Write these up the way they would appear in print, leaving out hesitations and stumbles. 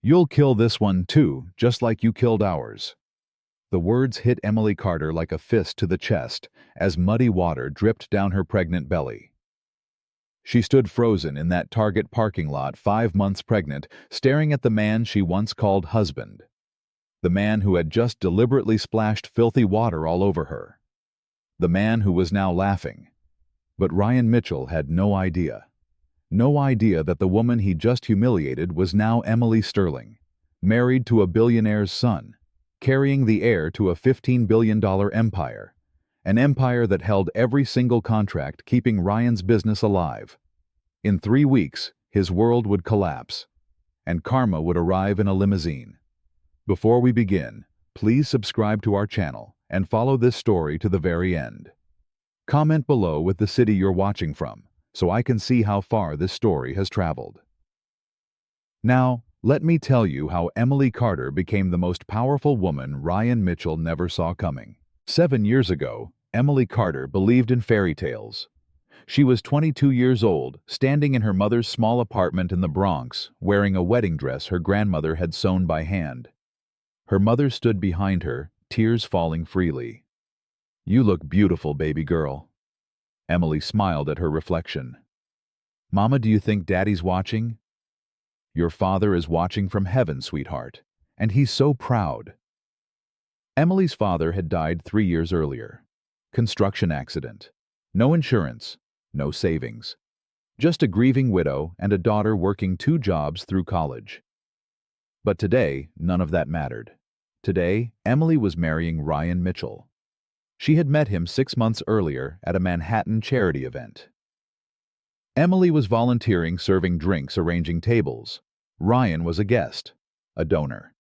You'll kill this one too, just like you killed ours." The words hit Emily Carter like a fist to the chest as muddy water dripped down her pregnant belly. She stood frozen in that Target parking lot, 5 months pregnant, staring at the man she once called husband. The man who had just deliberately splashed filthy water all over her. The man who was now laughing. But Ryan Mitchell had no idea. No idea that the woman he just humiliated was now Emily Sterling, married to a billionaire's son, carrying the heir to a $15 billion empire. An empire that held every single contract keeping Ryan's business alive. In 3 weeks, his world would collapse, and karma would arrive in a limousine. Before we begin, please subscribe to our channel and follow this story to the very end. Comment below with the city you're watching from, so I can see how far this story has traveled. Now, let me tell you how Emily Carter became the most powerful woman Ryan Mitchell never saw coming. 7 years ago, Emily Carter believed in fairy tales. She was 22 years old, standing in her mother's small apartment in the Bronx, wearing a wedding dress her grandmother had sewn by hand. Her mother stood behind her, tears falling freely. "You look beautiful, baby girl." Emily smiled at her reflection. "Mama, do you think Daddy's watching?" "Your father is watching from heaven, sweetheart, and he's so proud." Emily's father had died 3 years earlier. Construction accident. No insurance, no savings. Just a grieving widow and a daughter working 2 jobs through college. But today, none of that mattered. Today, Emily was marrying Ryan Mitchell. She had met him 6 months earlier at a Manhattan charity event. Emily was volunteering, serving drinks, arranging tables. Ryan was a guest, a donor.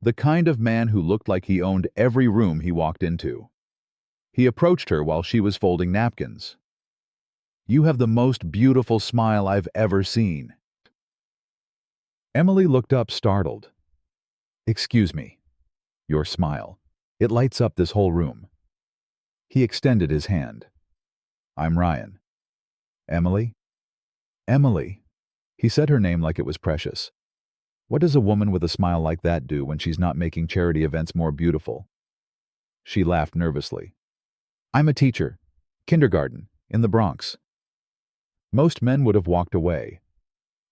The kind of man who looked like he owned every room he walked into. He approached her while she was folding napkins. "You have the most beautiful smile I've ever seen." Emily looked up, startled. "Excuse me." "Your smile. It lights up this whole room." He extended his hand. "I'm Ryan." "Emily?" "Emily." He said her name like it was precious. What does a woman with a smile like that do when she's not making charity events more beautiful? She laughed nervously. "I'm a teacher. Kindergarten. In the Bronx." Most men would have walked away.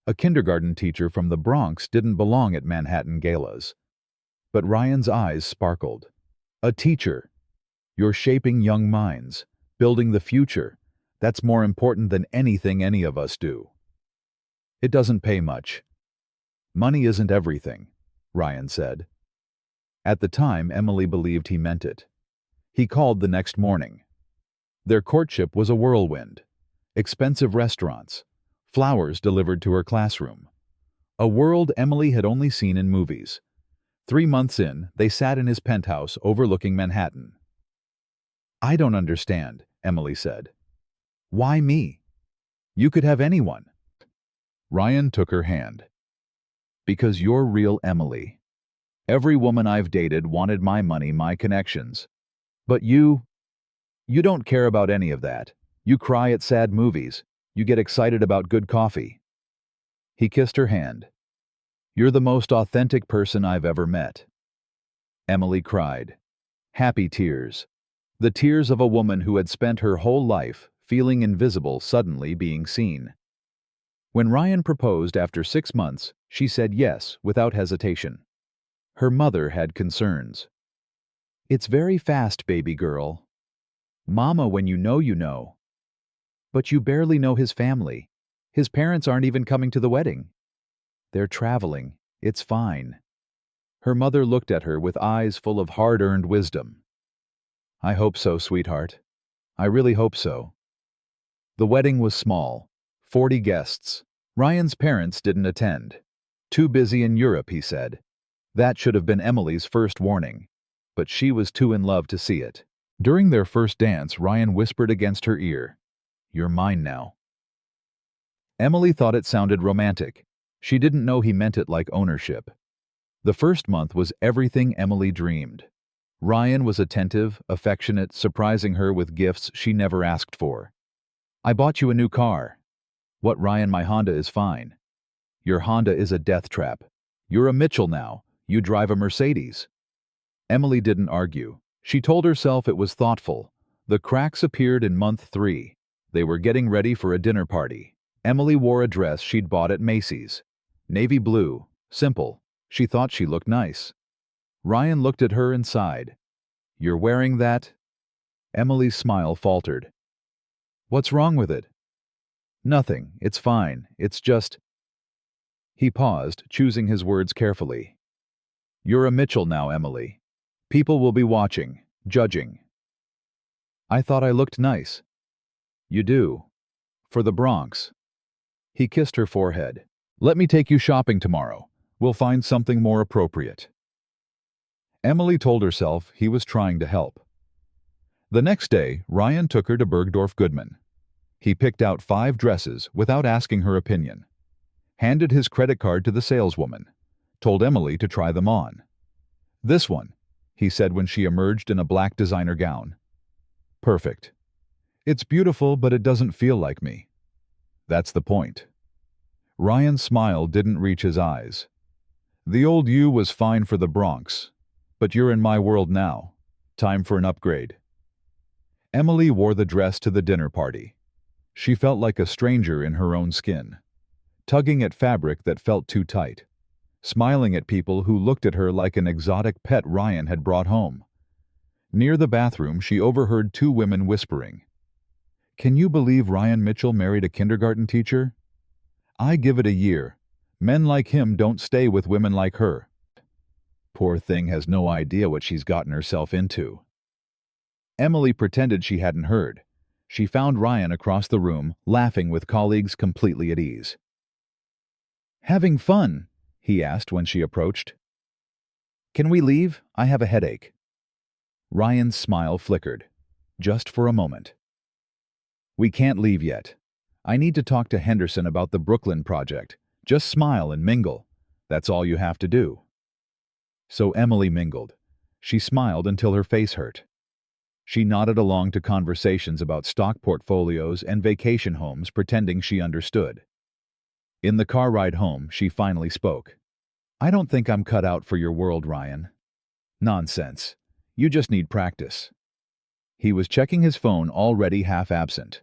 A kindergarten teacher from the Bronx didn't belong at Manhattan galas. But Ryan's eyes sparkled. "A teacher. You're shaping young minds, building the future. That's more important than anything any of us do." "It doesn't pay much." "Money isn't everything," Ryan said. At the time, Emily believed he meant it. He called the next morning. Their courtship was a whirlwind. Expensive restaurants, flowers delivered to her classroom. A world Emily had only seen in movies. 3 months in, they sat in his penthouse overlooking Manhattan. "I don't understand," Emily said. "Why me? You could have anyone." Ryan took her hand. "Because you're real Emily. Every woman I've dated wanted my money, my connections. But you don't care about any of that. You cry at sad movies. You get excited about good coffee." He kissed her hand. "You're the most authentic person I've ever met." Emily cried. Happy tears. The tears of a woman who had spent her whole life feeling invisible, suddenly being seen. When Ryan proposed after 6 months, she said yes without hesitation. Her mother had concerns. "It's very fast, baby girl." "Mama, when you know, you know." "But you barely know his family. His parents aren't even coming to the wedding." "They're traveling. It's fine." Her mother looked at her with eyes full of hard-earned wisdom. "I hope so, sweetheart. I really hope so." The wedding was small, 40 guests. Ryan's parents didn't attend. Too busy in Europe, he said. That should have been Emily's first warning, but she was too in love to see it. During their first dance, Ryan whispered against her ear, "You're mine now." Emily thought it sounded romantic. She didn't know he meant it like ownership. The first month was everything Emily dreamed. Ryan was attentive, affectionate, surprising her with gifts she never asked for. "I bought you a new car." "What, Ryan, my Honda is fine." "Your Honda is a death trap. You're a Mitchell now. You drive a Mercedes. Emily didn't argue. She told herself it was thoughtful. The cracks appeared in month 3. They were getting ready for a dinner party. Emily wore a dress she'd bought at Macy's. Navy blue. Simple. She thought she looked nice. Ryan looked at her and sighed. You're wearing that? Emily's smile faltered. What's wrong with it? Nothing. It's fine. It's just... He paused, choosing his words carefully. You're a Mitchell now, Emily. People will be watching, judging. I thought I looked nice. You do. For the Bronx. He kissed her forehead. Let me take you shopping tomorrow. We'll find something more appropriate. Emily told herself he was trying to help. The next day, Ryan took her to Bergdorf Goodman. He picked out 5 dresses without asking her opinion. Handed his credit card to the saleswoman. Told Emily to try them on. This one, he said when she emerged in a black designer gown. Perfect. It's beautiful, but it doesn't feel like me. That's the point. Ryan's smile didn't reach his eyes. The old you was fine for the Bronx, but you're in my world now. Time for an upgrade. Emily wore the dress to the dinner party. She felt like a stranger in her own skin, tugging at fabric that felt too tight, smiling at people who looked at her like an exotic pet Ryan had brought home. Near the bathroom, she overheard 2 women whispering. Can you believe Ryan Mitchell married a kindergarten teacher? I give it a year. Men like him don't stay with women like her. Poor thing has no idea what she's gotten herself into. Emily pretended she hadn't heard. She found Ryan across the room, laughing with colleagues completely at ease. Having fun? He asked when she approached. Can we leave? I have a headache. Ryan's smile flickered, just for a moment. We can't leave yet. I need to talk to Henderson about the Brooklyn project. Just smile and mingle. That's all you have to do. So Emily mingled. She smiled until her face hurt. She nodded along to conversations about stock portfolios and vacation homes, pretending she understood. In the car ride home, she finally spoke. I don't think I'm cut out for your world, Ryan. Nonsense. You just need practice. He was checking his phone, already half absent.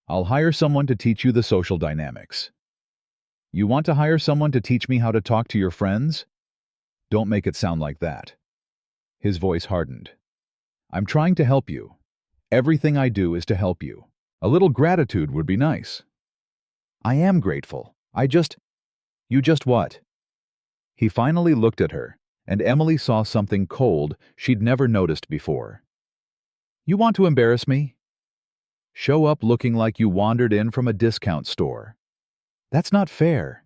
I'll hire someone to teach you the social dynamics. You want to hire someone to teach me how to talk to your friends? Don't make it sound like that. His voice hardened. I'm trying to help you. Everything I do is to help you. A little gratitude would be nice. I am grateful. You just what? He finally looked at her, and Emily saw something cold she'd never noticed before. You want to embarrass me? Show up looking like you wandered in from a discount store. That's not fair.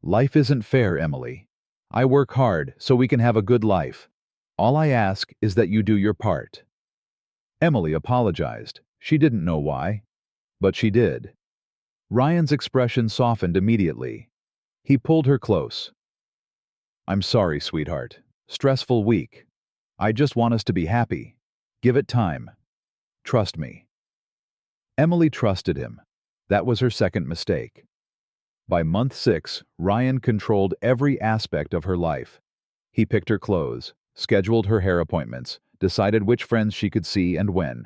Life isn't fair, Emily. I work hard so we can have a good life. All I ask is that you do your part. Emily apologized. She didn't know why, but she did. Ryan's expression softened immediately. He pulled her close. I'm sorry, sweetheart. Stressful week. I just want us to be happy. Give it time. Trust me. Emily trusted him. That was her second mistake. By month 6, Ryan controlled every aspect of her life. He picked her clothes, scheduled her hair appointments, decided which friends she could see and when.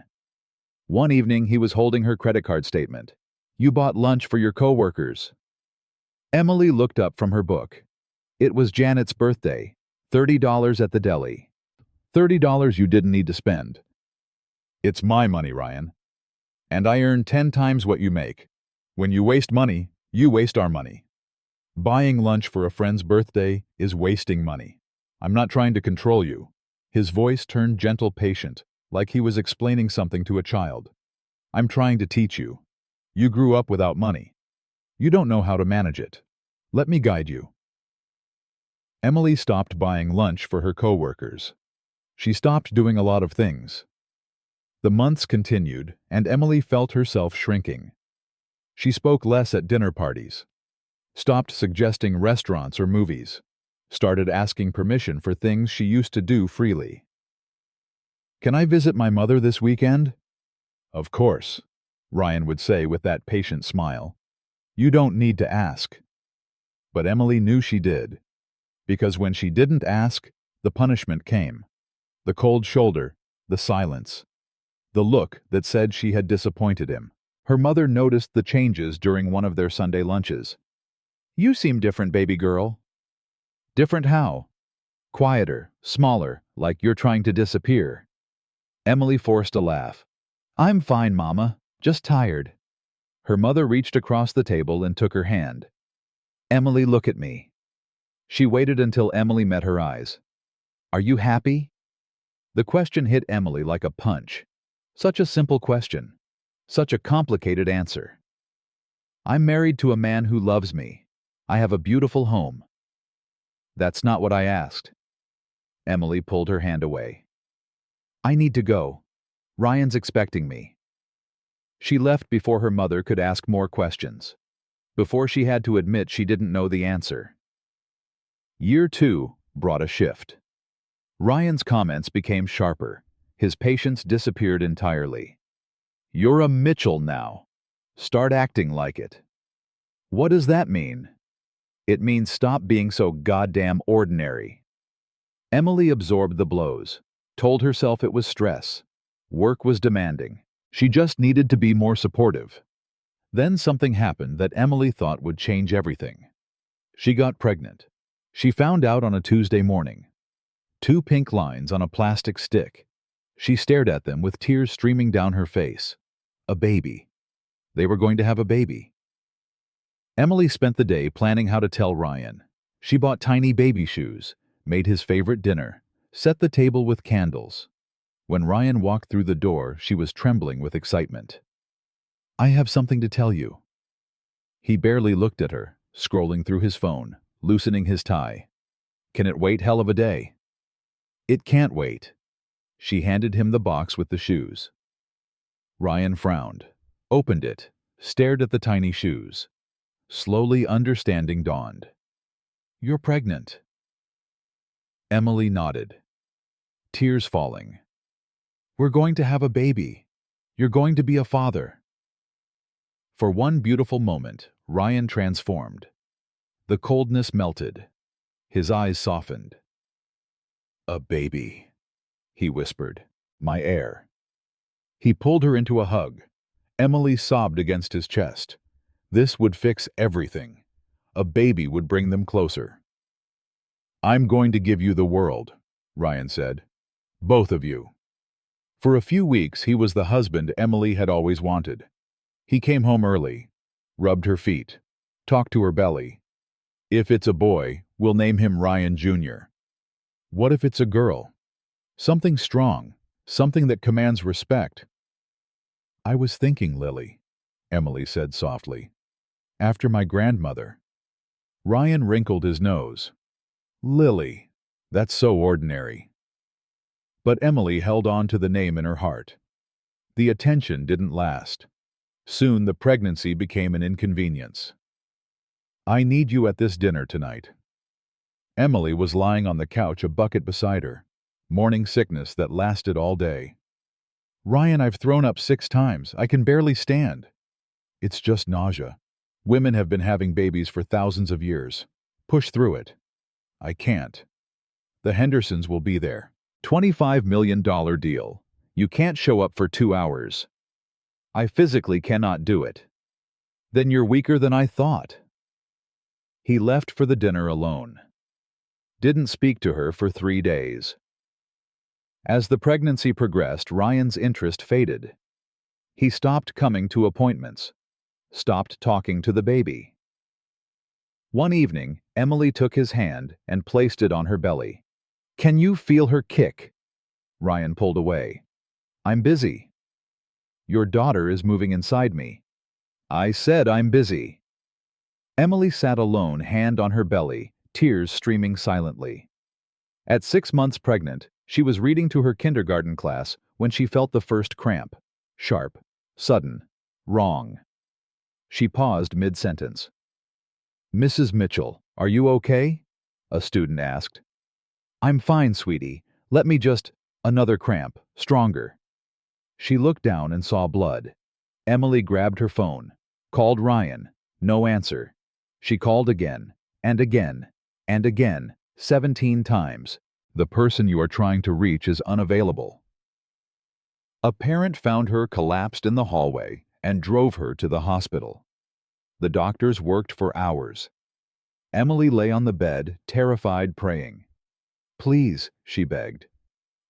One evening, he was holding her credit card statement. You bought lunch for your coworkers. Emily looked up from her book. It was Janet's birthday. $30 at the deli. $30 you didn't need to spend. It's my money, Ryan. And I earn 10 times what you make. When you waste money, you waste our money. Buying lunch for a friend's birthday is wasting money. I'm not trying to control you. His voice turned gentle, patient, like he was explaining something to a child. I'm trying to teach you. You grew up without money. You don't know how to manage it. Let me guide you. Emily stopped buying lunch for her coworkers. She stopped doing a lot of things. The months continued, and Emily felt herself shrinking. She spoke less at dinner parties, stopped suggesting restaurants or movies, started asking permission for things she used to do freely. Can I visit my mother this weekend? Of course, Ryan would say with that patient smile. You don't need to ask. But Emily knew she did. Because when she didn't ask, the punishment came. The cold shoulder, the silence, the look that said she had disappointed him. Her mother noticed the changes during one of their Sunday lunches. "You seem different, baby girl." "Different how?" "Quieter, smaller, like you're trying to disappear." Emily forced a laugh. "I'm fine, Mama, just tired." Her mother reached across the table and took her hand. "Emily, look at me." She waited until Emily met her eyes. "Are you happy?" The question hit Emily like a punch. Such a simple question. Such a complicated answer. "I'm married to a man who loves me. I have a beautiful home." "That's not what I asked." Emily pulled her hand away. "I need to go. Ryan's expecting me." She left before her mother could ask more questions. Before she had to admit she didn't know the answer. Year 2 brought a shift. Ryan's comments became sharper. His patience disappeared entirely. "You're a Mitchell now. Start acting like it." "What does that mean?" "It means stop being so goddamn ordinary." Emily absorbed the blows, told herself it was stress. Work was demanding. She just needed to be more supportive. Then something happened that Emily thought would change everything. She got pregnant. She found out on a Tuesday morning. 2 pink lines on a plastic stick. She stared at them with tears streaming down her face. A baby. They were going to have a baby. Emily spent the day planning how to tell Ryan. She bought tiny baby shoes, made his favorite dinner, set the table with candles. When Ryan walked through the door, she was trembling with excitement. "I have something to tell you." He barely looked at her, scrolling through his phone, loosening his tie. "Can it wait, hell of a day?" "It can't wait." She handed him the box with the shoes. Ryan frowned, opened it, stared at the tiny shoes. Slowly understanding dawned. "You're pregnant." Emily nodded, tears falling. "We're going to have a baby. You're going to be a father." For one beautiful moment, Ryan transformed. The coldness melted. His eyes softened. "A baby," he whispered. "My heir." He pulled her into a hug. Emily sobbed against his chest. This would fix everything. A baby would bring them closer. "I'm going to give you the world," Ryan said. "Both of you." For a few weeks, he was the husband Emily had always wanted. He came home early, rubbed her feet, talked to her belly. "If it's a boy, we'll name him Ryan Jr. What if it's a girl? Something strong, something that commands respect." "I was thinking, Lily," Emily said softly. "After my grandmother." Ryan wrinkled his nose. "Lily, that's so ordinary." But Emily held on to the name in her heart. The attention didn't last. Soon the pregnancy became an inconvenience. "I need you at this dinner tonight." Emily was lying on the couch, a bucket beside her. Morning sickness that lasted all day. "Ryan, I've thrown up 6 times. I can barely stand." "It's just nausea. Women have been having babies for thousands of years. Push through it." "I can't." "The Hendersons will be there. $25 million deal. You can't show up for 2 hours." "I physically cannot do it." "Then you're weaker than I thought." He left for the dinner alone. Didn't speak to her for 3 days. As the pregnancy progressed, Ryan's interest faded. He stopped coming to appointments, stopped talking to the baby. One evening, Emily took his hand and placed it on her belly. "Can you feel her kick?" Ryan pulled away. "I'm busy." "Your daughter is moving inside me." "I said I'm busy." Emily sat alone, hand on her belly, tears streaming silently. At 6 months pregnant, she was reading to her kindergarten class when she felt the first cramp. Sharp, sudden, wrong. She paused mid-sentence. "Mrs. Mitchell, are you okay?" a student asked. "I'm fine, sweetie. Let me just—" Another cramp, stronger. She looked down and saw blood. Emily grabbed her phone, called Ryan. No answer. She called again, and again, and again, 17 times. The person you are trying to reach is unavailable. A parent found her collapsed in the hallway and drove her to the hospital. The doctors worked for hours. Emily lay on the bed, terrified, praying. "Please," she begged.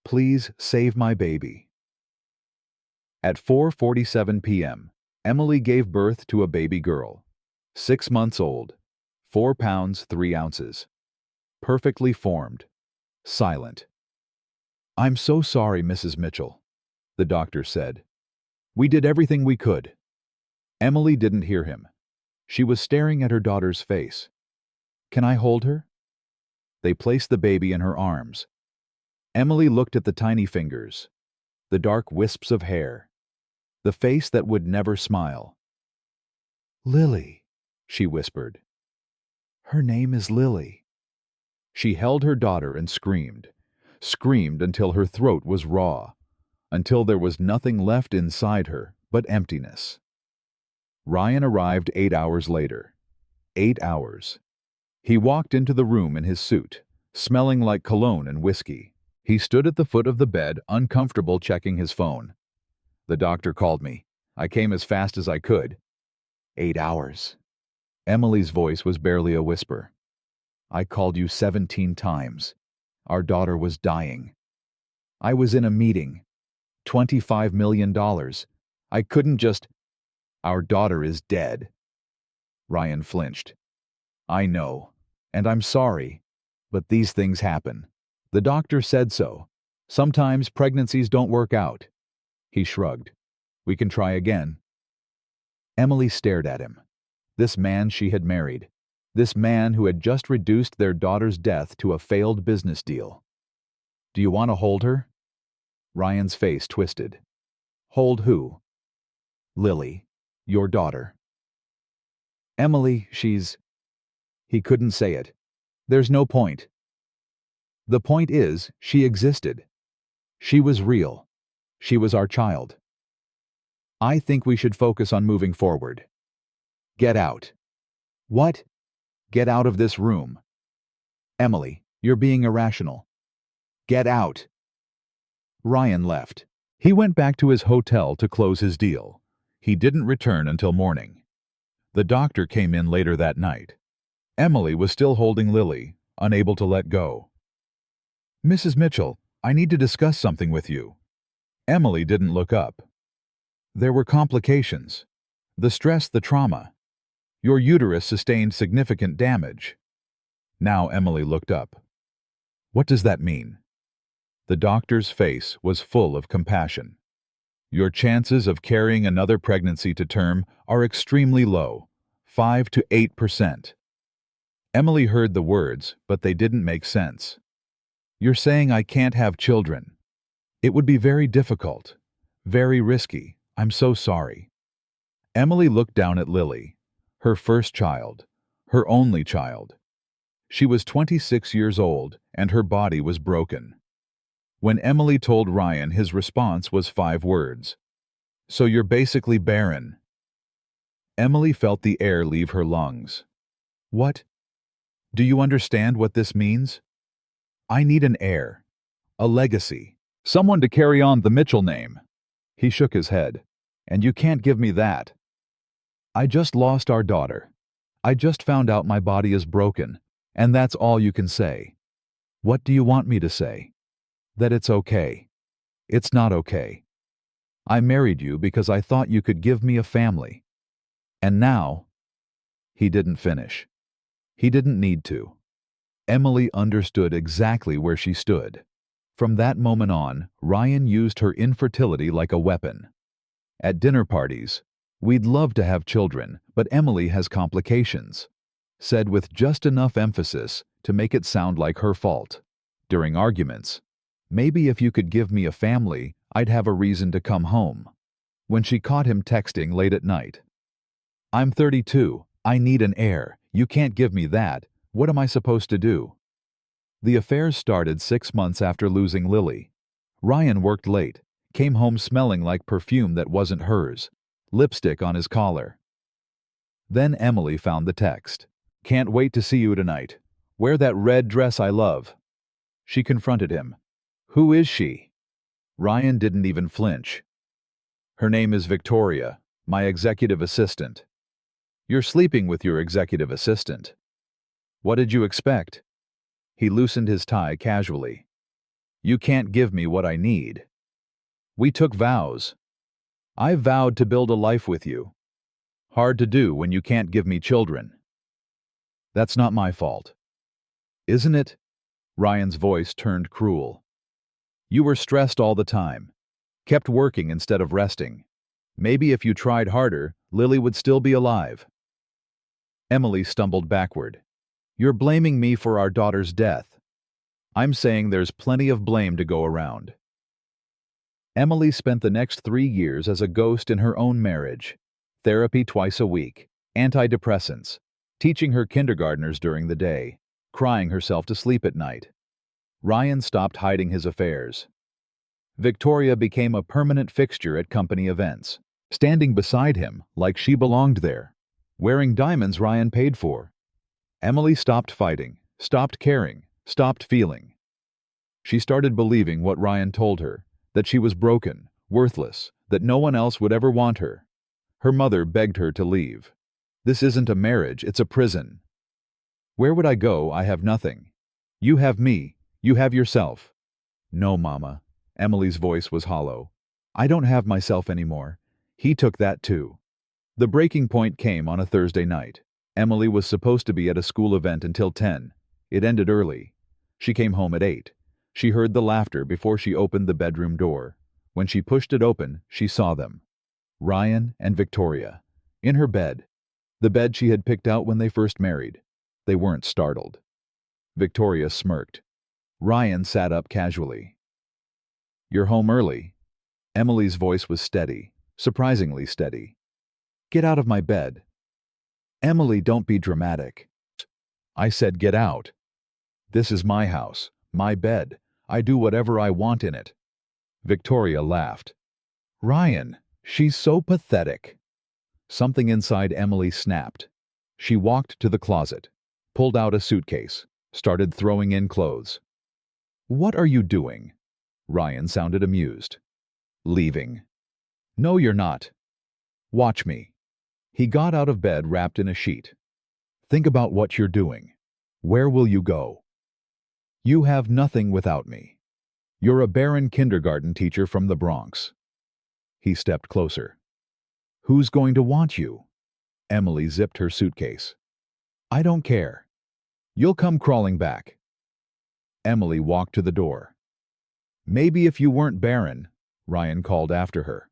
"Please save my baby." At 4:47 p.m., Emily gave birth to a baby girl, 6 months old, 4 pounds 3 ounces, perfectly formed, silent. "I'm so sorry, Mrs. Mitchell," the doctor said. "We did everything we could." Emily didn't hear him. She was staring at her daughter's face. "Can I hold her?" They placed the baby in her arms. Emily looked at the tiny fingers, the dark wisps of hair, the face that would never smile. "Lily," she whispered. "Her name is Lily." She held her daughter and screamed until her throat was raw, until there was nothing left inside her but emptiness. Ryan arrived 8 hours later. 8 hours. He walked into the room in his suit, smelling like cologne and whiskey. He stood at the foot of the bed, uncomfortable, checking his phone. "The doctor called me. I came as fast as I could." 8 hours. Emily's voice was barely a whisper. "I called you 17 times. Our daughter was dying. I was in a meeting. $25 million. I couldn't just... Our daughter is dead." Ryan flinched. "I know, and I'm sorry, but these things happen. The doctor said so. Sometimes pregnancies don't work out." He shrugged. "We can try again." Emily stared at him. This man she had married. This man who had just reduced their daughter's death to a failed business deal. "Do you want to hold her?" Ryan's face twisted. "Hold who?" "Lily, your daughter." "Emily, she's..." He couldn't say it. "There's no point." "The point is, she existed. She was real. She was our child. I think we should focus on moving forward. Get out." "What?" "Get out of this room." "Emily, you're being irrational. Get out." Ryan left. He went back to his hotel to close his deal. He didn't return until morning. The doctor came in later that night. Emily was still holding Lily, unable to let go. "Mrs. Mitchell, I need to discuss something with you." Emily didn't look up. "There were complications. The stress, the trauma. Your uterus sustained significant damage." Now Emily looked up. "What does that mean?" The doctor's face was full of compassion. "Your chances of carrying another pregnancy to term are extremely low, 5 to 8%. Emily heard the words, but they didn't make sense. "You're saying I can't have children. It would be very difficult, very risky. I'm so sorry." Emily looked down at Lily, her first child, her only child. She was 26 years old, and her body was broken. When Emily told Ryan, his response was 5 words. "So you're basically barren." Emily felt the air leave her lungs. "What? Do you understand what this means? I need an heir, a legacy, someone to carry on the Mitchell name." He shook his head. "And you can't give me that. I just lost our daughter. I just found out my body is broken, and that's all you can say. What do you want me to say? That it's okay. It's not okay. I married you because I thought you could give me a family. And now..." He didn't finish. He didn't need to. Emily understood exactly where she stood. From that moment on, Ryan used her infertility like a weapon. At dinner parties, "We'd love to have children, but Emily has complications," said with just enough emphasis to make it sound like her fault. During arguments, "Maybe if you could give me a family, I'd have a reason to come home." When she caught him texting late at night, "I'm 32, I need an heir, you can't give me that, what am I supposed to do?" The affairs started 6 months after losing Lily. Ryan worked late, came home smelling like perfume that wasn't hers, lipstick on his collar. Then Emily found the text. "Can't wait to see you tonight. Wear that red dress I love. She confronted him. Who is she? Ryan didn't even flinch. Her name is Victoria, my executive assistant. You're sleeping with your executive assistant. What did you expect? He loosened his tie casually. You can't give me what I need. We took vows. I vowed to build a life with you. Hard to do when you can't give me children. That's not my fault. Isn't it? Ryan's voice turned cruel. You were stressed all the time. Kept working instead of resting. Maybe if you tried harder, Lily would still be alive. Emily stumbled backward. You're blaming me for our daughter's death. I'm saying there's plenty of blame to go around. Emily spent the next 3 years as a ghost in her own marriage. Therapy twice a week, antidepressants, teaching her kindergartners during the day, crying herself to sleep at night. Ryan stopped hiding his affairs. Victoria became a permanent fixture at company events, standing beside him like she belonged there, wearing diamonds Ryan paid for. Emily stopped fighting, stopped caring, stopped feeling. She started believing what Ryan told her, that she was broken, worthless, that no one else would ever want her. Her mother begged her to leave. This isn't a marriage, it's a prison. Where would I go? I have nothing. You have me, you have yourself. No, Mama. Emily's voice was hollow. I don't have myself anymore. He took that too. The breaking point came on a Thursday night. Emily was supposed to be at a school event until 10. It ended early. She came home at 8. She heard the laughter before she opened the bedroom door. When she pushed it open, she saw them. Ryan and Victoria. In her bed. The bed she had picked out when they first married. They weren't startled. Victoria smirked. Ryan sat up casually. You're home early. Emily's voice was steady, surprisingly steady. Get out of my bed. Emily, don't be dramatic. I said get out. This is my house, my bed. I do whatever I want in it. Victoria laughed. Ryan, she's so pathetic. Something inside Emily snapped. She walked to the closet, pulled out a suitcase, started throwing in clothes. What are you doing? Ryan sounded amused. Leaving. No, you're not. Watch me. He got out of bed wrapped in a sheet. Think about what you're doing. Where will you go? You have nothing without me. You're a barren kindergarten teacher from the Bronx. He stepped closer. Who's going to want you? Emily zipped her suitcase. I don't care. You'll come crawling back. Emily walked to the door. Maybe if you weren't barren, Ryan called after her.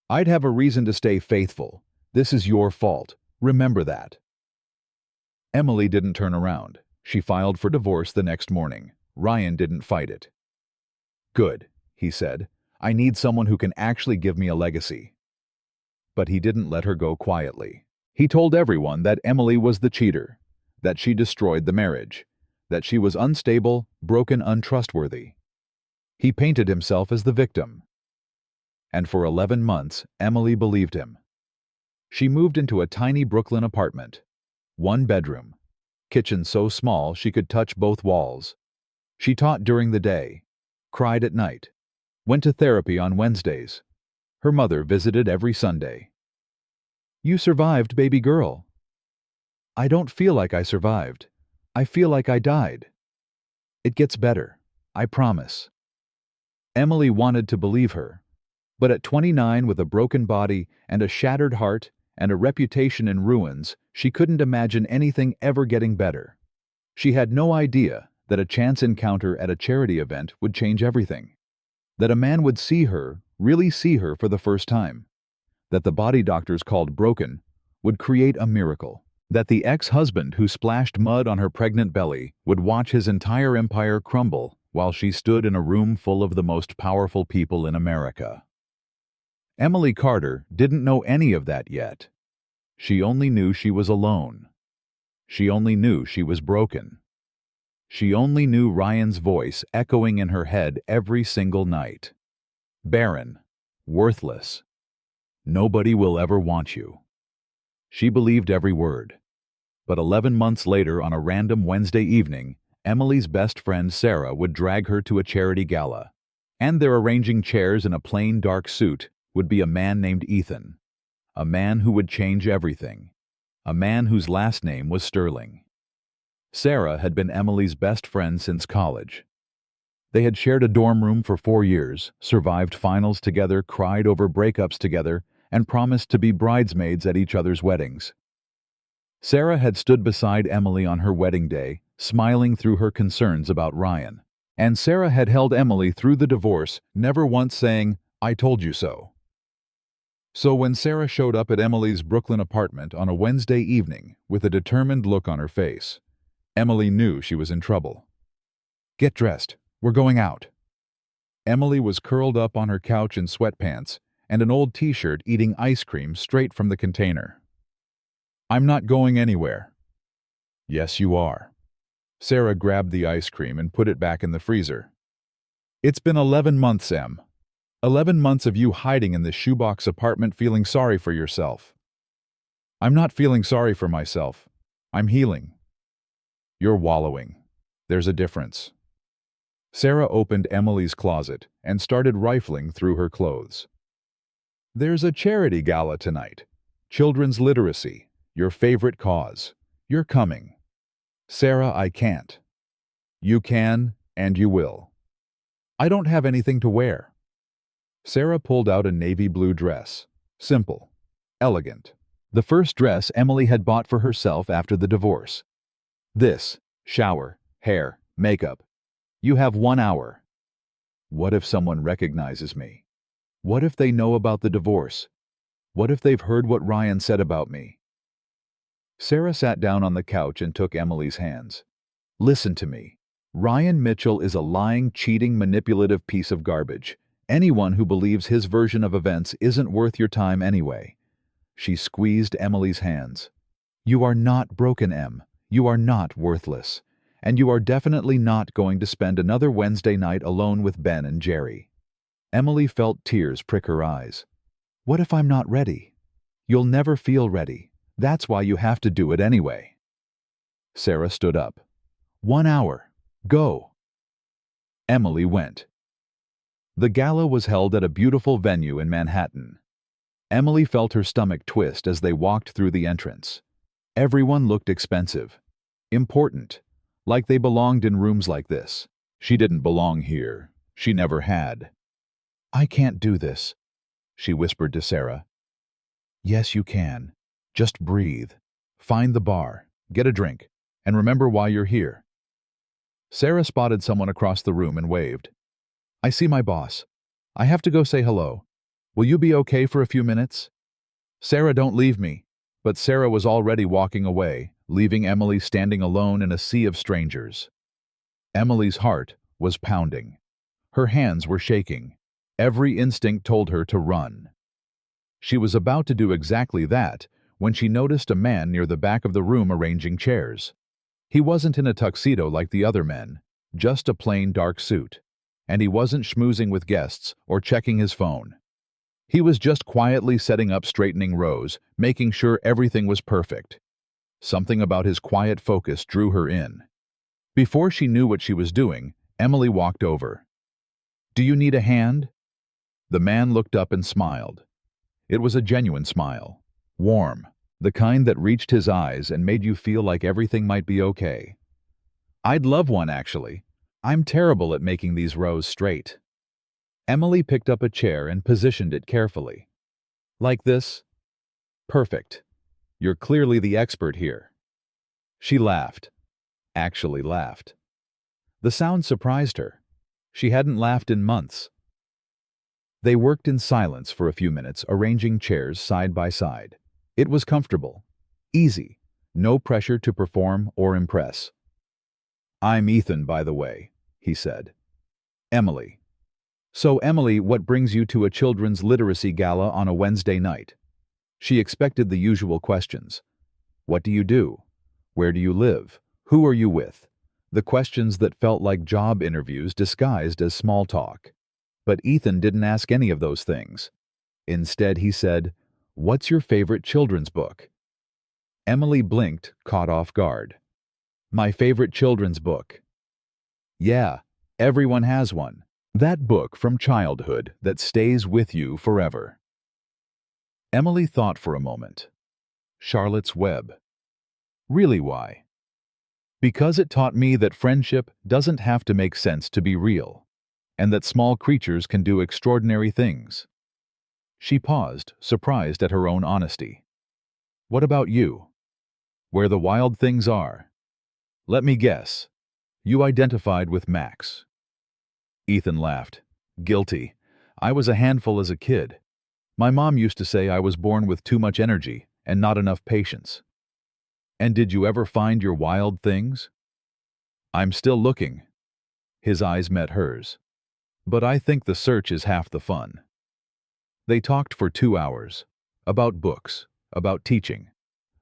I'd have a reason to stay faithful. This is your fault. Remember that. Emily didn't turn around. She filed for divorce the next morning. Ryan didn't fight it. Good, he said. I need someone who can actually give me a legacy. But he didn't let her go quietly. He told everyone that Emily was the cheater, that she destroyed the marriage, that she was unstable, broken, untrustworthy. He painted himself as the victim. And for 11 months, Emily believed him. She moved into a tiny Brooklyn apartment. 1 bedroom. Kitchen so small she could touch both walls. She taught during the day, cried at night, went to therapy on Wednesdays. Her mother visited every Sunday. You survived, baby girl. I don't feel like I survived. I feel like I died. It gets better, I promise. Emily wanted to believe her, but at 29 with a broken body and a shattered heart and a reputation in ruins, she couldn't imagine anything ever getting better. She had no idea that a chance encounter at a charity event would change everything. That a man would see her, really see her for the first time. That the body doctors called broken would create a miracle. That the ex-husband who splashed mud on her pregnant belly would watch his entire empire crumble while she stood in a room full of the most powerful people in America. Emily Carter didn't know any of that yet. She only knew she was alone. She only knew she was broken. She only knew Ryan's voice echoing in her head every single night. Barren, worthless. Nobody will ever want you. She believed every word. But 11 months later, on a random Wednesday evening, Emily's best friend Sarah would drag her to a charity gala. And there, arranging chairs in a plain dark suit, would be a man named Ethan. A man who would change everything. A man whose last name was Sterling. Sarah had been Emily's best friend since college. They had shared a dorm room for 4 years, survived finals together, cried over breakups together, and promised to be bridesmaids at each other's weddings. Sarah had stood beside Emily on her wedding day, smiling through her concerns about Ryan. And Sarah had held Emily through the divorce, never once saying, "I told you so." So when Sarah showed up at Emily's Brooklyn apartment on a Wednesday evening with a determined look on her face, Emily knew she was in trouble. "Get dressed. We're going out." Emily was curled up on her couch in sweatpants and an old t-shirt, eating ice cream straight from the container. "I'm not going anywhere." "Yes, you are." Sarah grabbed the ice cream and put it back in the freezer. "It's been 11 months, Em. 11 months of you hiding in this shoebox apartment, feeling sorry for yourself." "I'm not feeling sorry for myself. I'm healing." "You're wallowing. There's a difference." Sarah opened Emily's closet and started rifling through her clothes. "There's a charity gala tonight. Children's literacy, your favorite cause. You're coming." "Sarah, I can't." "You can, and you will." "I don't have anything to wear." Sarah pulled out a navy blue dress. Simple. Elegant. The first dress Emily had bought for herself after the divorce. "This, shower, hair, makeup. You have 1 hour." What if someone recognizes me? What if they know about the divorce? What if they've heard what Ryan said about me? Sarah sat down on the couch and took Emily's hands. "Listen to me. Ryan Mitchell is a lying, cheating, manipulative piece of garbage. Anyone who believes his version of events isn't worth your time anyway." She squeezed Emily's hands. "You are not broken, Em. You are not worthless. And you are definitely not going to spend another Wednesday night alone with Ben and Jerry." Emily felt tears prick her eyes. "What if I'm not ready?" "You'll never feel ready. That's why you have to do it anyway." Sarah stood up. 1 hour. Go." Emily went. The gala was held at a beautiful venue in Manhattan. Emily felt her stomach twist as they walked through the entrance. Everyone looked expensive. Important. Like they belonged in rooms like this. She didn't belong here. She never had. "I can't do this," she whispered to Sarah. "Yes, you can. Just breathe. Find the bar, get a drink, and remember why you're here." Sarah spotted someone across the room and waved. "I see my boss. I have to go say hello. Will you be okay for a few minutes?" "Sarah, don't leave me." But Sarah was already walking away, leaving Emily standing alone in a sea of strangers. Emily's heart was pounding. Her hands were shaking. Every instinct told her to run. She was about to do exactly that when she noticed a man near the back of the room arranging chairs. He wasn't in a tuxedo like the other men, just a plain dark suit. And he wasn't schmoozing with guests or checking his phone. He was just quietly setting up straightening rows, making sure everything was perfect. Something about his quiet focus drew her in. Before she knew what she was doing, Emily walked over. "Do you need a hand?" The man looked up and smiled. It was a genuine smile. Warm. The kind that reached his eyes and made you feel like everything might be okay. "I'd love one, actually. I'm terrible at making these rows straight." Emily picked up a chair and positioned it carefully. "Like this?" "Perfect. You're clearly the expert here." She laughed. Actually laughed. The sound surprised her. She hadn't laughed in months. They worked in silence for a few minutes, arranging chairs side by side. It was comfortable. Easy. No pressure to perform or impress. "I'm Ethan, by the way," he said. "Emily." "So, Emily, what brings you to a children's literacy gala on a Wednesday night?" She expected the usual questions. What do you do? Where do you live? Who are you with? The questions that felt like job interviews disguised as small talk. But Ethan didn't ask any of those things. Instead, he said, "What's your favorite children's book?" Emily blinked, caught off guard. My favorite children's book. Yeah, everyone has one. That book from childhood that stays with you forever. Emily thought for a moment. Charlotte's Web. Really, why? Because it taught me that friendship doesn't have to make sense to be real, and that small creatures can do extraordinary things. She paused, surprised at her own honesty. What about you? Where the wild things are. Let me guess. You identified with Max. Ethan laughed. Guilty. I was a handful as a kid. My mom used to say I was born with too much energy and not enough patience. And did you ever find your wild things? I'm still looking. His eyes met hers. But I think the search is half the fun. They talked for 2 hours. About books, about teaching,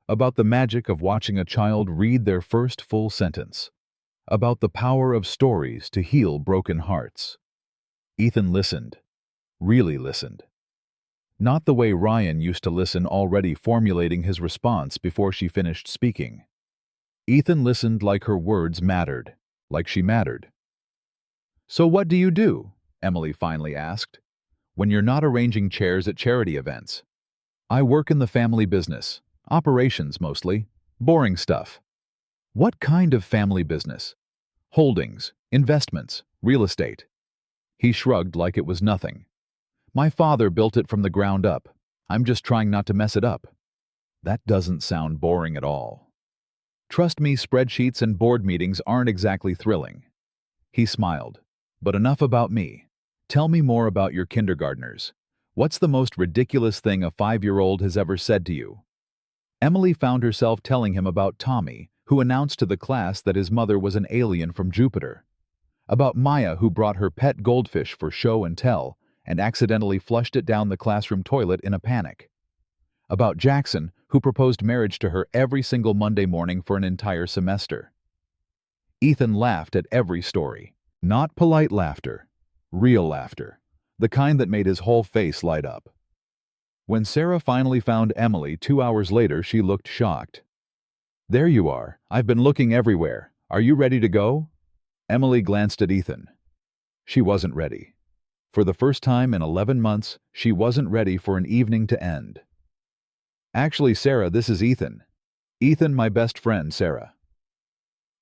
about the magic of watching a child read their first full sentence, about the power of stories to heal broken hearts. Ethan listened. Really listened. Not the way Ryan used to listen, already formulating his response before she finished speaking. Ethan listened like her words mattered, like she mattered. So what do you do? Emily finally asked. When you're not arranging chairs at charity events. I work in the family business. Operations mostly. Boring stuff. What kind of family business? Holdings, investments, real estate. He shrugged like it was nothing. My father built it from the ground up. I'm just trying not to mess it up. That doesn't sound boring at all. Trust me, spreadsheets and board meetings aren't exactly thrilling. He smiled. But enough about me. Tell me more about your kindergartners. What's the most ridiculous thing a 5-year-old has ever said to you? Emily found herself telling him about Tommy, who announced to the class that his mother was an alien from Jupiter. About Maya, who brought her pet goldfish for show and tell, and accidentally flushed it down the classroom toilet in a panic. About Jackson, who proposed marriage to her every single Monday morning for an entire semester. Ethan laughed at every story. Not polite laughter. Real laughter. The kind that made his whole face light up. When Sarah finally found Emily 2 hours later, she looked shocked. There you are. I've been looking everywhere. Are you ready to go? Emily glanced at Ethan. She wasn't ready. For the first time in 11 months, she wasn't ready for an evening to end. Actually, Sarah, this is Ethan. Ethan, my best friend, Sarah.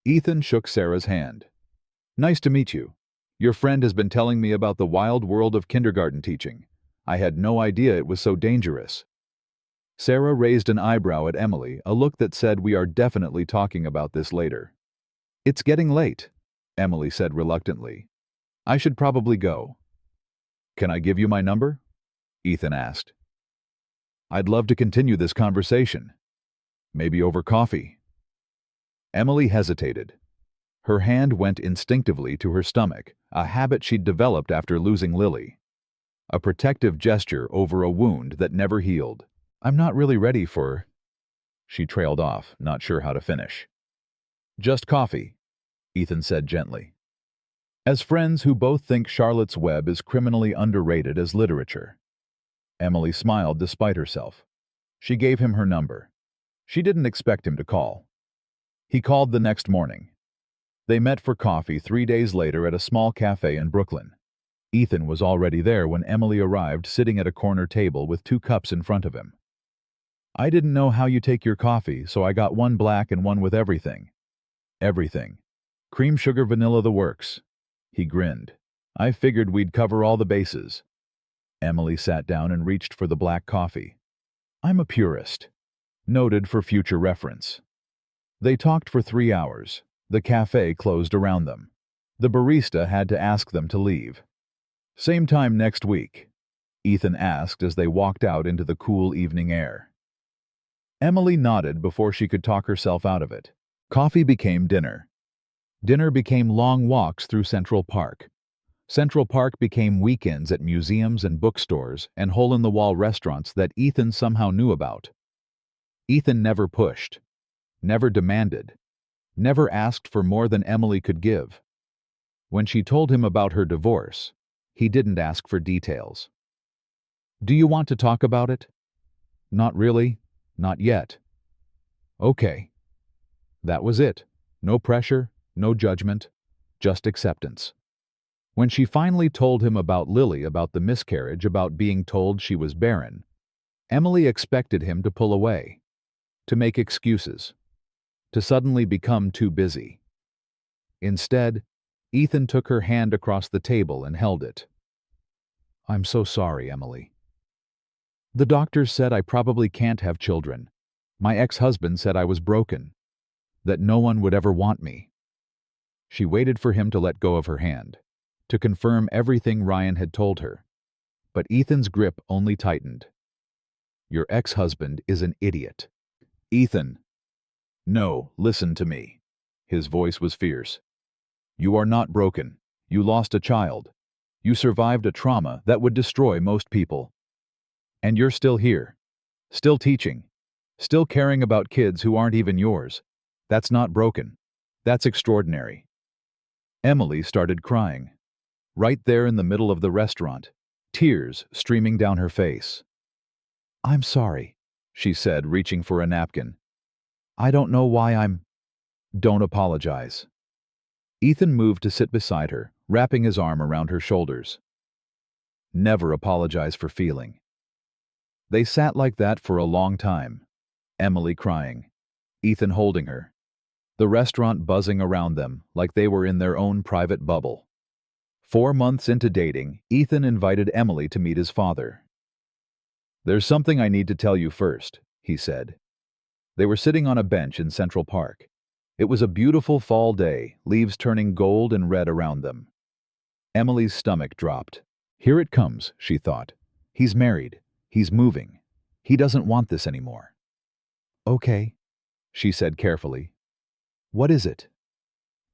Ethan shook Sarah's hand. Nice to meet you. Your friend has been telling me about the wild world of kindergarten teaching. I had no idea it was so dangerous. Sarah raised an eyebrow at Emily, a look that said we are definitely talking about this later. It's getting late, Emily said reluctantly. I should probably go. Can I give you my number? Ethan asked. I'd love to continue this conversation. Maybe over coffee. Emily hesitated. Her hand went instinctively to her stomach, a habit she'd developed after losing Lily. A protective gesture over a wound that never healed. I'm not really ready for... She trailed off, not sure how to finish. Just coffee, Ethan said gently. As friends who both think Charlotte's Web is criminally underrated as literature. Emily smiled despite herself. She gave him her number. She didn't expect him to call. He called the next morning. They met for coffee 3 days later at a small cafe in Brooklyn. Ethan was already there when Emily arrived, sitting at a corner table with 2 cups in front of him. I didn't know how you take your coffee, so I got 1 black and 1 with everything. Everything. Cream, sugar, vanilla, the works. He grinned. I figured we'd cover all the bases. Emily sat down and reached for the black coffee. I'm a purist. Noted for future reference. They talked for 3 hours. The cafe closed around them. The barista had to ask them to leave. Same time next week, Ethan asked as they walked out into the cool evening air. Emily nodded before she could talk herself out of it. Coffee became dinner. Dinner became long walks through Central Park. Central Park became weekends at museums and bookstores and hole-in-the-wall restaurants that Ethan somehow knew about. Ethan never pushed, never demanded, never asked for more than Emily could give. When she told him about her divorce, he didn't ask for details. Do you want to talk about it? Not really, not yet. Okay. That was it. No pressure, no judgment, just acceptance. When she finally told him about Lily, about the miscarriage, about being told she was barren, Emily expected him to pull away, to make excuses, to suddenly become too busy. Instead, Ethan took her hand across the table and held it. I'm so sorry, Emily. The doctors said I probably can't have children. My ex-husband said I was broken, that no one would ever want me. She waited for him to let go of her hand, to confirm everything Ryan had told her. But Ethan's grip only tightened. Your ex-husband is an idiot. Ethan. No, listen to me. His voice was fierce. You are not broken. You lost a child. You survived a trauma that would destroy most people. And you're still here. Still teaching. Still caring about kids who aren't even yours. That's not broken. That's extraordinary. Emily started crying. Right there in the middle of the restaurant, tears streaming down her face. I'm sorry, she said, reaching for a napkin. I don't know why Don't apologize. Ethan moved to sit beside her, wrapping his arm around her shoulders. Never apologize for feeling. They sat like that for a long time, Emily crying, Ethan holding her, the restaurant buzzing around them like they were in their own private bubble. 4 months into dating, Ethan invited Emily to meet his father. There's something I need to tell you first, he said. They were sitting on a bench in Central Park. It was a beautiful fall day, leaves turning gold and red around them. Emily's stomach dropped. Here it comes, she thought. He's married. He's moving. He doesn't want this anymore. Okay, she said carefully. What is it?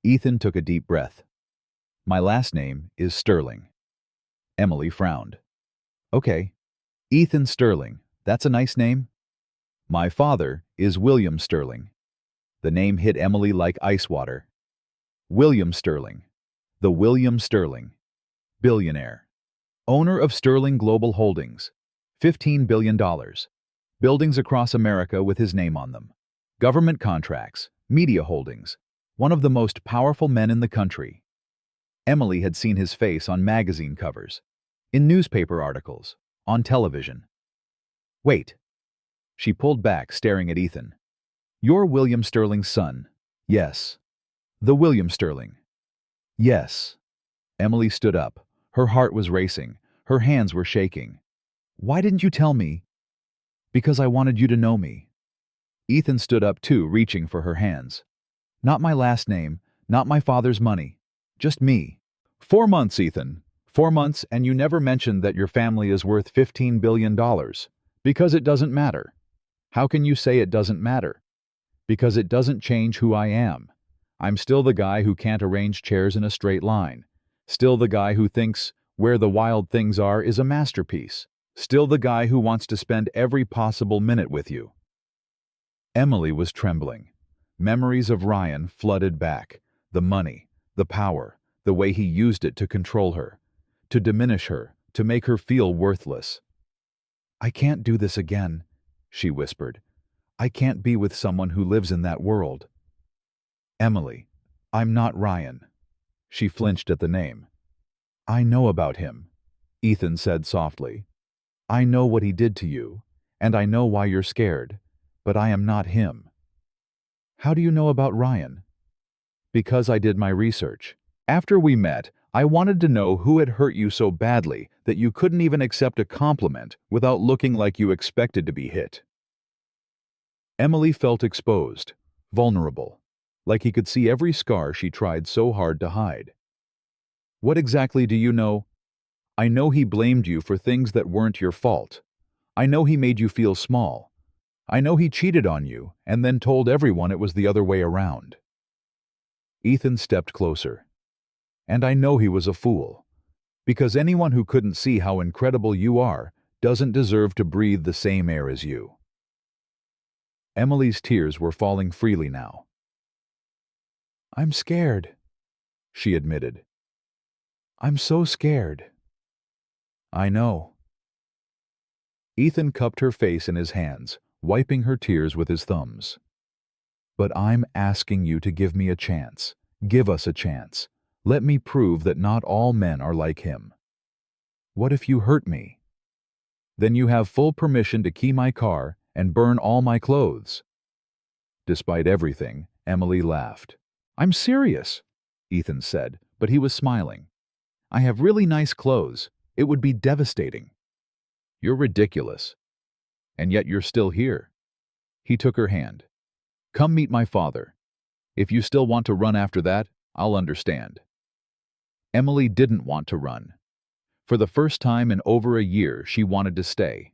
Ethan took a deep breath. My last name is Sterling. Emily frowned. Okay. Ethan Sterling. That's a nice name. My father is William Sterling. The name hit Emily like ice water. William Sterling. The William Sterling. Billionaire. Owner of Sterling Global Holdings. $15 billion. Buildings across America with his name on them. Government contracts. Media holdings. One of the most powerful men in the country. Emily had seen his face on magazine covers, in newspaper articles, on television. Wait. She pulled back, staring at Ethan. You're William Sterling's son. Yes. The William Sterling. Yes. Emily stood up. Her heart was racing. Her hands were shaking. Why didn't you tell me? Because I wanted you to know me. Ethan stood up too, reaching for her hands. Not my last name, not my father's money. Just me. 4 months, Ethan. 4 months, and you never mentioned that your family is worth $15 billion. Because it doesn't matter. How can you say it doesn't matter? Because it doesn't change who I am. I'm still the guy who can't arrange chairs in a straight line. Still the guy who thinks Where the Wild Things Are is a masterpiece. Still the guy who wants to spend every possible minute with you. Emily was trembling. Memories of Ryan flooded back. The money, the power, the way he used it to control her, to diminish her, to make her feel worthless. I can't do this again, she whispered. I can't be with someone who lives in that world. Emily, I'm not Ryan. She flinched at the name. I know about him, Ethan said softly. I know what he did to you, and I know why you're scared, but I am not him. How do you know about Ryan? Because I did my research. After we met, I wanted to know who had hurt you so badly that you couldn't even accept a compliment without looking like you expected to be hit. Emily felt exposed, vulnerable, like he could see every scar she tried so hard to hide. What exactly do you know? I know he blamed you for things that weren't your fault. I know he made you feel small. I know he cheated on you and then told everyone it was the other way around. Ethan stepped closer. And I know he was a fool. Because anyone who couldn't see how incredible you are doesn't deserve to breathe the same air as you. Emily's tears were falling freely now. I'm scared, she admitted. I'm so scared. I know. Ethan cupped her face in his hands, wiping her tears with his thumbs. But I'm asking you to give me a chance. Give us a chance. Let me prove that not all men are like him. What if you hurt me? Then you have full permission to key my car and burn all my clothes. Despite everything, Emily laughed. I'm serious, Ethan said, but he was smiling. I have really nice clothes. It would be devastating. You're ridiculous. And yet you're still here. He took her hand. Come meet my father. If you still want to run after that, I'll understand. Emily didn't want to run. For the first time in over a year, she wanted to stay.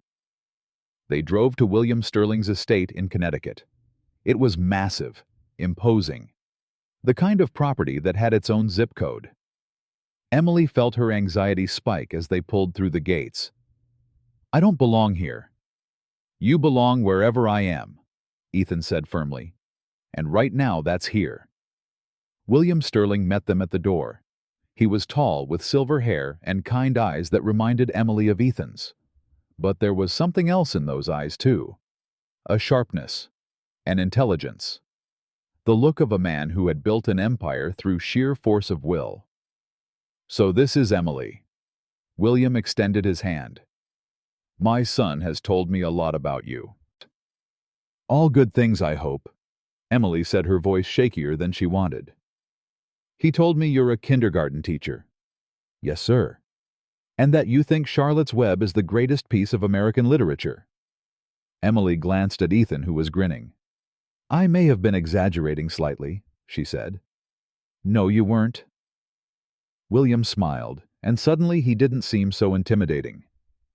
They drove to William Sterling's estate in Connecticut. It was massive, imposing, the kind of property that had its own zip code. Emily felt her anxiety spike as they pulled through the gates. I don't belong here. You belong wherever I am, Ethan said firmly. And right now that's here. William Sterling met them at the door. He was tall, with silver hair and kind eyes that reminded Emily of Ethan's. But there was something else in those eyes, too. A sharpness, an intelligence. The look of a man who had built an empire through sheer force of will. So this is Emily. William extended his hand. My son has told me a lot about you. All good things, I hope. Emily said, her voice shakier than she wanted. He told me you're a kindergarten teacher. Yes, sir. And that you think Charlotte's Web is the greatest piece of American literature. Emily glanced at Ethan, who was grinning. I may have been exaggerating slightly, she said. No, you weren't. William smiled, and suddenly he didn't seem so intimidating.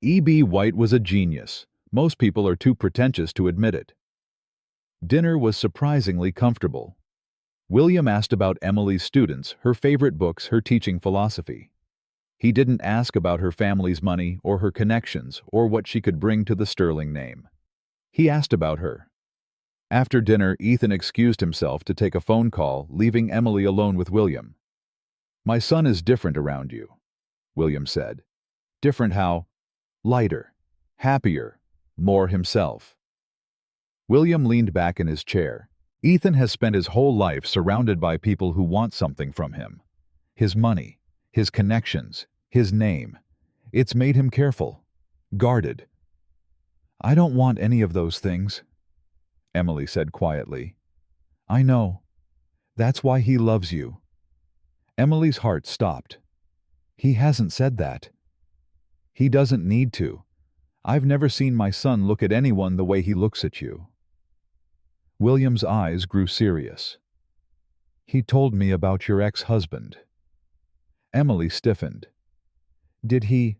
E.B. White was a genius. Most people are too pretentious to admit it. Dinner was surprisingly comfortable. William asked about Emily's students, her favorite books, her teaching philosophy. He didn't ask about her family's money or her connections or what she could bring to the Sterling name. He asked about her. After dinner, Ethan excused himself to take a phone call, leaving Emily alone with William. My son is different around you, William said. Different how? Lighter, happier, more himself. William leaned back in his chair. Ethan has spent his whole life surrounded by people who want something from him. His money, his connections, his name. It's made him careful, guarded. I don't want any of those things, Emily said quietly. I know. That's why he loves you. Emily's heart stopped. He hasn't said that. He doesn't need to. I've never seen my son look at anyone the way he looks at you. William's eyes grew serious. He told me about your ex-husband. Emily stiffened. Did he?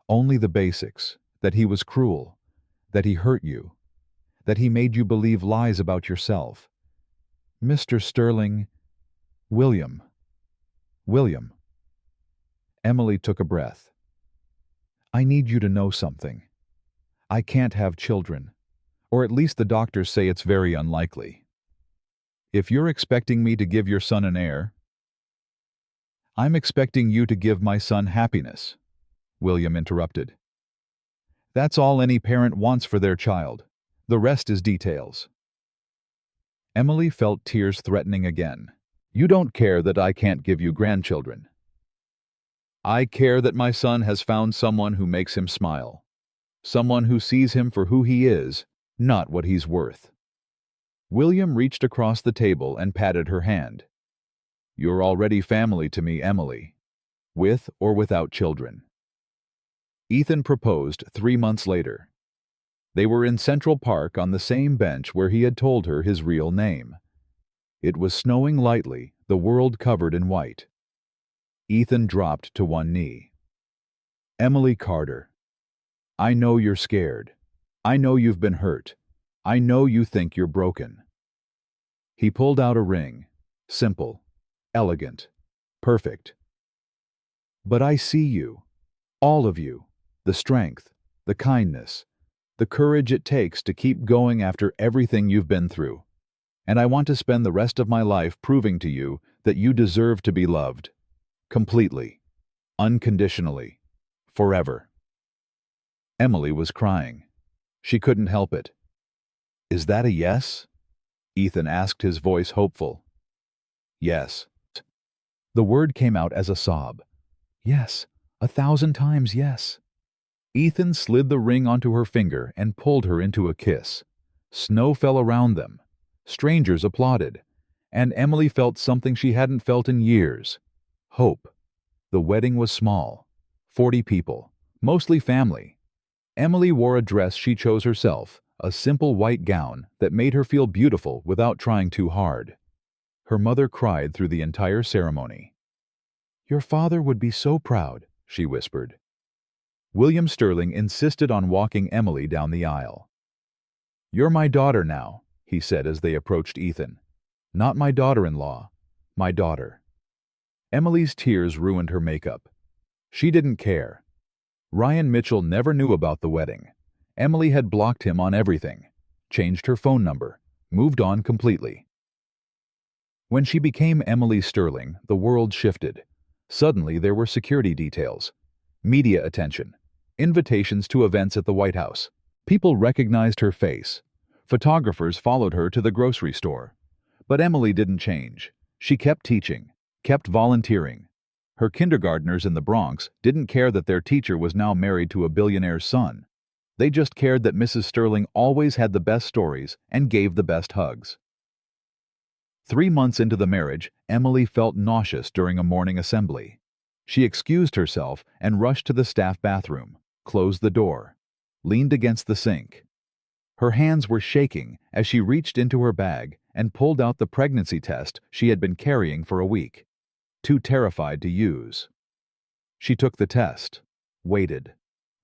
Only the basics, that he was cruel, that he hurt you, that he made you believe lies about yourself. Mr. Sterling, William. Emily took a breath. I need you to know something. I can't have children, or at least the doctors say it's very unlikely. If you're expecting me to give your son an heir, I'm expecting you to give my son happiness, William interrupted. That's all any parent wants for their child. The rest is details. Emily felt tears threatening again. You don't care that I can't give you grandchildren. I care that my son has found someone who makes him smile. Someone who sees him for who he is, not what he's worth. William reached across the table and patted her hand. You're already family to me, Emily, with or without children. Ethan proposed 3 months later. They were in Central Park on the same bench where he had told her his real name. It was snowing lightly, the world covered in white. Ethan dropped to one knee. Emily Carter, I know you're scared. I know you've been hurt. I know you think you're broken. He pulled out a ring, simple, elegant, perfect. But I see you, all of you, the strength, the kindness, the courage it takes to keep going after everything you've been through. And I want to spend the rest of my life proving to you that you deserve to be loved. Completely, unconditionally, forever. Emily was crying. She couldn't help it. Is that a yes? Ethan asked, his voice hopeful. Yes. The word came out as a sob. Yes, 1,000 times yes. Ethan slid the ring onto her finger and pulled her into a kiss. Snow fell around them. Strangers applauded. And Emily felt something she hadn't felt in years. Hope. The wedding was small. 40 people. Mostly family. Emily wore a dress she chose herself, a simple white gown that made her feel beautiful without trying too hard. Her mother cried through the entire ceremony. "Your father would be so proud," she whispered. William Sterling insisted on walking Emily down the aisle. "You're my daughter now," he said as they approached Ethan. "Not my daughter-in-law, my daughter." Emily's tears ruined her makeup. She didn't care. Ryan Mitchell never knew about the wedding. Emily had blocked him on everything, changed her phone number, moved on completely. When she became Emily Sterling, the world shifted. Suddenly there were security details, media attention, invitations to events at the White House. People recognized her face. Photographers followed her to the grocery store. But Emily didn't change. She kept teaching, kept volunteering. Her kindergartners in the Bronx didn't care that their teacher was now married to a billionaire's son. They just cared that Mrs. Sterling always had the best stories and gave the best hugs. 3 months into the marriage, Emily felt nauseous during a morning assembly. She excused herself and rushed to the staff bathroom, closed the door, leaned against the sink. Her hands were shaking as she reached into her bag and pulled out the pregnancy test she had been carrying for a week, too terrified to use. She took the test, waited,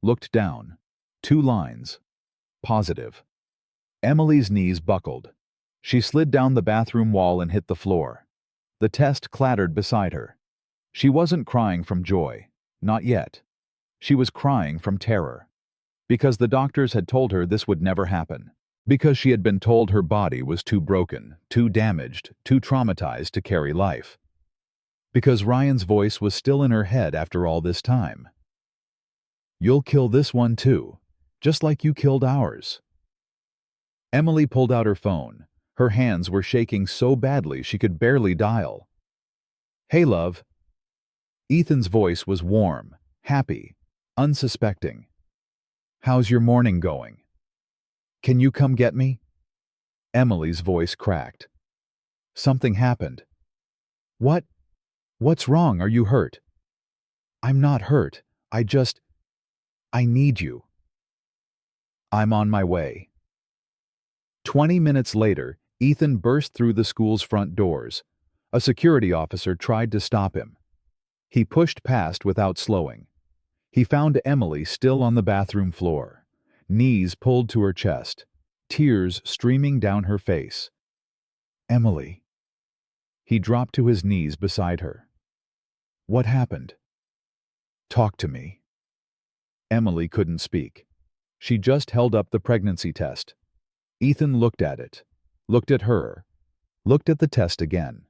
looked down. 2 lines. Positive. Emily's knees buckled. She slid down the bathroom wall and hit the floor. The test clattered beside her. She wasn't crying from joy. Not yet. She was crying from terror. Because the doctors had told her this would never happen. Because she had been told her body was too broken, too damaged, too traumatized to carry life. Because Ryan's voice was still in her head after all this time. "You'll kill this one too, just like you killed ours." Emily pulled out her phone. Her hands were shaking so badly she could barely dial. "Hey, love." Ethan's voice was warm, happy, unsuspecting. "How's your morning going? Can you come get me?" Emily's voice cracked. "Something happened." "What? What's wrong? Are you hurt?" "I'm not hurt. I need you." "I'm on my way." 20 minutes later, Ethan burst through the school's front doors. A security officer tried to stop him. He pushed past without slowing. He found Emily still on the bathroom floor, knees pulled to her chest, tears streaming down her face. "Emily." He dropped to his knees beside her. "What happened? Talk to me." Emily couldn't speak. She just held up the pregnancy test. Ethan looked at it, looked at her, looked at the test again.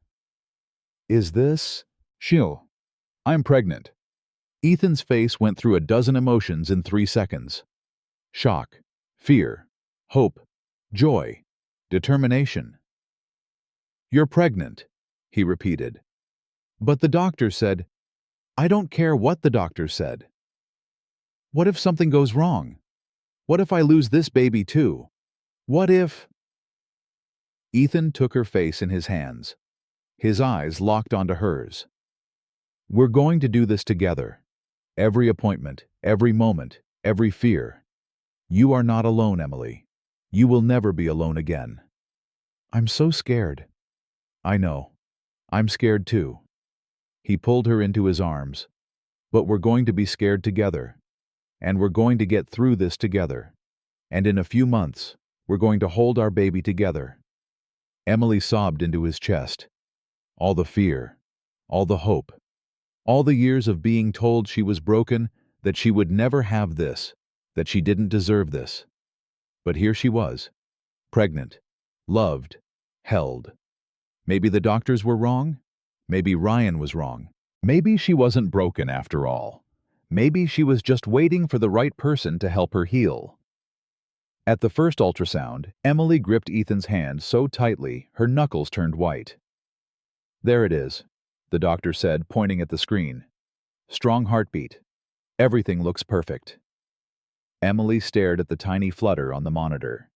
"Is this?" "She'll. I'm pregnant." Ethan's face went through a dozen emotions in 3 seconds. Shock, fear, hope, joy, determination. "You're pregnant," he repeated. "But the doctor said—" "I don't care what the doctor said. What if something goes wrong? What if I lose this baby too? What if—" Ethan took her face in his hands. His eyes locked onto hers. "We're going to do this together. Every appointment, every moment, every fear. You are not alone, Emily. You will never be alone again." "I'm so scared." "I know. I'm scared too." He pulled her into his arms. "But we're going to be scared together. And we're going to get through this together. And in a few months, we're going to hold our baby together." Emily sobbed into his chest. All the fear, all the hope, all the years of being told she was broken, that she would never have this, that she didn't deserve this. But here she was, pregnant, loved, held. Maybe the doctors were wrong. Maybe Ryan was wrong. Maybe she wasn't broken after all. Maybe she was just waiting for the right person to help her heal. At the first ultrasound, Emily gripped Ethan's hand so tightly her knuckles turned white. "There it is," the doctor said, pointing at the screen. "Strong heartbeat. Everything looks perfect." Emily stared at the tiny flutter on the monitor.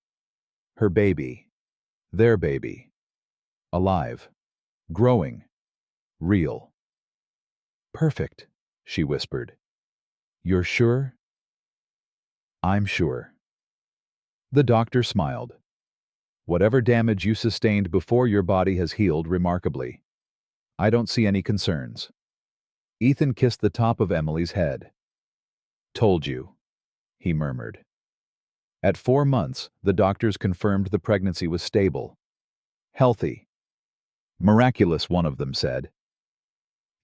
Her baby. Their baby. Alive. Growing. Real. "Perfect," she whispered. "You're sure?" "I'm sure." The doctor smiled. "Whatever damage you sustained before your body has healed remarkably. I don't see any concerns." Ethan kissed the top of Emily's head. "Told you," he murmured. At 4 months, the doctors confirmed the pregnancy was stable. Healthy. Miraculous, one of them said.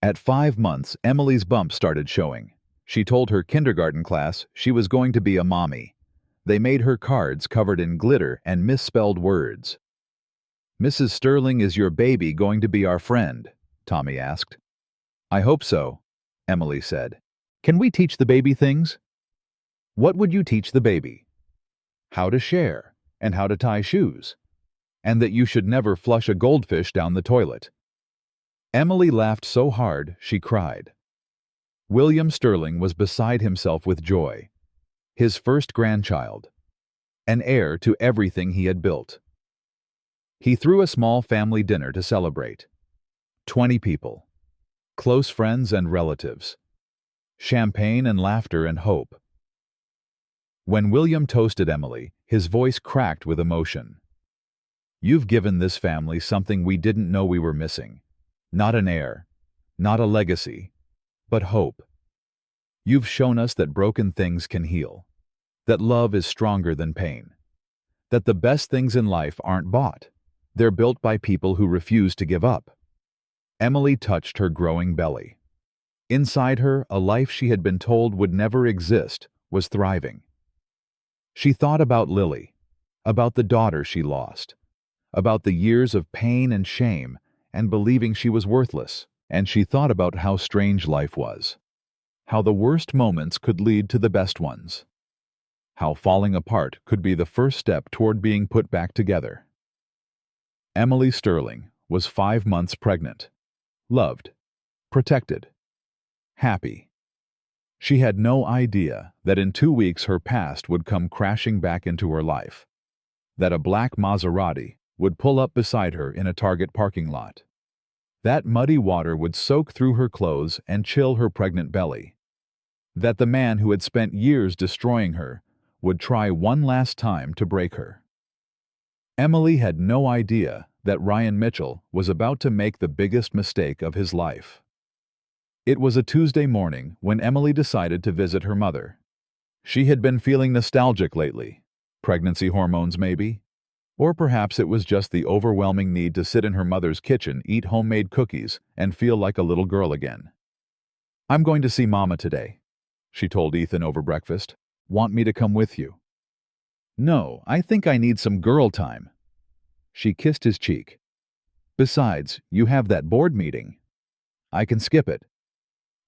At 5 months, Emily's bump started showing. She told her kindergarten class she was going to be a mommy. They made her cards covered in glitter and misspelled words. "Mrs. Sterling, is your baby going to be our friend?" Tommy asked. "I hope so," Emily said. "Can we teach the baby things?" "What would you teach the baby?" "How to share, and how to tie shoes, and that you should never flush a goldfish down the toilet." Emily laughed so hard she cried. William Sterling was beside himself with joy. His first grandchild. An heir to everything he had built. He threw a small family dinner to celebrate. 20 people. Close friends and relatives. Champagne and laughter and hope. When William toasted Emily, his voice cracked with emotion. "You've given this family something we didn't know we were missing. Not an heir, not a legacy, but hope. You've shown us that broken things can heal, that love is stronger than pain, that the best things in life aren't bought, they're built by people who refuse to give up." Emily touched her growing belly. Inside her, a life she had been told would never exist was thriving. She thought about Lily, about the daughter she lost, about the years of pain and shame and believing she was worthless, and she thought about how strange life was, how the worst moments could lead to the best ones, how falling apart could be the first step toward being put back together. Emily Sterling was 5 months pregnant, loved, protected, happy. She had no idea that in 2 weeks her past would come crashing back into her life, that a black Maserati would pull up beside her in a Target parking lot. That muddy water would soak through her clothes and chill her pregnant belly. That the man who had spent years destroying her would try one last time to break her. Emily had no idea that Ryan Mitchell was about to make the biggest mistake of his life. It was a Tuesday morning when Emily decided to visit her mother. She had been feeling nostalgic lately. Pregnancy hormones, maybe? Or perhaps it was just the overwhelming need to sit in her mother's kitchen, eat homemade cookies, and feel like a little girl again. "I'm going to see Mama today," she told Ethan over breakfast. "Want me to come with you?" "No, I think I need some girl time." She kissed his cheek. "Besides, you have that board meeting." "I can skip it."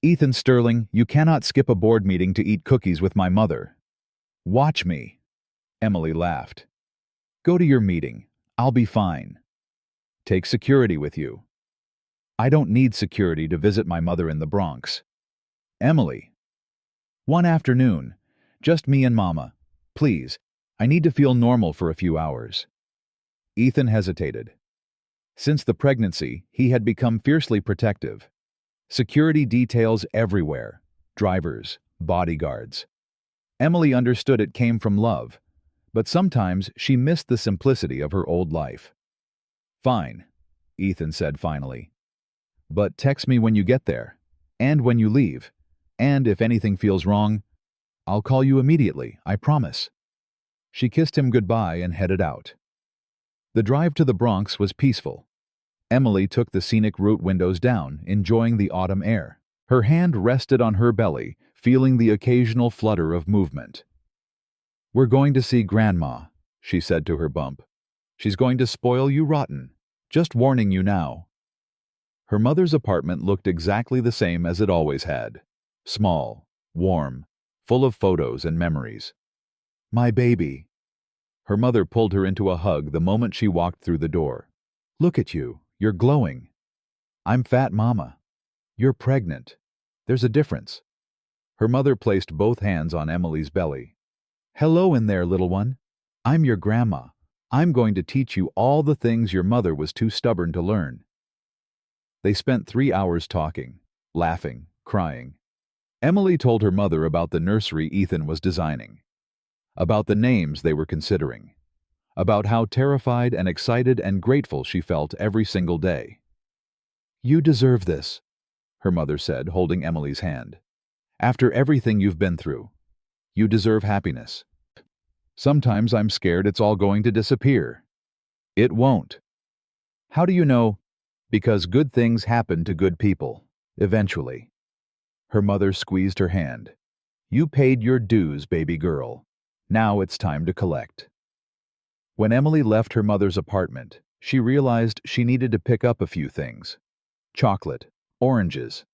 "Ethan Sterling, you cannot skip a board meeting to eat cookies with my mother." "Watch me." Emily laughed. "Go to your meeting. I'll be fine." "Take security with you." "I don't need security to visit my mother in the Bronx." "Emily." "One afternoon. Just me and Mama. Please, I need to feel normal for a few hours." Ethan hesitated. Since the pregnancy, he had become fiercely protective. Security details everywhere. Drivers, bodyguards. Emily understood it came from love, but sometimes she missed the simplicity of her old life. "Fine," Ethan said finally. "But text me when you get there, and when you leave, and if anything feels wrong, I'll call you immediately, I promise." She kissed him goodbye and headed out. The drive to the Bronx was peaceful. Emily took the scenic route windows down, enjoying the autumn air. Her hand rested on her belly, feeling the occasional flutter of movement. "We're going to see Grandma," she said to her bump. "She's going to spoil you rotten. Just warning you now." Her mother's apartment looked exactly the same as it always had. Small, warm, full of photos and memories. "My baby." Her mother pulled her into a hug the moment she walked through the door. "Look at you. You're glowing." "I'm fat, Mama." "You're pregnant. There's a difference." Her mother placed both hands on Emily's belly. "Hello in there, little one. I'm your grandma. I'm going to teach you all the things your mother was too stubborn to learn." They spent 3 hours talking, laughing, crying. Emily told her mother about the nursery Ethan was designing, about the names they were considering, about how terrified and excited and grateful she felt every single day. "You deserve this," her mother said, holding Emily's hand. "After everything you've been through, you deserve happiness. Sometimes I'm scared it's all going to disappear." "It won't." "How do you know?" "Because good things happen to good people, eventually." Her mother squeezed her hand. "You paid your dues, baby girl. Now it's time to collect." When Emily left her mother's apartment, she realized she needed to pick up a few things. Chocolate, oranges.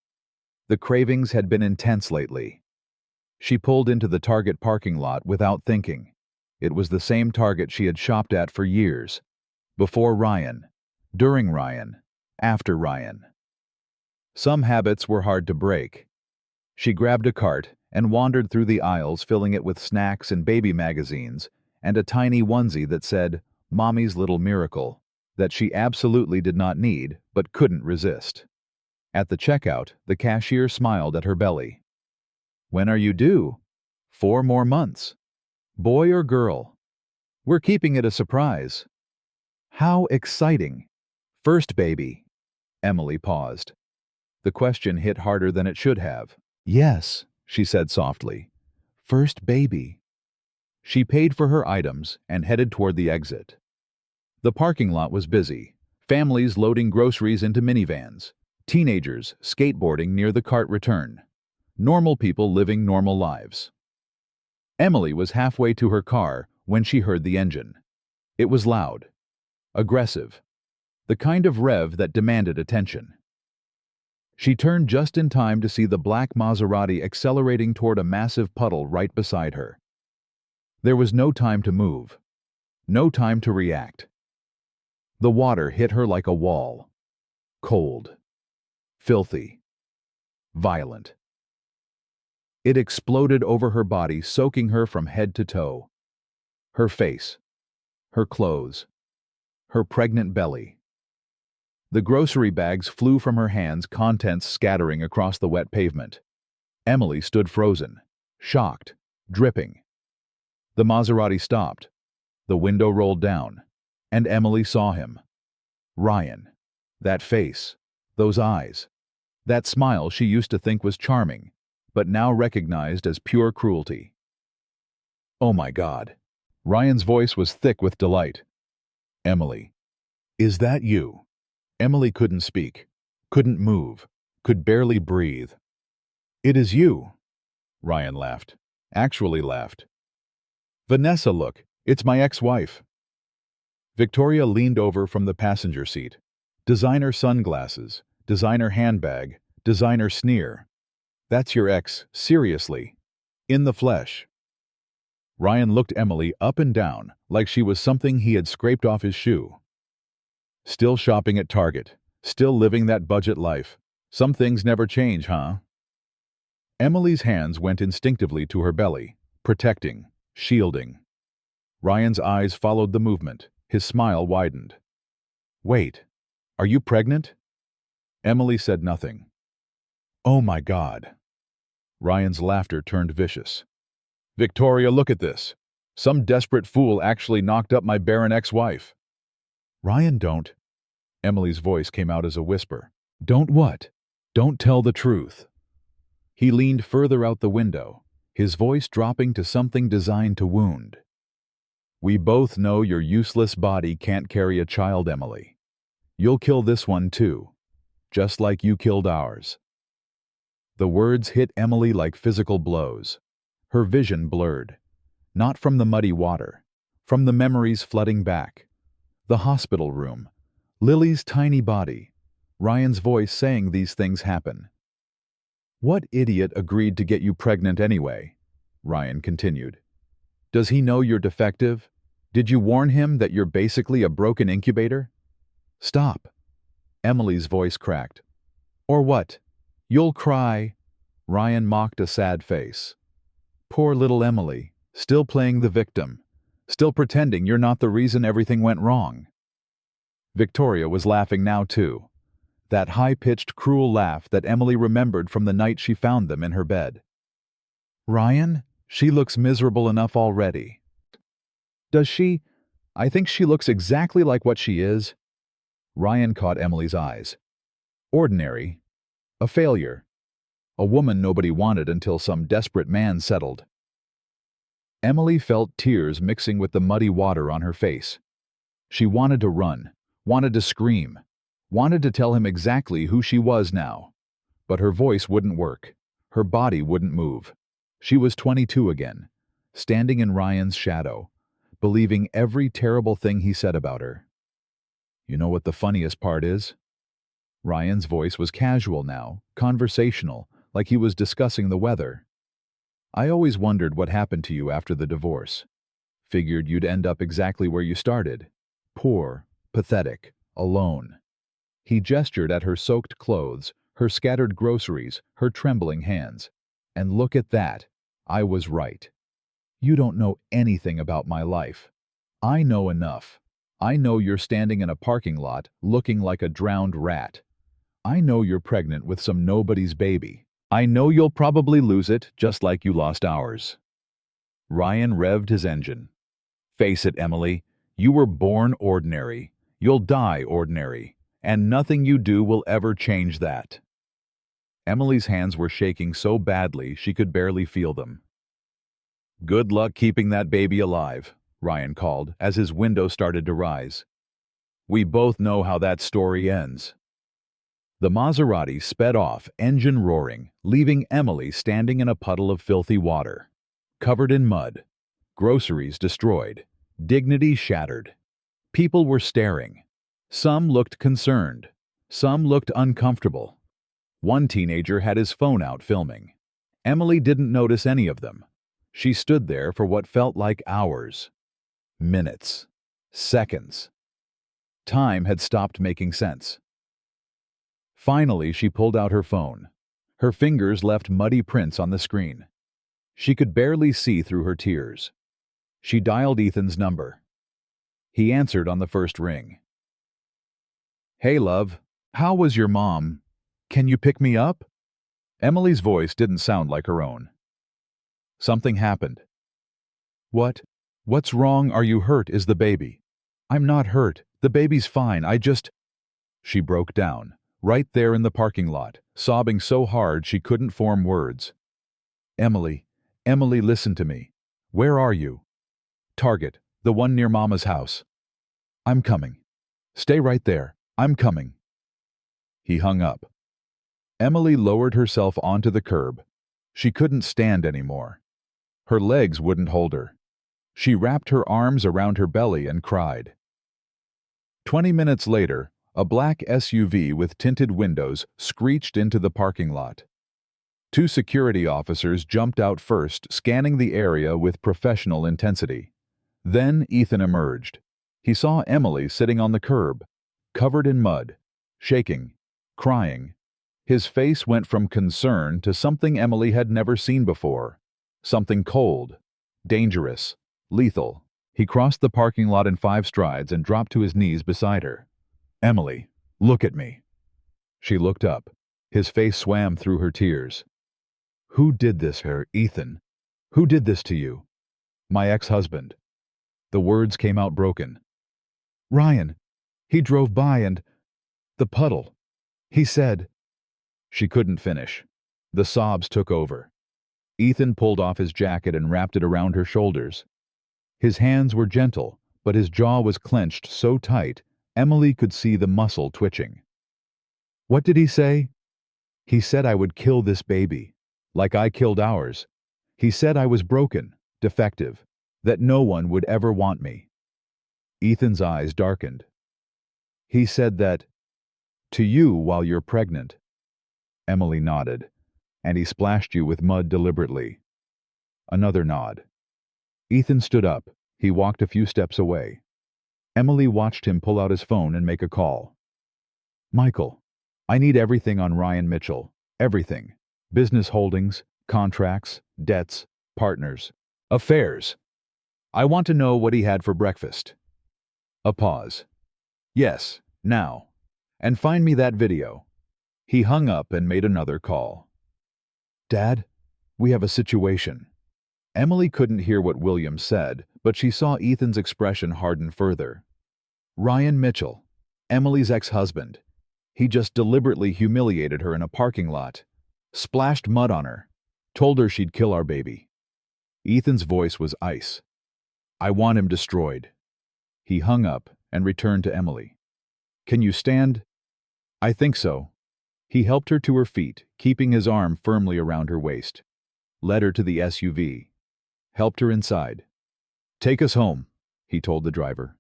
The cravings had been intense lately. She pulled into the Target parking lot without thinking. It was the same Target she had shopped at for years. Before Ryan, during Ryan, after Ryan. Some habits were hard to break. She grabbed a cart and wandered through the aisles, filling it with snacks and baby magazines, and a tiny onesie that said, "Mommy's Little Miracle," that she absolutely did not need, but couldn't resist. At the checkout, the cashier smiled at her belly. "When are you due?" "4 more months." "Boy or girl?" "We're keeping it a surprise." "How exciting." "First baby." Emily paused. The question hit harder than it should have. "Yes," she said softly. "First baby." She paid for her items and headed toward the exit. The parking lot was busy, families loading groceries into minivans, teenagers skateboarding near the cart return, normal people living normal lives. Emily was halfway to her car when she heard the engine. It was loud, aggressive, the kind of rev that demanded attention. She turned just in time to see the black Maserati accelerating toward a massive puddle right beside her. There was no time to move, no time to react. The water hit her like a wall. Cold, filthy, violent. It exploded over her body, soaking her from head to toe. Her face, her clothes, her pregnant belly. The grocery bags flew from her hands, contents scattering across the wet pavement. Emily stood frozen, shocked, dripping. The Maserati stopped. The window rolled down, and Emily saw him. Ryan. That face, those eyes, that smile she used to think was charming, but now recognized as pure cruelty. "Oh my God." Ryan's voice was thick with delight. "Emily, is that you?" Emily couldn't speak, couldn't move, could barely breathe. "It is you." Ryan laughed. Actually laughed. "Vanessa, look, it's my ex-wife." Victoria leaned over from the passenger seat. Designer sunglasses, designer handbag, designer sneer. "That's your ex, seriously. In the flesh." Ryan looked Emily up and down like she was something he had scraped off his shoe. "Still shopping at Target, still living that budget life. Some things never change, huh?" Emily's hands went instinctively to her belly, protecting, shielding. Ryan's eyes followed the movement, his smile widened. "Wait, are you pregnant?" Emily said nothing. "Oh my God." Ryan's laughter turned vicious. "Victoria, look at this. Some desperate fool actually knocked up my barren ex-wife." "Ryan, don't." Emily's voice came out as a whisper. "Don't what?" "Don't tell the truth." He leaned further out the window, his voice dropping to something designed to wound. "We both know your useless body can't carry a child, Emily. You'll kill this one too, just like you killed ours." The words hit Emily like physical blows. Her vision blurred, not from the muddy water, from the memories flooding back. The hospital room, Lily's tiny body, Ryan's voice saying these things happen. "What idiot agreed to get you pregnant anyway?" Ryan continued. "Does he know you're defective? Did you warn him that you're basically a broken incubator? Stop. Emily's voice cracked. Or what? You'll cry. Ryan mocked a sad face. Poor little Emily, still playing the victim, still pretending you're not the reason everything went wrong. Victoria was laughing now too. That high-pitched, cruel laugh that Emily remembered from the night she found them in her bed. Ryan? She looks miserable enough already. Does she? I think she looks exactly like what she is. Ryan caught Emily's eyes. Ordinary. A failure. A woman nobody wanted until some desperate man settled. Emily felt tears mixing with the muddy water on her face. She wanted to run, wanted to scream, wanted to tell him exactly who she was now. But her voice wouldn't work. Her body wouldn't move. She was 22 again, standing in Ryan's shadow, believing every terrible thing he said about her. You know what the funniest part is? Ryan's voice was casual now, conversational, like he was discussing the weather. I always wondered what happened to you after the divorce. Figured you'd end up exactly where you started. Poor, pathetic, alone. He gestured at her soaked clothes, her scattered groceries, her trembling hands. And look at that. I was right. You don't know anything about my life. I know enough. I know you're standing in a parking lot looking like a drowned rat. I know you're pregnant with some nobody's baby. I know you'll probably lose it just like you lost ours. Ryan revved his engine. Face it, Emily. You were born ordinary. You'll die ordinary. And nothing you do will ever change that. Emily's hands were shaking so badly she could barely feel them. Good luck keeping that baby alive, Ryan called as his window started to rise. We both know how that story ends. The Maserati sped off, engine roaring, leaving Emily standing in a puddle of filthy water. Covered in mud. Groceries destroyed. Dignity shattered. People were staring. Some looked concerned. Some looked uncomfortable. One teenager had his phone out filming. Emily didn't notice any of them. She stood there for what felt like hours. Minutes. Seconds. Time had stopped making sense. Finally, she pulled out her phone. Her fingers left muddy prints on the screen. She could barely see through her tears. She dialed Ethan's number. He answered on the first ring. Hey, love. How was your mom? Can you pick me up? Emily's voice didn't sound like her own. Something happened. What? What's wrong? Are you hurt? Is the baby? I'm not hurt. The baby's fine. She broke down, right there in the parking lot, sobbing so hard she couldn't form words. Emily, listen to me. Where are you? Target, the one near Mama's house. I'm coming. Stay right there. I'm coming. He hung up. Emily lowered herself onto the curb. She couldn't stand anymore. Her legs wouldn't hold her. She wrapped her arms around her belly and cried. 20 minutes later, a black SUV with tinted windows screeched into the parking lot. 2 security officers jumped out first, scanning the area with professional intensity. Then Ethan emerged. He saw Emily sitting on the curb, covered in mud, shaking, crying. His face went from concern to something Emily had never seen before. Something cold, dangerous, lethal. He crossed the parking lot in 5 strides and dropped to his knees beside her. Emily, look at me. She looked up. His face swam through her tears. Who did this, Ethan? Who did this to you? My ex-husband. The words came out broken. Ryan. He drove by and... the puddle. He said... She couldn't finish. The sobs took over. Ethan pulled off his jacket and wrapped it around her shoulders. His hands were gentle, but his jaw was clenched so tight, Emily could see the muscle twitching. What did he say? He said I would kill this baby, like I killed ours. He said I was broken, defective, that no one would ever want me. Ethan's eyes darkened. He said that, to you while you're pregnant. Emily nodded, and he splashed you with mud deliberately. Another nod. Ethan stood up, He walked a few steps away. Emily watched him pull out his phone and make a call. Michael, I need everything on Ryan Mitchell. Everything. Business holdings, contracts, debts, partners, affairs. I want to know what he had for breakfast. A pause. Yes, now. And find me that video. He hung up and made another call. Dad, we have a situation. Emily couldn't hear what William said, but she saw Ethan's expression harden further. Ryan Mitchell, Emily's ex-husband. He just deliberately humiliated her in a parking lot, splashed mud on her, told her she'd kill our baby. Ethan's voice was ice. I want him destroyed. He hung up and returned to Emily. Can you stand? I think so. He helped her to her feet, keeping his arm firmly around her waist. Led her to the SUV. Helped her inside. Take us home, he told the driver.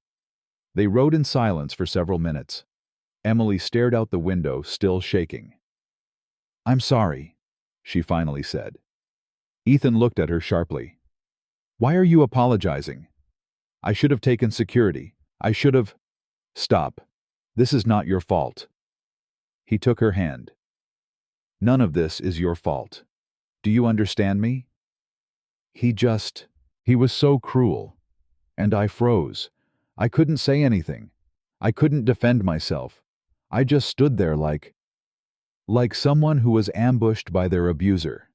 They rode in silence for several minutes. Emily stared out the window, still shaking. I'm sorry, she finally said. Ethan looked at her sharply. Why are you apologizing? I should have taken security. I should have... Stop. This is not your fault. He took her hand. None of this is your fault. Do you understand me? He was so cruel. And I froze. I couldn't say anything. I couldn't defend myself. I just stood there like someone who was ambushed by their abuser.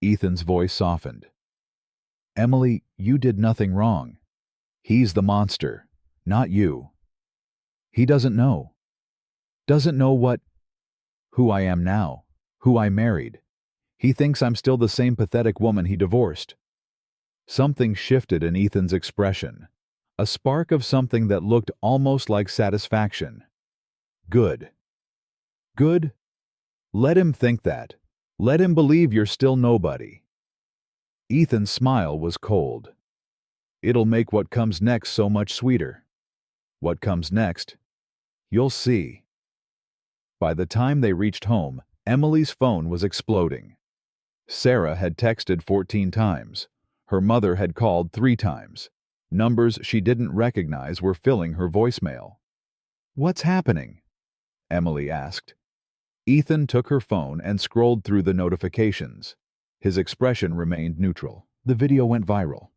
Ethan's voice softened. Emily, you did nothing wrong. He's the monster, not you. He doesn't know. Doesn't know who I am now, who I married. He thinks I'm still the same pathetic woman he divorced. Something shifted in Ethan's expression, a spark of something that looked almost like satisfaction. Good. Good? Let him think that. Let him believe you're still nobody. Ethan's smile was cold. It'll make what comes next so much sweeter. What comes next? You'll see. By the time they reached home, Emily's phone was exploding. Sarah had texted 14 times. Her mother had called 3 times. Numbers she didn't recognize were filling her voicemail. What's happening? Emily asked. Ethan took her phone and scrolled through the notifications. His expression remained neutral. The video went viral.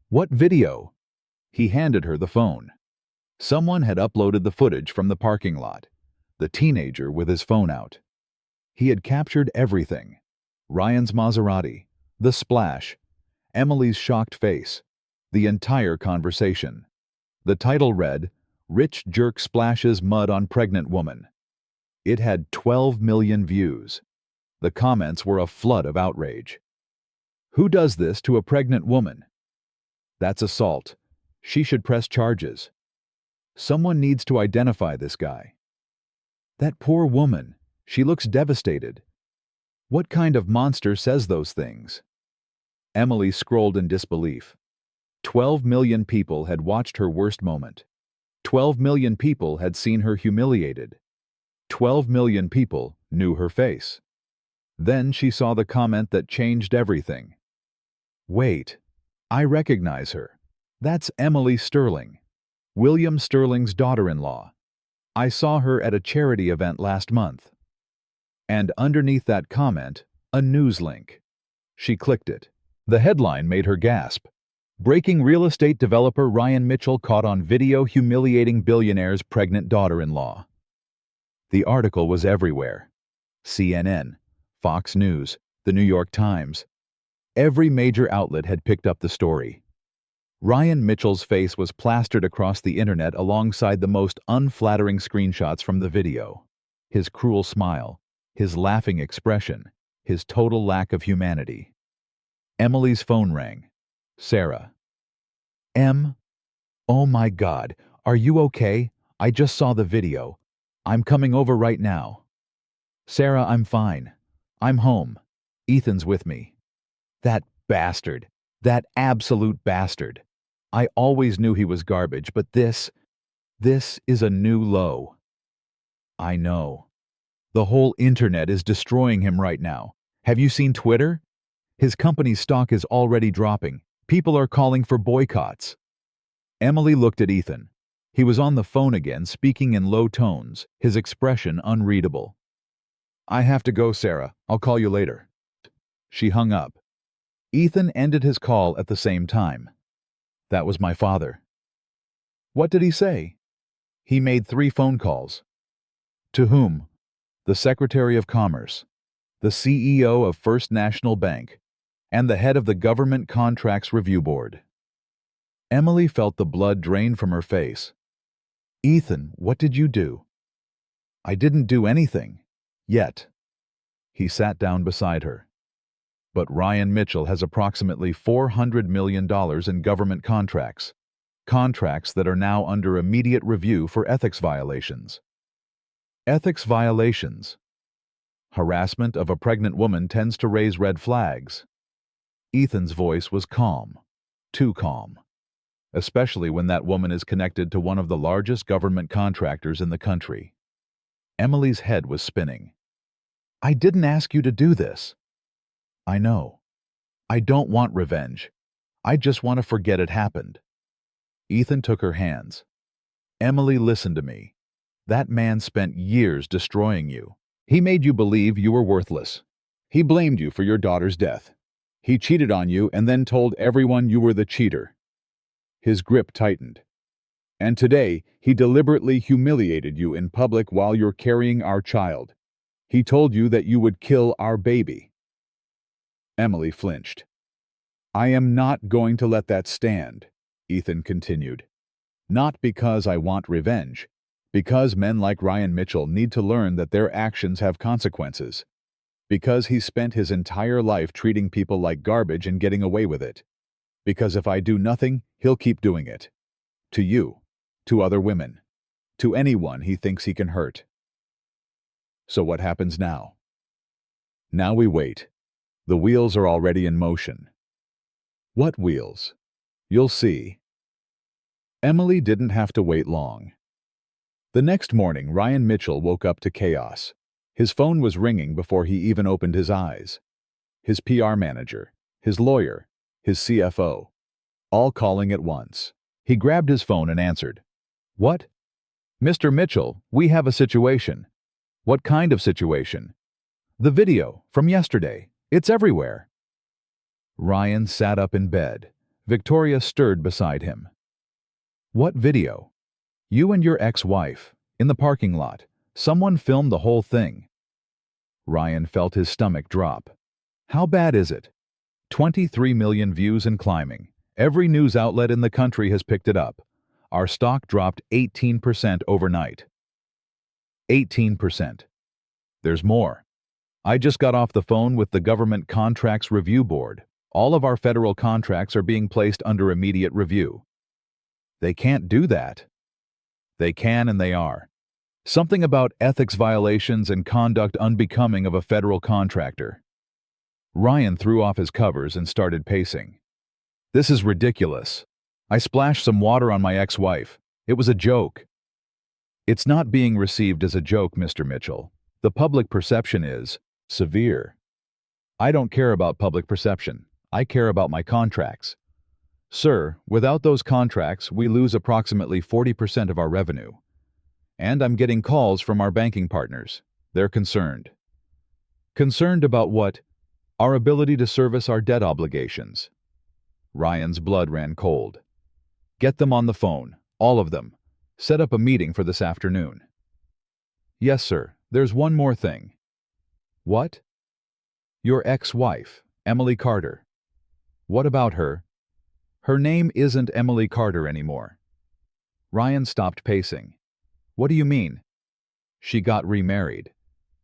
What video? He handed her the phone. Someone had uploaded the footage from the parking lot. The teenager with his phone out. He had captured everything. Ryan's Maserati, the splash, Emily's shocked face, the entire conversation. The title read, Rich Jerk Splashes Mud on Pregnant Woman. It had 12 million views. The comments were a flood of outrage. Who does this to a pregnant woman? That's assault. She should press charges. Someone needs to identify this guy. That poor woman. She looks devastated. What kind of monster says those things? Emily scrolled in disbelief. 12 million people had watched her worst moment. 12 million people had seen her humiliated. 12 million people knew her face. Then she saw the comment that changed everything. Wait, I recognize her. That's Emily Sterling, William Sterling's daughter-in-law. I saw her at a charity event last month. And underneath that comment, a news link. She clicked it. The headline made her gasp. Breaking real estate developer Ryan Mitchell caught on video humiliating billionaire's pregnant daughter-in-law. The article was everywhere. CNN, Fox News, The New York Times. Every major outlet had picked up the story. Ryan Mitchell's face was plastered across the internet alongside the most unflattering screenshots from the video. His cruel smile, his laughing expression, his total lack of humanity. Emily's phone rang. Sarah. Oh my God, are you okay? I just saw the video. I'm coming over right now. Sarah, I'm fine. I'm home. Ethan's with me. That bastard. That absolute bastard. I always knew he was garbage, but this is a new low. I know. The whole internet is destroying him right now. Have you seen Twitter? His company's stock is already dropping. People are calling for boycotts. Emily looked at Ethan. He was on the phone again, speaking in low tones, his expression unreadable. I have to go, Sarah. I'll call you later. She hung up. Ethan ended his call at the same time. That was my father. What did he say? He made 3 phone calls. To whom? The Secretary of Commerce, the CEO of First National Bank, and the head of the Government Contracts Review Board. Emily felt the blood drain from her face. Ethan, what did you do? I didn't do anything. Yet. He sat down beside her. But Ryan Mitchell has approximately $400 million in government contracts. Contracts that are now under immediate review for ethics violations. Ethics violations. Harassment of a pregnant woman tends to raise red flags. Ethan's voice was calm. Too calm. Especially when that woman is connected to one of the largest government contractors in the country. Emily's head was spinning. I didn't ask you to do this. I know. I don't want revenge. I just want to forget it happened. Ethan took her hands. Emily, listen to me. That man spent years destroying you. He made you believe you were worthless. He blamed you for your daughter's death. He cheated on you and then told everyone you were the cheater. His grip tightened. And today, he deliberately humiliated you in public while you're carrying our child. He told you that you would kill our baby. Emily flinched. I am not going to let that stand, Ethan continued. Not because I want revenge, because men like Ryan Mitchell need to learn that their actions have consequences. Because he spent his entire life treating people like garbage and getting away with it. Because if I do nothing, he'll keep doing it. To you, to other women, to anyone he thinks he can hurt. So what happens now? Now we wait. The wheels are already in motion. What wheels? You'll see. Emily didn't have to wait long. The next morning, Ryan Mitchell woke up to chaos. His phone was ringing before he even opened his eyes. His PR manager, his lawyer, his CFO, all calling at once. He grabbed his phone and answered. What? Mr. Mitchell, we have a situation. What kind of situation? The video from yesterday. It's everywhere. Ryan sat up in bed. Victoria stirred beside him. What video? You and your ex-wife, in the parking lot. Someone filmed the whole thing. Ryan felt his stomach drop. How bad is it? 23 million views and climbing. Every news outlet in the country has picked it up. Our stock dropped 18% overnight. 18%. There's more. I just got off the phone with the Government Contracts Review Board. All of our federal contracts are being placed under immediate review. They can't do that. They can and they are. Something about ethics violations and conduct unbecoming of a federal contractor. Ryan threw off his covers and started pacing. This is ridiculous. I splashed some water on my ex-wife. It was a joke. It's not being received as a joke, Mr. Mitchell. The public perception is severe. I don't care about public perception. I care about my contracts. Sir, without those contracts, we lose approximately 40% of our revenue. And I'm getting calls from our banking partners. They're concerned. Concerned about what? Our ability to service our debt obligations. Ryan's blood ran cold. Get them on the phone, all of them. Set up a meeting for this afternoon. Yes, sir. There's one more thing. What? Your ex-wife, Emily Carter. What about her? Her name isn't Emily Carter anymore. Ryan stopped pacing. What do you mean? She got remarried.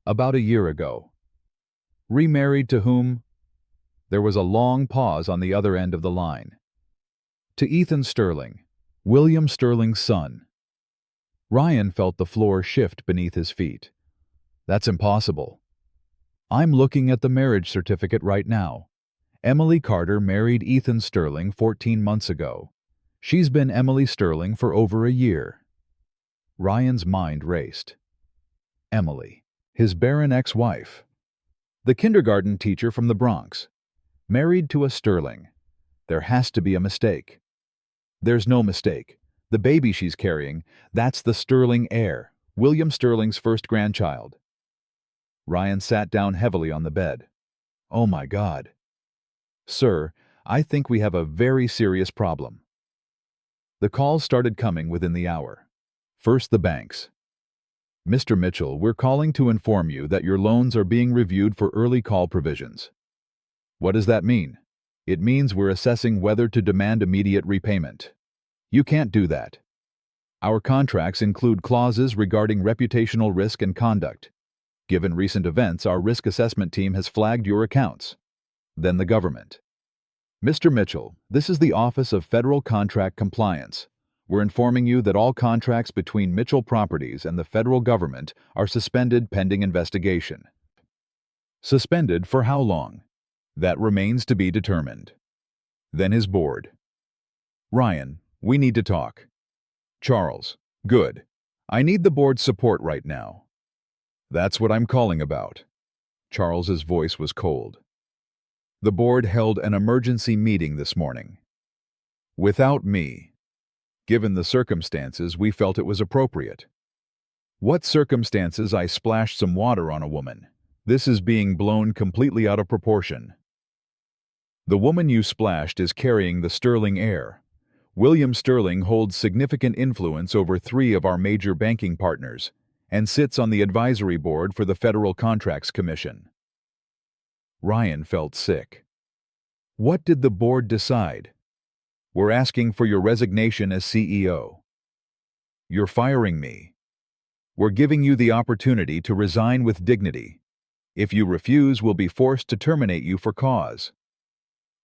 About a year ago. Remarried to whom? There was a long pause on the other end of the line. To Ethan Sterling, William Sterling's son. Ryan felt the floor shift beneath his feet. That's impossible. I'm looking at the marriage certificate right now. Emily Carter married Ethan Sterling 14 months ago. She's been Emily Sterling for over a year. Ryan's mind raced. Emily, his barren ex-wife. The kindergarten teacher from the Bronx. Married to a Sterling. There has to be a mistake. There's no mistake. The baby she's carrying, that's the Sterling heir, William Sterling's first grandchild. Ryan sat down heavily on the bed. Oh my God. Sir, I think we have a very serious problem. The calls started coming within the hour. First, the banks. Mr. Mitchell, we're calling to inform you that your loans are being reviewed for early call provisions. What does that mean? It means we're assessing whether to demand immediate repayment. You can't do that. Our contracts include clauses regarding reputational risk and conduct. Given recent events, our risk assessment team has flagged your accounts. Then the government. Mr. Mitchell, this is the Office of Federal Contract Compliance. We're informing you that all contracts between Mitchell Properties and the federal government are suspended pending investigation. Suspended for how long? That remains to be determined. Then his board. Ryan, we need to talk. Charles, good. I need the board's support right now. That's what I'm calling about. Charles's voice was cold. The board held an emergency meeting this morning. Without me. Given the circumstances, we felt it was appropriate. What circumstances? I splashed some water on a woman. This is being blown completely out of proportion. The woman you splashed is carrying the Sterling heir. William Sterling holds significant influence over 3 of our major banking partners and sits on the advisory board for the Federal Contracts Commission. Ryan felt sick. What did the board decide? We're asking for your resignation as CEO. You're firing me. We're giving you the opportunity to resign with dignity. If you refuse, we'll be forced to terminate you for cause.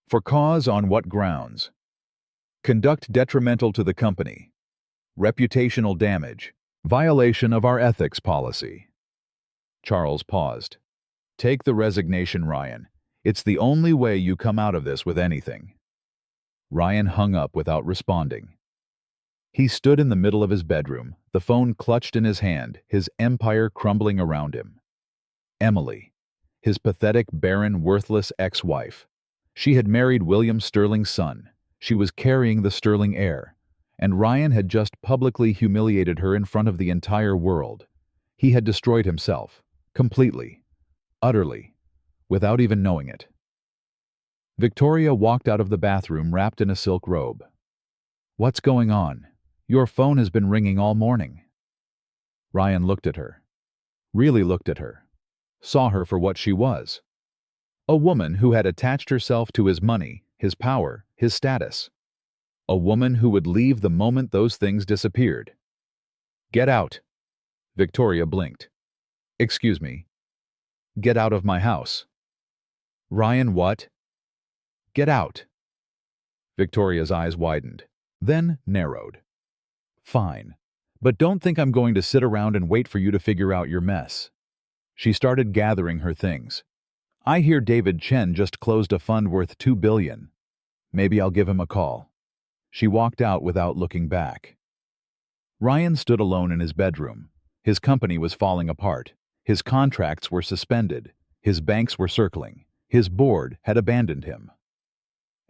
For cause on what grounds? Conduct detrimental to the company. Reputational damage. Violation of our ethics policy. Charles paused. Take the resignation, Ryan. It's the only way you come out of this with anything. Ryan hung up without responding. He stood in the middle of his bedroom, the phone clutched in his hand, his empire crumbling around him. Emily, his pathetic, barren, worthless ex-wife. She had married William Sterling's son. She was carrying the Sterling heir, and Ryan had just publicly humiliated her in front of the entire world. He had destroyed himself, completely, utterly, without even knowing it. Victoria walked out of the bathroom wrapped in a silk robe. What's going on? Your phone has been ringing all morning. Ryan looked at her. Really looked at her. Saw her for what she was. A woman who had attached herself to his money, his power, his status. A woman who would leave the moment those things disappeared. Get out. Victoria blinked. Excuse me. Get out of my house. Ryan, what? Get out. Victoria's eyes widened, then narrowed. Fine, but don't think I'm going to sit around and wait for you to figure out your mess. She started gathering her things. I hear David Chen just closed a fund worth $2 billion. Maybe I'll give him a call. She walked out without looking back. Ryan stood alone in his bedroom. His company was falling apart. His contracts were suspended. His banks were circling. His board had abandoned him.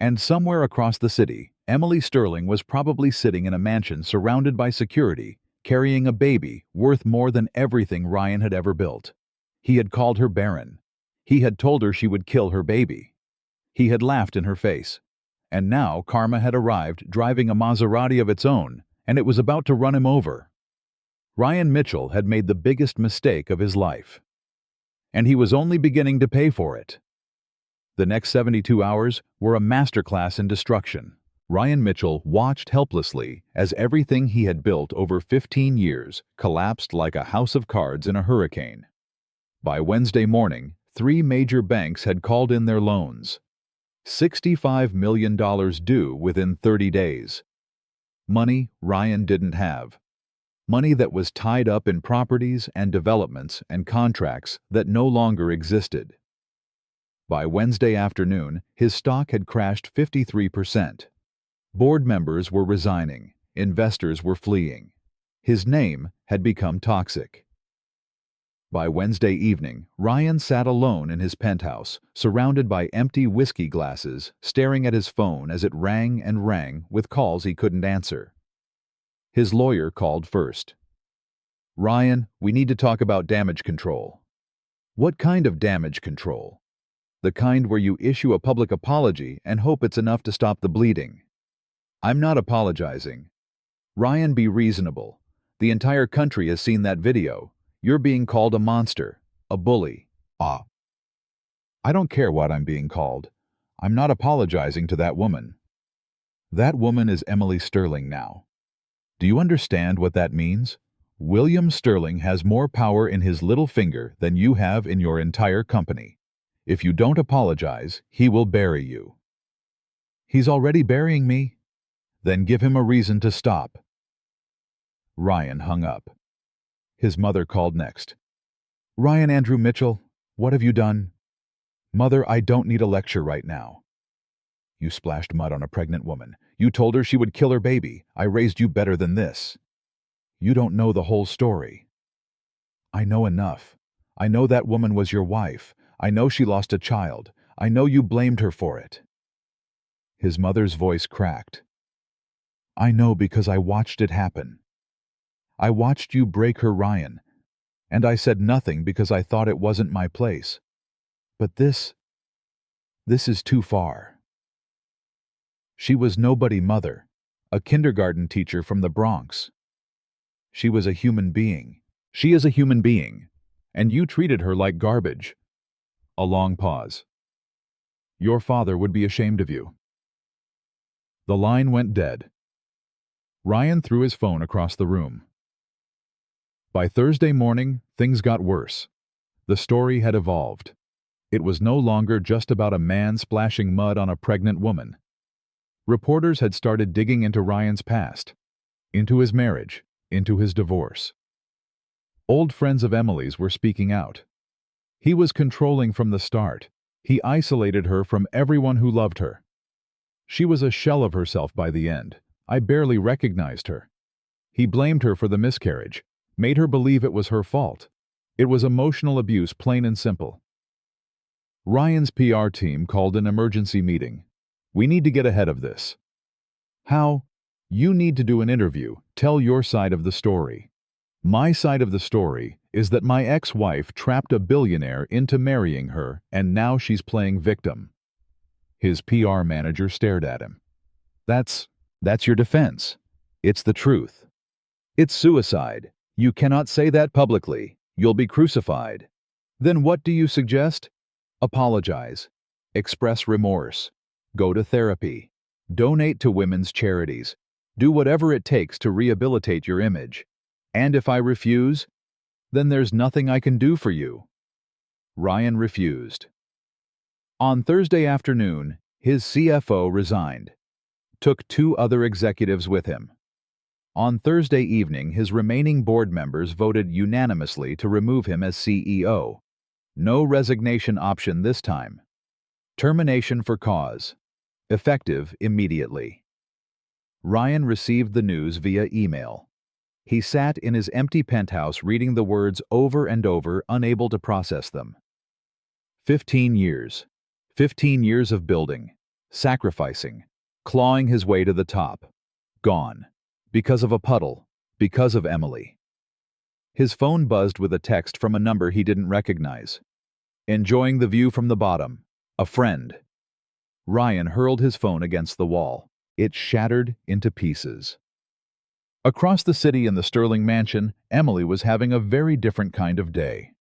And somewhere across the city, Emily Sterling was probably sitting in a mansion surrounded by security, carrying a baby worth more than everything Ryan had ever built. He had called her barren. He had told her she would kill her baby. He had laughed in her face. And now karma had arrived, driving a Maserati of its own, and it was about to run him over. Ryan Mitchell had made the biggest mistake of his life. And he was only beginning to pay for it. The next 72 hours were a masterclass in destruction. Ryan Mitchell watched helplessly as everything he had built over 15 years collapsed like a house of cards in a hurricane. By Wednesday morning, 3 major banks had called in their loans. $65 million due within 30 days. Money Ryan didn't have. Money that was tied up in properties and developments and contracts that no longer existed. By Wednesday afternoon, his stock had crashed 53%. Board members were resigning. Investors were fleeing. His name had become toxic. By Wednesday evening, Ryan sat alone in his penthouse, surrounded by empty whiskey glasses, staring at his phone as it rang and rang with calls he couldn't answer. His lawyer called first. "Ryan, we need to talk about damage control." "What kind of damage control?" "The kind where you issue a public apology and hope it's enough to stop the bleeding." "I'm not apologizing." "Ryan, be reasonable. The entire country has seen that video. You're being called a monster, a bully." "Ah. I don't care what I'm being called. I'm not apologizing to that woman. That woman is Emily Sterling now. Do you understand what that means? William Sterling has more power in his little finger than you have in your entire company. If you don't apologize, he will bury you." "He's already burying me." "Then give him a reason to stop." Ryan hung up. His mother called next. "Ryan Andrew Mitchell, what have you done?" "Mother, I don't need a lecture right now." "You splashed mud on a pregnant woman. You told her she would kill her baby. I raised you better than this." "You don't know the whole story." "I know enough. I know that woman was your wife. I know she lost a child. I know you blamed her for it." His mother's voice cracked. "I know because I watched it happen. I watched you break her, Ryan, and I said nothing because I thought it wasn't my place. But this is too far." She was nobody, Mother, a kindergarten teacher from the Bronx. She was a human being. She is a human being, and you treated her like garbage. A long pause. "Your father would be ashamed of you." The line went dead. Ryan threw his phone across the room. By Thursday morning, things got worse. The story had evolved. It was no longer just about a man splashing mud on a pregnant woman. Reporters had started digging into Ryan's past, into his marriage, into his divorce. Old friends of Emily's were speaking out. He was controlling from the start. He isolated her from everyone who loved her. She was a shell of herself by the end. I barely recognized her. He blamed her for the miscarriage, made her believe it was her fault. It was emotional abuse, plain and simple. Ryan's PR team called an emergency meeting. "We need to get ahead of this." "How?" "You need to do an interview, tell your side of the story." "My side of the story is that my ex-wife trapped a billionaire into marrying her, and now she's playing victim." His PR manager stared at him. That's your defense. It's the truth." "It's suicide. You cannot say that publicly. You'll be crucified." "Then what do you suggest?" "Apologize. Express remorse. Go to therapy. Donate to women's charities. Do whatever it takes to rehabilitate your image. And if I refuse, then there's nothing I can do for you." Ryan refused. On Thursday afternoon, his CFO resigned. Took 2 other executives with him. On Thursday evening, his remaining board members voted unanimously to remove him as CEO. No resignation option this time. Termination for cause. Effective immediately. Ryan received the news via email. He sat in his empty penthouse reading the words over and over, unable to process them. 15 years. 15 years of building, sacrificing, clawing his way to the top. Gone. Because of a puddle. Because of Emily. His phone buzzed with a text from a number he didn't recognize. "Enjoying the view from the bottom. A friend." Ryan hurled his phone against the wall. It shattered into pieces. Across the city in the Sterling mansion, Emily was having a very different kind of day.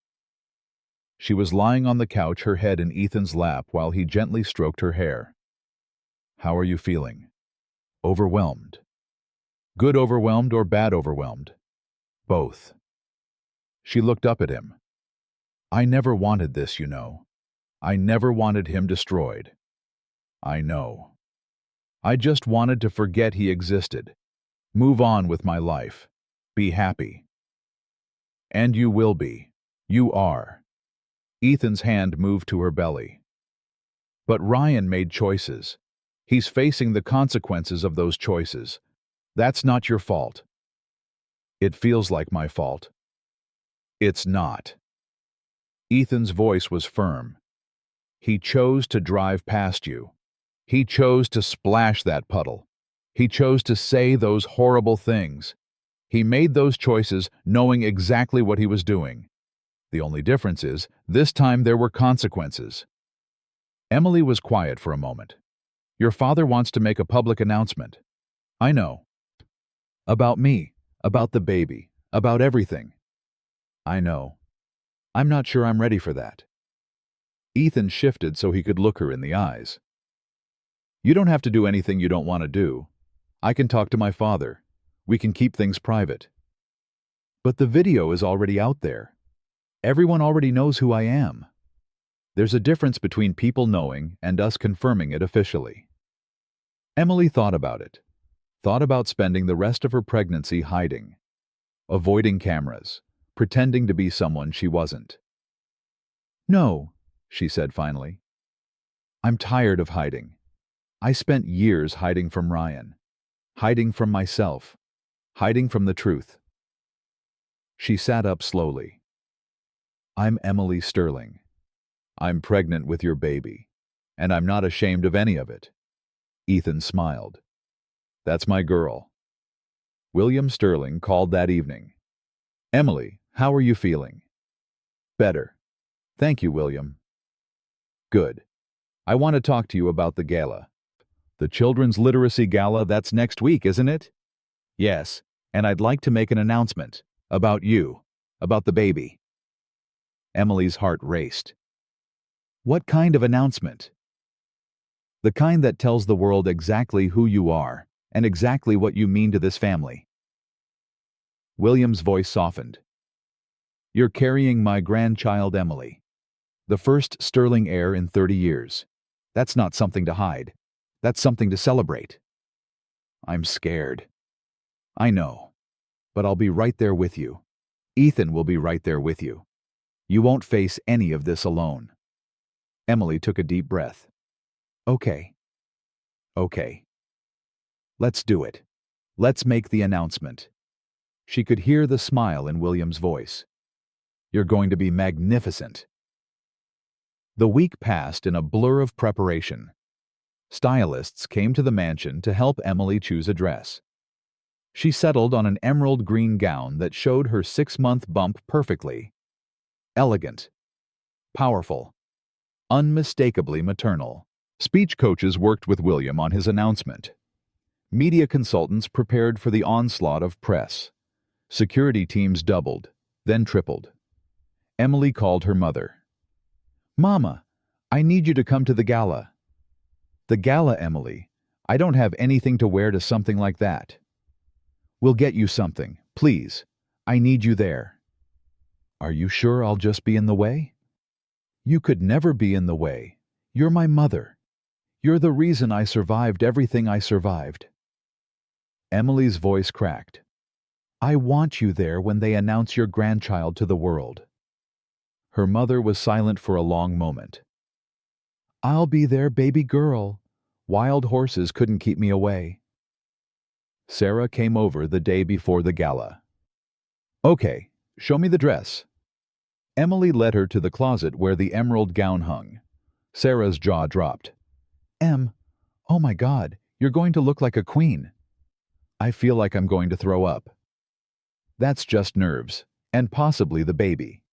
She was lying on the couch, her head in Ethan's lap while he gently stroked her hair. "How are you feeling?" "Overwhelmed." "Good overwhelmed or bad overwhelmed?" "Both." She looked up at him. "I never wanted this, you know. I never wanted him destroyed." "I know. I just wanted to forget he existed. Move on with my life. Be happy." "And you will be. You are." Ethan's hand moved to her belly. "But Ryan made choices. He's facing the consequences of those choices. That's not your fault." "It feels like my fault." "It's not." Ethan's voice was firm. He chose to drive past you. He chose to splash that puddle. He chose to say those horrible things. He made those choices knowing exactly what he was doing. The only difference is, this time there were consequences. Emily was quiet for a moment. Your father wants to make a public announcement. I know. About me, about the baby, about everything. I know. I'm not sure I'm ready for that. Ethan shifted so he could look her in the eyes. You don't have to do anything you don't want to do. I can talk to my father. We can keep things private. But the video is already out there. Everyone already knows who I am. There's a difference between people knowing and us confirming it officially. Emily thought about it. Thought about spending the rest of her pregnancy hiding, avoiding cameras, pretending to be someone she wasn't. No, she said finally. I'm tired of hiding. I spent years hiding from Ryan, hiding from myself, hiding from the truth. She sat up slowly. I'm Emily Sterling. I'm pregnant with your baby, and I'm not ashamed of any of it. Ethan smiled. That's my girl. William Sterling called that evening. Emily, how are you feeling? Better. Thank you, William. Good. I want to talk to you about the gala. The Children's Literacy Gala, that's next week, isn't it? Yes, and I'd like to make an announcement. About you. About the baby. Emily's heart raced. What kind of announcement? The kind that tells the world exactly who you are and exactly what you mean to this family. William's voice softened. You're carrying my grandchild, Emily. The first Sterling heir in 30 years. That's not something to hide. That's something to celebrate. I'm scared. I know. But I'll be right there with you. Ethan will be right there with you. You won't face any of this alone. Emily took a deep breath. Okay. Okay. Let's do it. Let's make the announcement. She could hear the smile in William's voice. You're going to be magnificent. The week passed in a blur of preparation. Stylists came to the mansion to help Emily choose a dress. She settled on an emerald green gown that showed her 6-month bump perfectly. Elegant. Powerful. Unmistakably maternal. Speech coaches worked with William on his announcement. Media consultants prepared for the onslaught of press. Security teams doubled, then tripled. Emily called her mother. Mama, I need you to come to the gala. The gala, Emily. I don't have anything to wear to something like that. We'll get you something, please. I need you there. Are you sure I'll just be in the way? You could never be in the way. You're my mother. You're the reason I survived everything I survived. Emily's voice cracked. I want you there when they announce your grandchild to the world. Her mother was silent for a long moment. I'll be there, baby girl. Wild horses couldn't keep me away. Sarah came over the day before the gala. Okay, show me the dress. Emily led her to the closet where the emerald gown hung. Sarah's jaw dropped. Oh my God, you're going to look like a queen. I feel like I'm going to throw up. That's just nerves, and possibly the baby.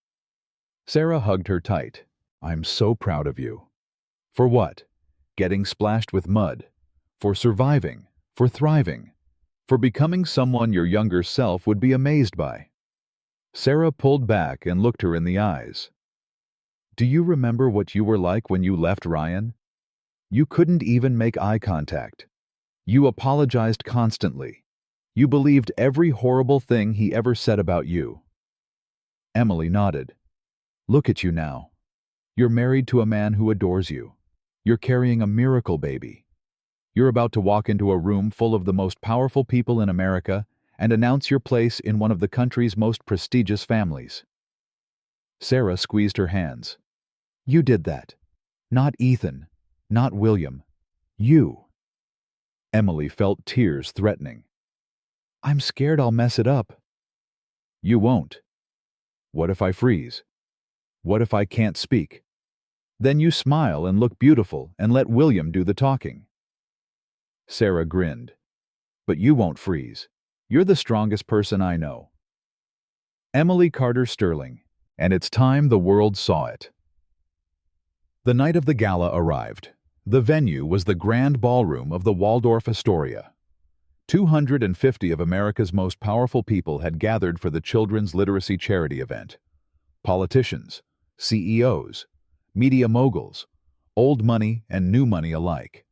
Sarah hugged her tight. I'm so proud of you. For what? Getting splashed with mud. For surviving. For thriving. For becoming someone your younger self would be amazed by. Sarah pulled back and looked her in the eyes. Do you remember what you were like when you left Ryan? You couldn't even make eye contact. You apologized constantly. You believed every horrible thing he ever said about you. Emily nodded. Look at you now. You're married to a man who adores you. You're carrying a miracle baby. You're about to walk into a room full of the most powerful people in America and announce your place in one of the country's most prestigious families. Sarah squeezed her hands. You did that. Not Ethan. Not William. You. Emily felt tears threatening. I'm scared I'll mess it up. You won't. What if I freeze? What if I can't speak? Then you smile and look beautiful and let William do the talking. Sarah grinned. But you won't freeze. You're the strongest person I know. Emily Carter Sterling. And it's time the world saw it. The night of the gala arrived. The venue was the grand ballroom of the Waldorf Astoria. 250 of America's most powerful people had gathered for the Children's Literacy Charity event. Politicians, CEOs, media moguls, old money and new money alike.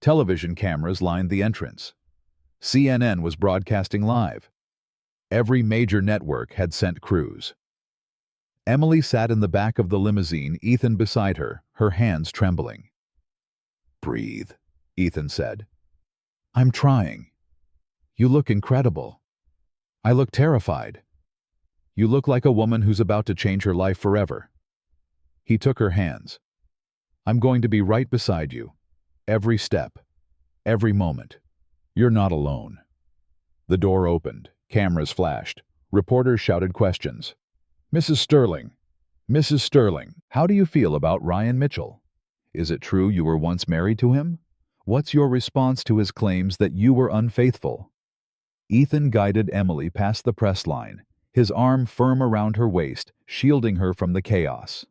Television cameras lined the entrance. CNN was broadcasting live. Every major network had sent crews. Emily sat in the back of the limousine, Ethan beside her, her hands trembling. "Breathe," Ethan said. "I'm trying. You look incredible." "I look terrified." "You look like a woman who's about to change her life forever." He took her hands. "I'm going to be right beside you. Every step. Every moment. You're not alone." The door opened. Cameras flashed. Reporters shouted questions. "Mrs. Sterling, Mrs. Sterling, how do you feel about Ryan Mitchell? Is it true you were once married to him? What's your response to his claims that you were unfaithful?" Ethan guided Emily past the press line, his arm firm around her waist, shielding her from the chaos.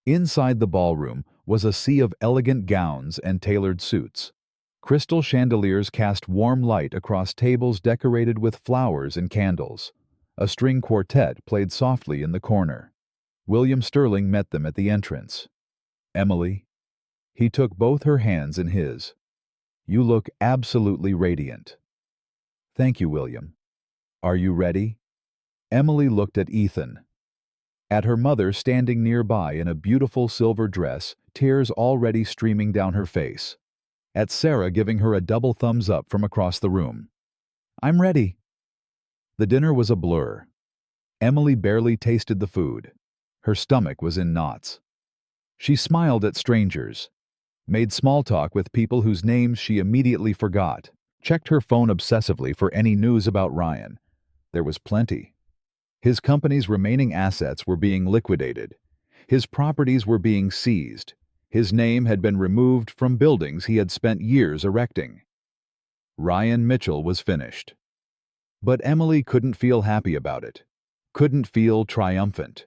Inside the ballroom was a sea of elegant gowns and tailored suits. Crystal chandeliers cast warm light across tables decorated with flowers and candles. A string quartet played softly in the corner. William Sterling met them at the entrance. "Emily." He took both her hands in his. "You look absolutely radiant." "Thank you, William. Are you ready?" Emily looked at Ethan. At her mother standing nearby in a beautiful silver dress, tears already streaming down her face. At Sarah giving her a double thumbs up from across the room. "I'm ready." The dinner was a blur. Emily barely tasted the food. Her stomach was in knots. She smiled at strangers, made small talk with people whose names she immediately forgot, checked her phone obsessively for any news about Ryan. There was plenty. His company's remaining assets were being liquidated. His properties were being seized. His name had been removed from buildings he had spent years erecting. Ryan Mitchell was finished. But Emily couldn't feel happy about it. Couldn't feel triumphant.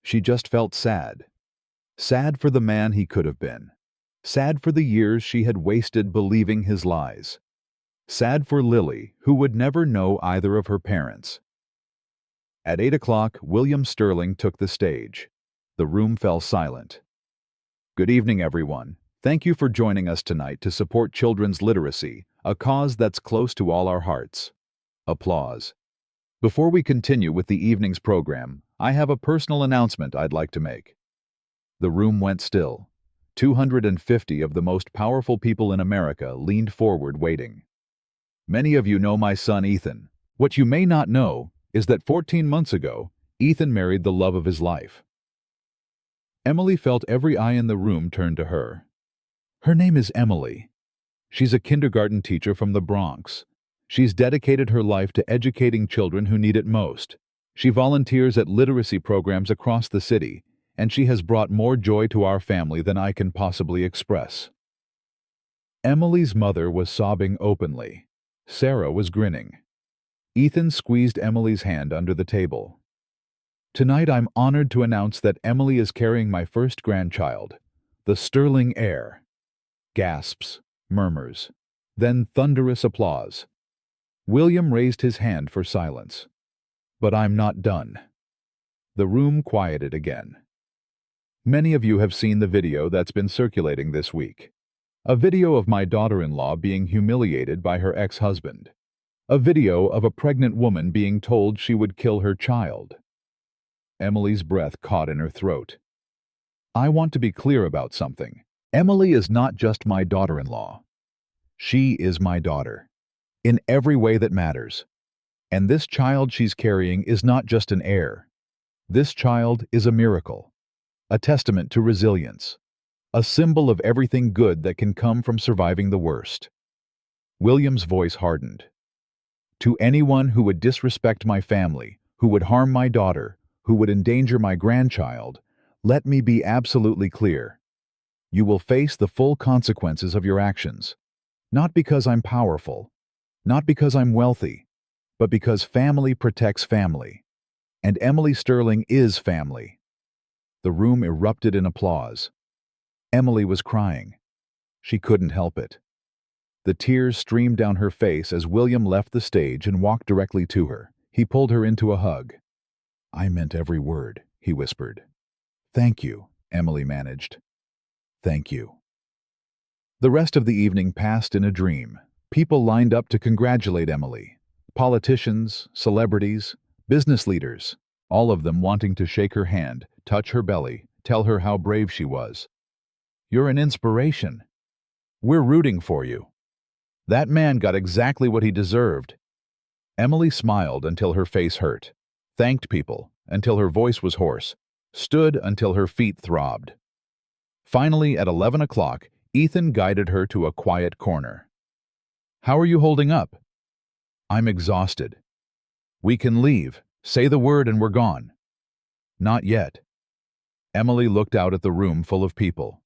She just felt sad. Sad for the man he could have been. Sad for the years she had wasted believing his lies. Sad for Lily, who would never know either of her parents. At 8 o'clock, William Sterling took the stage. The room fell silent. "Good evening, everyone. Thank you for joining us tonight to support children's literacy, a cause that's close to all our hearts." Applause. Before we continue with the evening's program, I have a personal announcement I'd like to make. The room went still. 250 of the most powerful people in America leaned forward waiting. Many of you know my son Ethan. What you may not know is that 14 months ago, Ethan married the love of his life. Emily felt every eye in the room turn to her. Her name is Emily. She's a kindergarten teacher from the Bronx. She's dedicated her life to educating children who need it most. She volunteers at literacy programs across the city, and she has brought more joy to our family than I can possibly express. Emily's mother was sobbing openly. Sarah was grinning. Ethan squeezed Emily's hand under the table. "Tonight I'm honored to announce that Emily is carrying my first grandchild, the Sterling heir." Gasps, murmurs, then thunderous applause. William raised his hand for silence. "But I'm not done." The room quieted again. Many of you have seen the video that's been circulating this week. A video of my daughter-in-law being humiliated by her ex-husband. A video of a pregnant woman being told she would kill her child. Emily's breath caught in her throat. I want to be clear about something. Emily is not just my daughter-in-law. She is my daughter. In every way that matters. And this child she's carrying is not just an heir. This child is a miracle. A testament to resilience. A symbol of everything good that can come from surviving the worst. William's voice hardened. To anyone who would disrespect my family, who would harm my daughter, who would endanger my grandchild, let me be absolutely clear. You will face the full consequences of your actions. Not because I'm powerful, not because I'm wealthy, but because family protects family. And Emily Sterling is family. The room erupted in applause. Emily was crying. She couldn't help it. The tears streamed down her face as William left the stage and walked directly to her. He pulled her into a hug. "I meant every word," he whispered. "Thank you," Emily managed. "Thank you." The rest of the evening passed in a dream. People lined up to congratulate Emily. Politicians, celebrities, business leaders, all of them wanting to shake her hand, touch her belly, tell her how brave she was. "You're an inspiration. We're rooting for you. That man got exactly what he deserved." Emily smiled until her face hurt, thanked people until her voice was hoarse, stood until her feet throbbed. Finally, at 11 o'clock, Ethan guided her to a quiet corner. "How are you holding up?" "I'm exhausted." "We can leave. Say the word and we're gone." "Not yet." Emily looked out at the room full of people.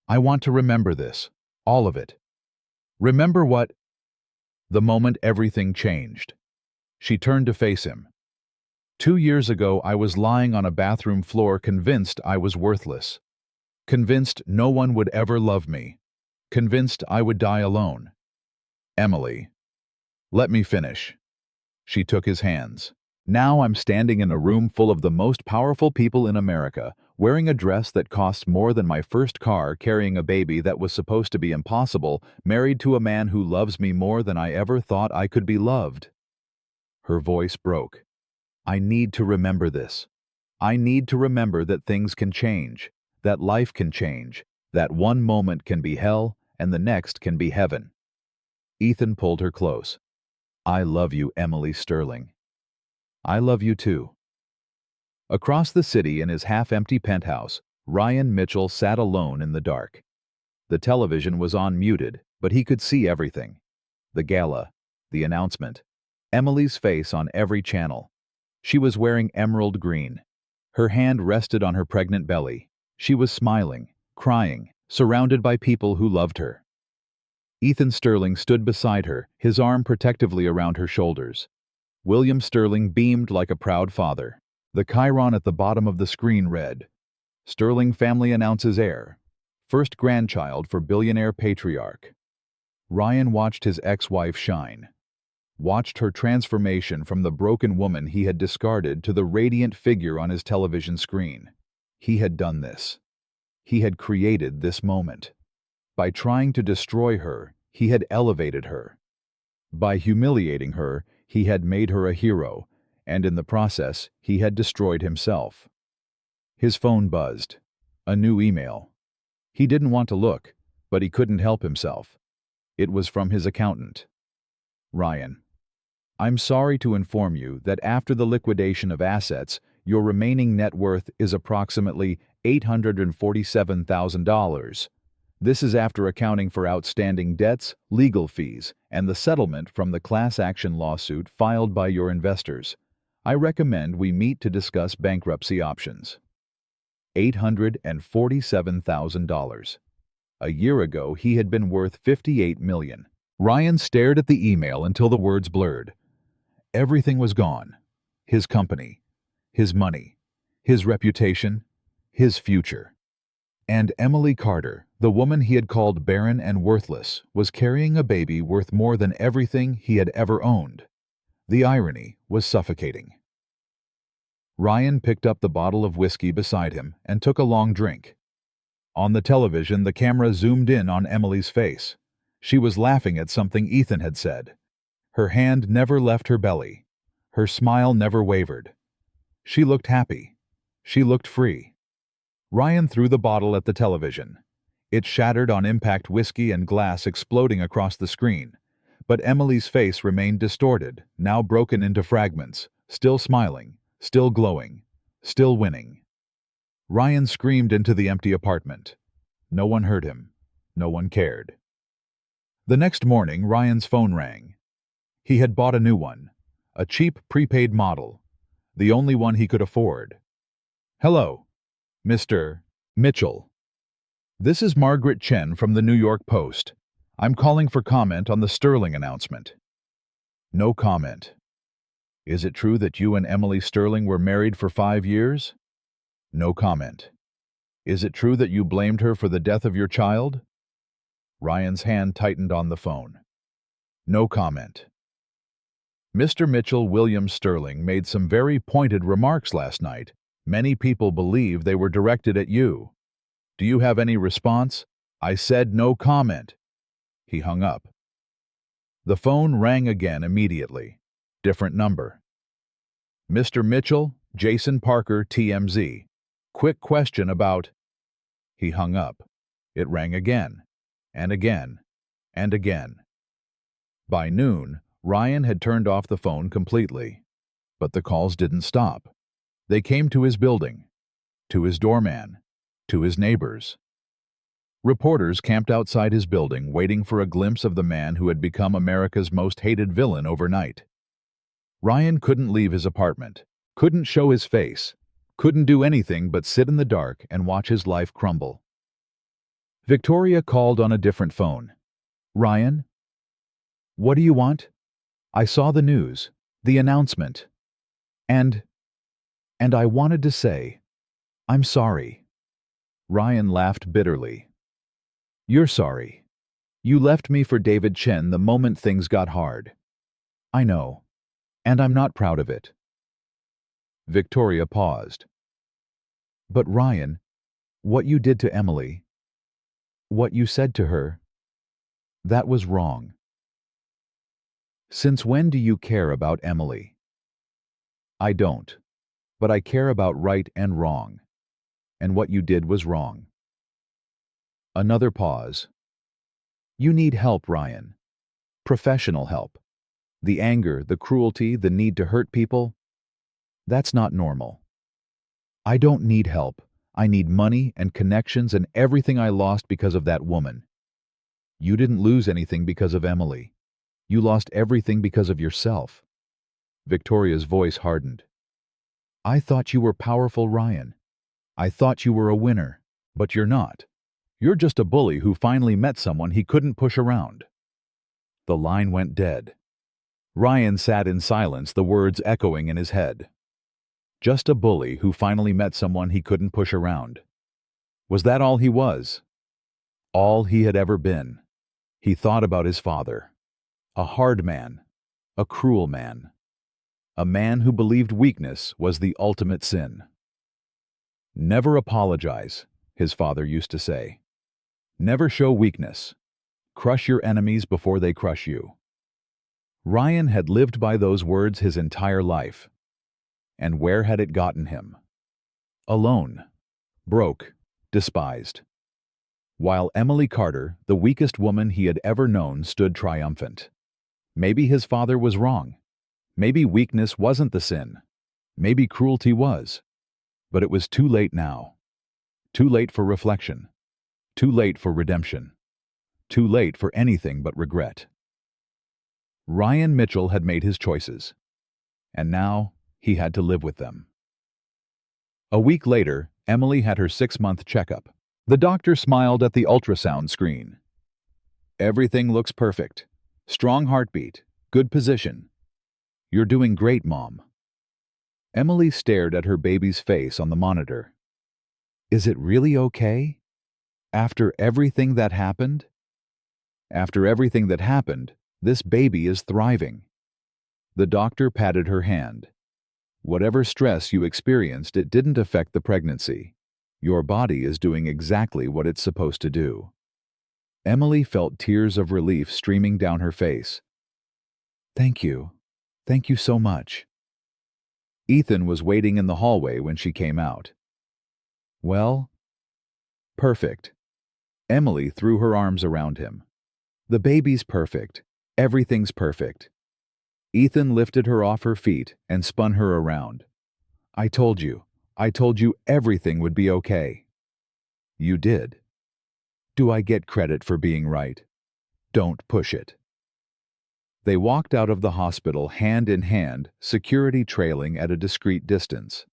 "I want to remember this. All of it." "Remember what?" The moment everything changed. She turned to face him. 2 years ago, I was lying on a bathroom floor convinced I was worthless. Convinced no one would ever love me. Convinced I would die alone. "Emily, let me finish." She took his hands. "Now I'm standing in a room full of the most powerful people in America, wearing a dress that costs more than my first car, carrying a baby that was supposed to be impossible, married to a man who loves me more than I ever thought I could be loved." Her voice broke. "I need to remember this. I need to remember that things can change, that life can change, that one moment can be hell and the next can be heaven." Ethan pulled her close. "I love you, Emily Sterling." "I love you too." Across the city in his half-empty penthouse, Ryan Mitchell sat alone in the dark. The television was on muted, but he could see everything. The gala, the announcement, Emily's face on every channel. She was wearing emerald green. Her hand rested on her pregnant belly. She was smiling, crying, surrounded by people who loved her. Ethan Sterling stood beside her, his arm protectively around her shoulders. William Sterling beamed like a proud father. The chyron at the bottom of the screen read, "Sterling family announces heir. First grandchild for billionaire patriarch." Ryan watched his ex-wife shine. Watched her transformation from the broken woman he had discarded to the radiant figure on his television screen. He had done this. He had created this moment. By trying to destroy her, he had elevated her. By humiliating her, he had made her a hero, and in the process, he had destroyed himself. His phone buzzed. A new email. He didn't want to look, but he couldn't help himself. It was from his accountant. "Ryan, I'm sorry to inform you that after the liquidation of assets, your remaining net worth is approximately $847,000. This is after accounting for outstanding debts, legal fees, and the settlement from the class action lawsuit filed by your investors. I recommend we meet to discuss bankruptcy options." $847,000. A year ago, he had been worth $58 million. Ryan stared at the email until the words blurred. Everything was gone. His company, his money, his reputation, his future. And Emily Carter, the woman he had called barren and worthless, was carrying a baby worth more than everything he had ever owned. The irony was suffocating. Ryan picked up the bottle of whiskey beside him and took a long drink. On the television, the camera zoomed in on Emily's face. She was laughing at something Ethan had said. Her hand never left her belly. Her smile never wavered. She looked happy. She looked free. Ryan threw the bottle at the television. It shattered on impact, whiskey and glass exploding across the screen. But Emily's face remained distorted, now broken into fragments, still smiling, still glowing, still winning. Ryan screamed into the empty apartment. No one heard him. No one cared. The next morning, Ryan's phone rang. He had bought a new one, a cheap prepaid model. the only one he could afford. "Hello, Mr. Mitchell. This is Margaret Chen from the New York Post. I'm calling for comment on the Sterling announcement." "No comment. Is it true that you and Emily Sterling were married for 5 years?" "No comment. Is it true that you blamed her for the death of your child?" Ryan's hand tightened on the phone. "No comment. Mr. Mitchell, William Sterling made some very pointed remarks last night. Many people believe they were directed at you. Do you have any response?" "I said no comment." He hung up. The phone rang again immediately. Different number. "Mr. Mitchell, Jason Parker, TMZ. Quick question about—" He hung up. It rang again, and again, and again. By noon, Ryan had turned off the phone completely. But the calls didn't stop. They came to his building, to his doorman, to his neighbors. Reporters camped outside his building waiting for a glimpse of the man who had become America's most hated villain overnight. Ryan couldn't leave his apartment, couldn't show his face, couldn't do anything but sit in the dark and watch his life crumble. Victoria called on a different phone. "Ryan? What do you want? I saw the news, the announcement. And I wanted to say, I'm sorry." Ryan laughed bitterly. "You're sorry. You left me for David Chen the moment things got hard. I know, and I'm not proud of it." Victoria paused. "But Ryan, what you did to Emily, what you said to her, that was wrong. Since when do you care about Emily?" "I don't, but I care about right and wrong, and what you did was wrong." Another pause. "You need help, Ryan. Professional help. The anger, the cruelty, the need to hurt people, that's not normal." "I don't need help. I need money and connections and everything I lost because of that woman." "You didn't lose anything because of Emily. You lost everything because of yourself." Victoria's voice hardened. "I thought you were powerful, Ryan. I thought you were a winner, but you're not. You're just a bully who finally met someone he couldn't push around." The line went dead. Ryan sat in silence, the words echoing in his head. Just a bully who finally met someone he couldn't push around. Was that all he was? All he had ever been? He thought about his father. A hard man. A cruel man. A man who believed weakness was the ultimate sin. "Never apologize," his father used to say. "Never show weakness. Crush your enemies before they crush you." Ryan had lived by those words his entire life. And where had it gotten him? Alone. Broke. Despised. While Emily Carter, the weakest woman he had ever known, stood triumphant. Maybe his father was wrong. Maybe weakness wasn't the sin. Maybe cruelty was. But it was too late now. Too late for reflection. Too late for redemption. Too late for anything but regret. Ryan Mitchell had made his choices. And now he had to live with them. A week later, Emily had her 6-month checkup. The doctor smiled at the ultrasound screen. "Everything looks perfect. Strong heartbeat. Good position. You're doing great, Mom." Emily stared at her baby's face on the monitor. "Is it really okay? After everything that happened?" "After everything that happened, this baby is thriving." The doctor patted her hand. "Whatever stress you experienced, it didn't affect the pregnancy. Your body is doing exactly what it's supposed to do." Emily felt tears of relief streaming down her face. "Thank you. Thank you so much." Ethan was waiting in the hallway when she came out. "Well?" "Perfect." Emily threw her arms around him. "The baby's perfect. Everything's perfect." Ethan lifted her off her feet and spun her around. I told you everything would be okay." "You did." "Do I get credit for being right? Don't push it." They walked out of the hospital hand in hand, security trailing at a discreet distance.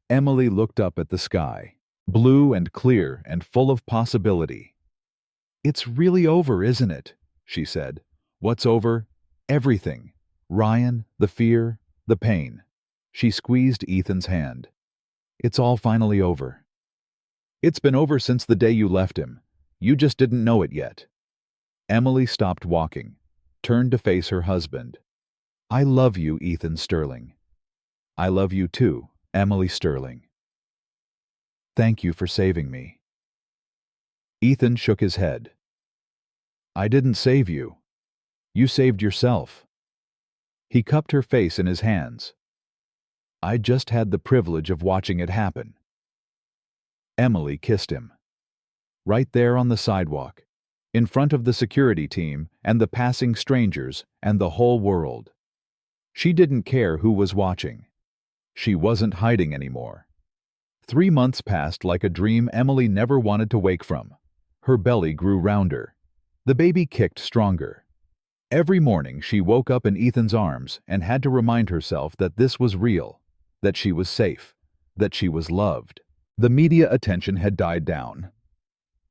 Emily looked up at the sky, blue and clear and full of possibility. "It's really over, isn't it?" she said. "What's over?" "Everything. Ryan, the fear, the pain." She squeezed Ethan's hand. "It's all finally over." "It's been over since the day you left him. You just didn't know it yet." Emily stopped walking, turned to face her husband. "I love you, Ethan Sterling." "I love you too, Emily Sterling." "Thank you for saving me." Ethan shook his head. "I didn't save you. You saved yourself." He cupped her face in his hands. "I just had the privilege of watching it happen." Emily kissed him. Right there on the sidewalk, in front of the security team and the passing strangers and the whole world. She didn't care who was watching. She wasn't hiding anymore. 3 months passed like a dream Emily never wanted to wake from. Her belly grew rounder. The baby kicked stronger. Every morning she woke up in Ethan's arms and had to remind herself that this was real, that she was safe, that she was loved. The media attention had died down.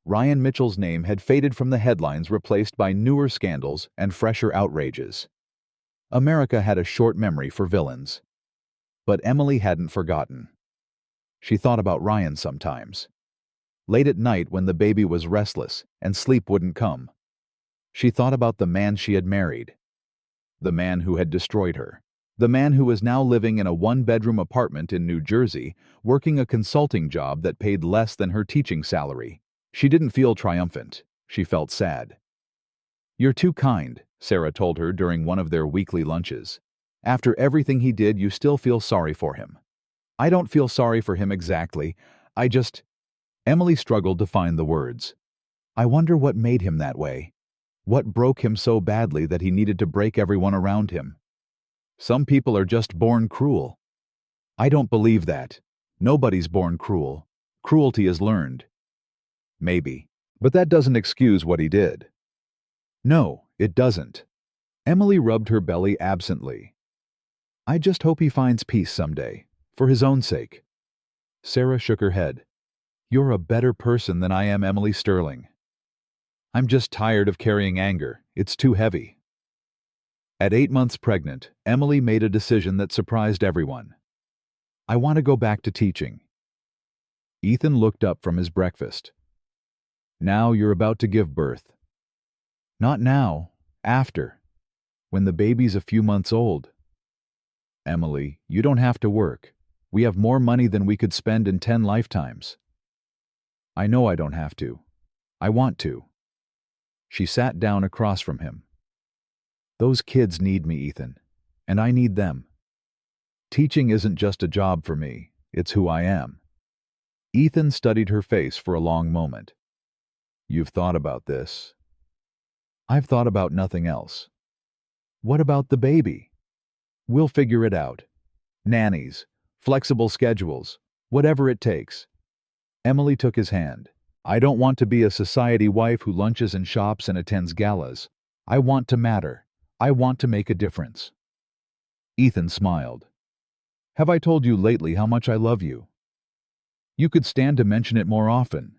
Ryan Mitchell's name had faded from the headlines, replaced by newer scandals and fresher outrages. America had a short memory for villains. But Emily hadn't forgotten. She thought about Ryan sometimes. Late at night when the baby was restless and sleep wouldn't come. She thought about the man she had married. The man who had destroyed her. The man who was now living in a one-bedroom apartment in New Jersey, working a consulting job that paid less than her teaching salary. She didn't feel triumphant. She felt sad. "You're too kind," Sarah told her during one of their weekly lunches. "After everything he did, you still feel sorry for him." "I don't feel sorry for him exactly. I just—" Emily struggled to find the words. "I wonder what made him that way. What broke him so badly that he needed to break everyone around him? Some people are just born cruel." "I don't believe that. Nobody's born cruel. Cruelty is learned." "Maybe. But that doesn't excuse what he did." "No, it doesn't." Emily rubbed her belly absently. "I just hope he finds peace someday, for his own sake." Sarah shook her head. "You're a better person than I am, Emily Sterling." "I'm just tired of carrying anger. It's too heavy." At 8 months pregnant, Emily made a decision that surprised everyone. "I want to go back to teaching." Ethan looked up from his breakfast. "Now you're about to give birth." "Not now. After. When the baby's a few months old." "Emily, you don't have to work. We have more money than we could spend in 10 lifetimes." "I know I don't have to. I want to." She sat down across from him. "Those kids need me, Ethan, and I need them. Teaching isn't just a job for me, it's who I am." Ethan studied her face for a long moment. "You've thought about this." "I've thought about nothing else." "What about the baby?" "We'll figure it out. Nannies, flexible schedules, whatever it takes." Emily took his hand. "I don't want to be a society wife who lunches in shops and attends galas. I want to matter. I want to make a difference." Ethan smiled. "Have I told you lately how much I love you? You could stand to mention it more often."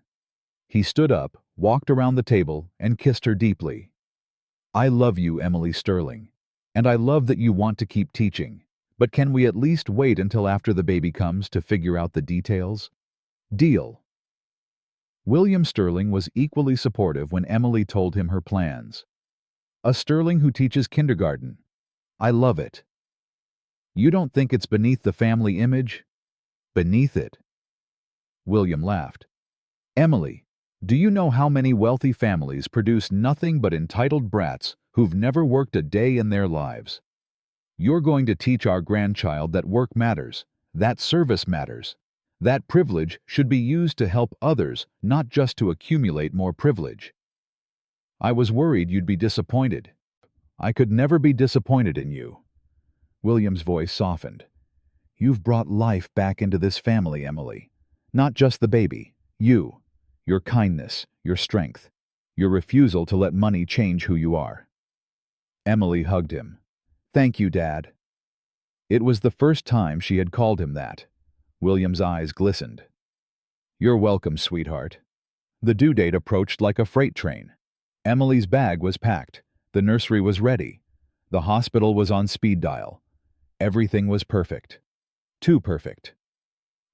He stood up, walked around the table, and kissed her deeply. "I love you, Emily Sterling, and I love that you want to keep teaching. But can we at least wait until after the baby comes to figure out the details?" "Deal." William Sterling was equally supportive when Emily told him her plans. "A Sterling who teaches kindergarten. I love it." "You don't think it's beneath the family image?" "Beneath it." William laughed. "Emily, do you know how many wealthy families produce nothing but entitled brats who've never worked a day in their lives? You're going to teach our grandchild that work matters, that service matters, that privilege should be used to help others, not just to accumulate more privilege." "I was worried you'd be disappointed." "I could never be disappointed in you." William's voice softened. "You've brought life back into this family, Emily. Not just the baby, you. Your kindness, your strength, your refusal to let money change who you are." Emily hugged him. "Thank you, Dad." It was the first time she had called him that. William's eyes glistened. "You're welcome, sweetheart." The due date approached like a freight train. Emily's bag was packed. The nursery was ready. The hospital was on speed dial. Everything was perfect. Too perfect.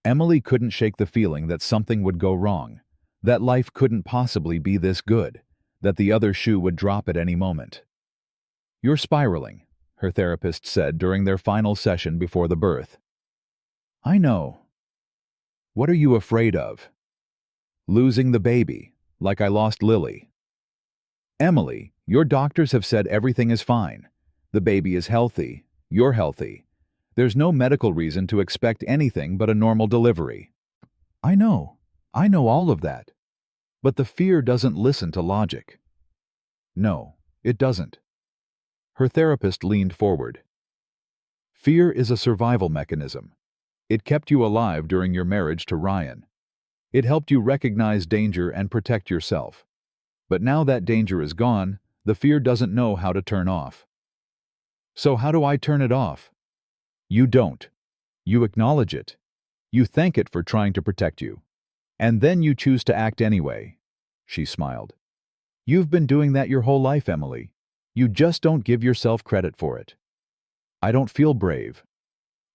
Emily couldn't shake the feeling that something would go wrong, that life couldn't possibly be this good, that the other shoe would drop at any moment. "You're spiraling," her therapist said during their final session before the birth. "I know." "What are you afraid of?" "Losing the baby, like I lost Lily." "Emily, your doctors have said everything is fine. The baby is healthy. You're healthy. There's no medical reason to expect anything but a normal delivery." I know all of that. But the fear doesn't listen to logic." "No, it doesn't." Her therapist leaned forward. "Fear is a survival mechanism. It kept you alive during your marriage to Ryan. It helped you recognize danger and protect yourself. But now that danger is gone, the fear doesn't know how to turn off." "So how do I turn it off?" "You don't. You acknowledge it. You thank it for trying to protect you. And then you choose to act anyway." She smiled. "You've been doing that your whole life, Emily. You just don't give yourself credit for it." "I don't feel brave."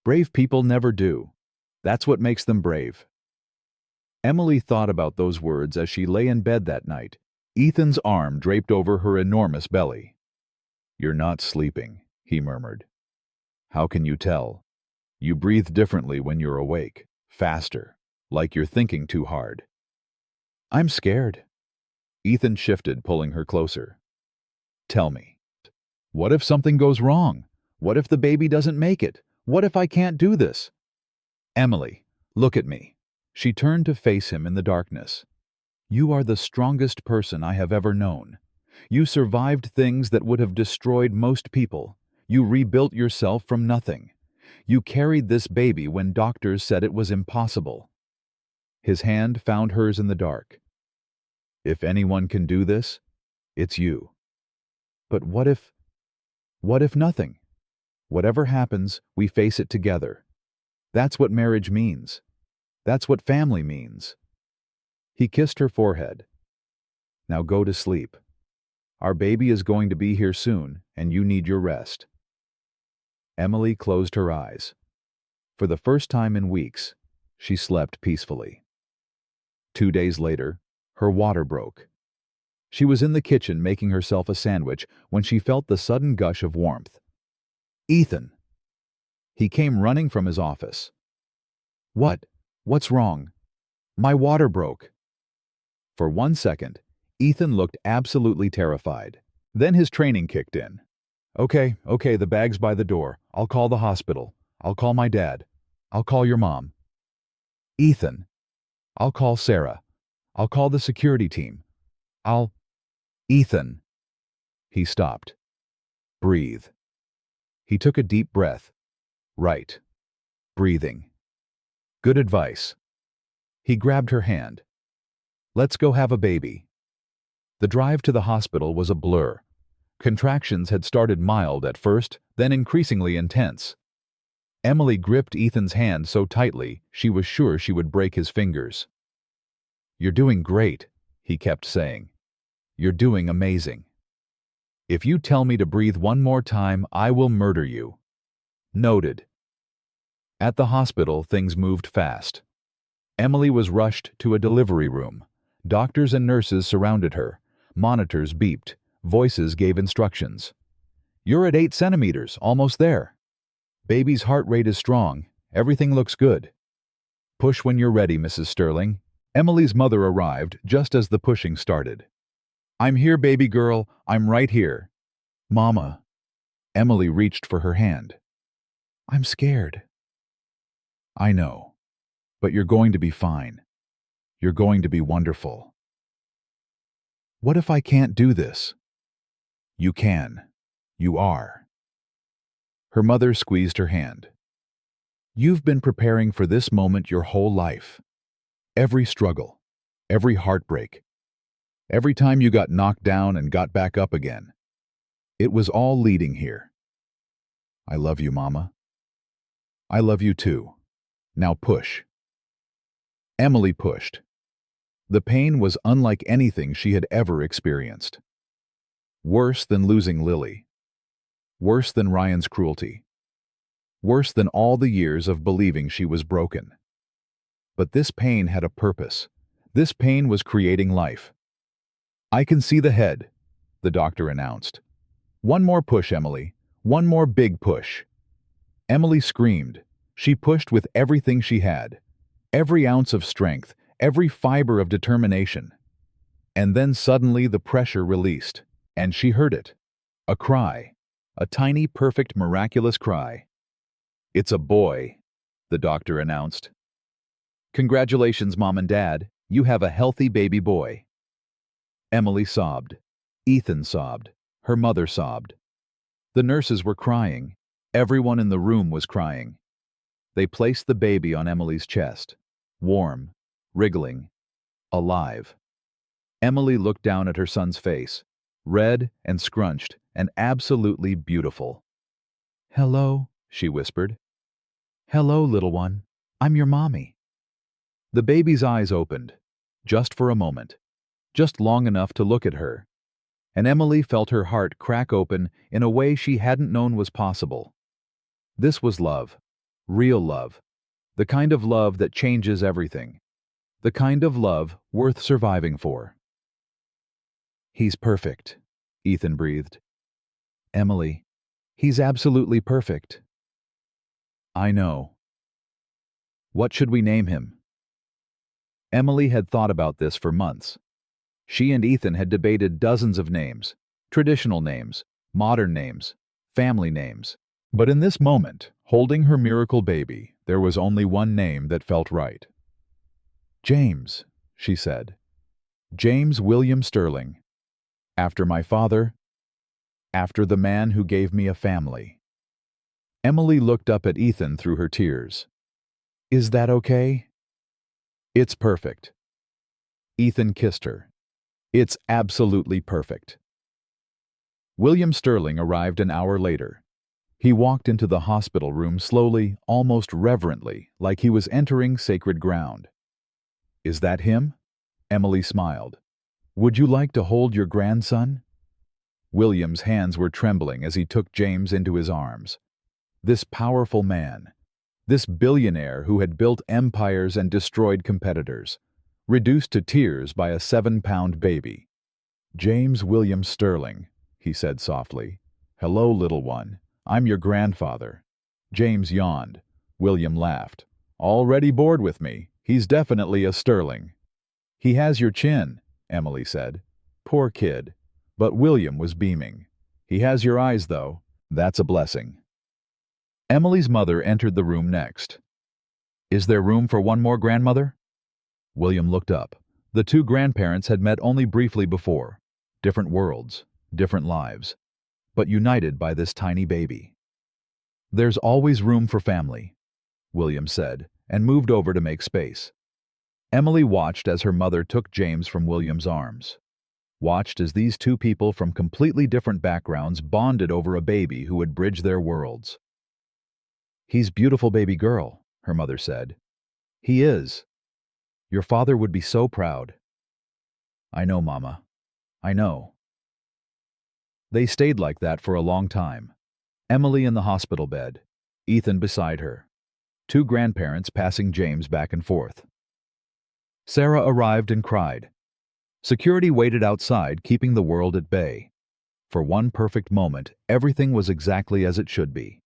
"Brave people never do. That's what makes them brave." Emily thought about those words as she lay in bed that night, Ethan's arm draped over her enormous belly. "You're not sleeping," he murmured. "How can you tell? You breathe differently when you're awake, faster, like you're thinking too hard." "I'm scared." Ethan shifted, pulling her closer. "Tell me. What if something goes wrong? What if the baby doesn't make it? What if I can't do this?" "Emily, look at me." She turned to face him in the darkness. "You are the strongest person I have ever known. You survived things that would have destroyed most people. You rebuilt yourself from nothing. You carried this baby when doctors said it was impossible." His hand found hers in the dark. "If anyone can do this, it's you." "But what if nothing? Whatever happens, we face it together. That's what marriage means. That's what family means." He kissed her forehead. "Now go to sleep. Our baby is going to be here soon, and you need your rest." Emily closed her eyes. For the first time in weeks, she slept peacefully. 2 days later, her water broke. She was in the kitchen making herself a sandwich when she felt the sudden gush of warmth. "Ethan!" He came running from his office. "What? What's wrong?" "My water broke." For 1 second, Ethan looked absolutely terrified. Then his training kicked in. Okay, the bag's by the door. I'll call the hospital. I'll call my dad. I'll call your mom." "Ethan." "I'll call Sarah. I'll call the security team. I'll—" "Ethan." He stopped. "Breathe." He took a deep breath. "Right. Breathing. Good advice." He grabbed her hand. "Let's go have a baby." The drive to the hospital was a blur. Contractions had started mild at first, then increasingly intense. Emily gripped Ethan's hand so tightly she was sure she would break his fingers. "You're doing great," he kept saying. "You're doing amazing. If you tell me to breathe one more time, I will murder you." Noted. At the hospital, things moved fast. Emily was rushed to a delivery room. Doctors and nurses surrounded her. Monitors beeped. Voices gave instructions. "You're at 8 centimeters, almost there. Baby's heart rate is strong. Everything looks good." "Push when you're ready, Mrs. Sterling." Emily's mother arrived just as the pushing started. "I'm here, baby girl. I'm right here." "Mama." Emily reached for her hand. "I'm scared." "I know. But you're going to be fine. You're going to be wonderful." "What if I can't do this?" "You can. You are." Her mother squeezed her hand. "You've been preparing for this moment your whole life. Every struggle, every heartbreak, every time you got knocked down and got back up again. It was all leading here. I love you, Mama. I love you too. Now push. Emily pushed. The pain was unlike anything she had ever experienced. Worse than losing Lily. Worse than Ryan's cruelty. Worse than all the years of believing she was broken. But this pain had a purpose. This pain was creating life. I can see the head, the doctor announced. One more push, Emily. One more big push. Emily screamed. She pushed with everything she had. Every ounce of strength, every fiber of determination. And then suddenly the pressure released, and she heard it. A cry. A tiny, perfect, miraculous cry. It's a boy, the doctor announced. Congratulations, Mom and Dad. You have a healthy baby boy. Emily sobbed. Ethan sobbed. Her mother sobbed. The nurses were crying. Everyone in the room was crying. They placed the baby on Emily's chest. Warm, wriggling, alive. Emily looked down at her son's face, red and scrunched and absolutely beautiful. Hello, she whispered. Hello, little one. I'm your mommy. The baby's eyes opened, just for a moment, just long enough to look at her, and Emily felt her heart crack open in a way she hadn't known was possible. This was love, real love, the kind of love that changes everything, the kind of love worth surviving for. He's perfect, Ethan breathed. Emily, he's absolutely perfect. I know. What should we name him? Emily had thought about this for months. She and Ethan had debated dozens of names, traditional names, modern names, family names. But in this moment, holding her miracle baby, there was only one name that felt right. James, she said. James William Sterling. After my father, after the man who gave me a family. Emily looked up at Ethan through her tears. Is that okay? It's perfect. Ethan kissed her. It's absolutely perfect. William Sterling arrived an hour later. He walked into the hospital room slowly, almost reverently, like he was entering sacred ground. Is that him? Emily smiled. Would you like to hold your grandson? William's hands were trembling as he took James into his arms. This powerful man, this billionaire who had built empires and destroyed competitors, reduced to tears by a 7-pound baby. James William Sterling, he said softly. Hello, little one. I'm your grandfather. James yawned. William laughed. Already bored with me. He's definitely a Sterling. He has your chin, Emily said. Poor kid. But William was beaming. He has your eyes, though. That's a blessing. Emily's mother entered the room next. Is there room for one more grandmother? William looked up. The two grandparents had met only briefly before. Different worlds, different lives, but united by this tiny baby. There's always room for family, William said, and moved over to make space. Emily watched as her mother took James from William's arms. Watched as these two people from completely different backgrounds bonded over a baby who would bridge their worlds. He's beautiful baby girl, her mother said. He is. Your father would be so proud. I know, Mama. I know. They stayed like that for a long time. Emily in the hospital bed, Ethan beside her. Two grandparents passing James back and forth. Sarah arrived and cried. Security waited outside, keeping the world at bay. For one perfect moment, everything was exactly as it should be.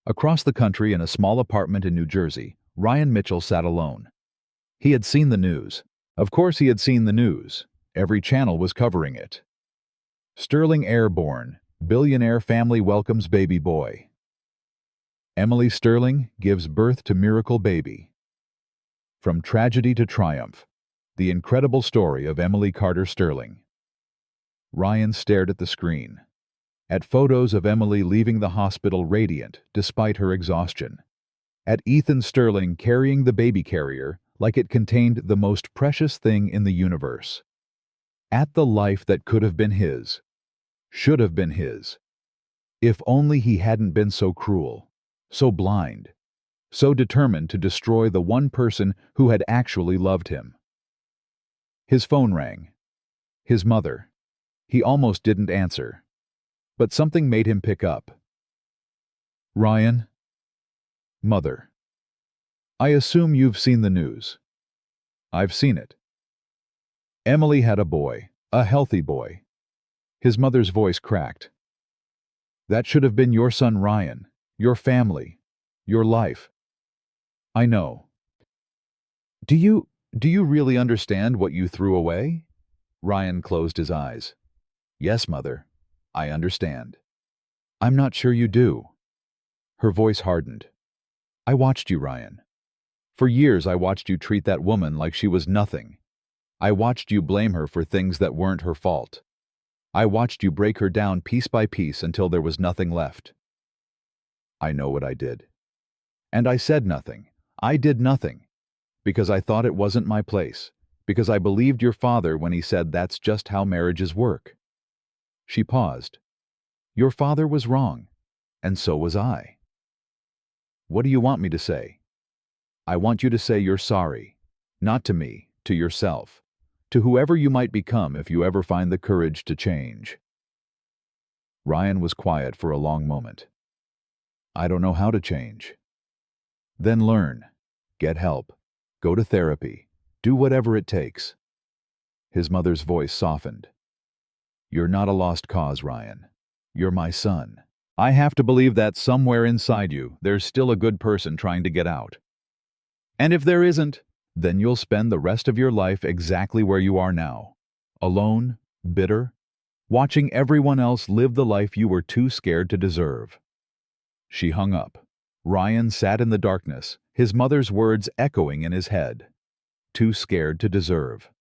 Across the country in a small apartment in New Jersey, Ryan Mitchell sat alone. He had seen the news. Of course he had seen the news. Every channel was covering it. Sterling airborne, billionaire family welcomes baby boy. Emily Sterling gives birth to miracle baby. From tragedy to triumph, the incredible story of Emily Carter Sterling. Ryan stared at the screen, at photos of Emily leaving the hospital radiant despite her exhaustion, at Ethan Sterling carrying the baby carrier like it contained the most precious thing in the universe, at the life that could have been his, should have been his. If only he hadn't been so cruel, so blind, so determined to destroy the one person who had actually loved him. His phone rang. His mother. He almost didn't answer, but something made him pick up. Ryan? Mother. I assume you've seen the news. I've seen it. Emily had a boy, a healthy boy. His mother's voice cracked. That should have been your son Ryan, your family, your life. I know. Do you really understand what you threw away? Ryan closed his eyes. Yes, Mother. I understand. I'm not sure you do. Her voice hardened. I watched you, Ryan. For years I watched you treat that woman like she was nothing. I watched you blame her for things that weren't her fault. I watched you break her down piece by piece until there was nothing left. I know what I did. And I said nothing. I did nothing. Because I thought it wasn't my place. Because I believed your father when he said that's just how marriages work. She paused. Your father was wrong, and so was I. What do you want me to say? I want you to say you're sorry. Not to me, to yourself. To whoever you might become if you ever find the courage to change. Ryan was quiet for a long moment. I don't know how to change. Then learn. Get help. Go to therapy. Do whatever it takes. His mother's voice softened. You're not a lost cause, Ryan. You're my son. I have to believe that somewhere inside you, there's still a good person trying to get out. And if there isn't, then you'll spend the rest of your life exactly where you are now. Alone, bitter, watching everyone else live the life you were too scared to deserve. She hung up. Ryan sat in the darkness, his mother's words echoing in his head. Too scared to deserve.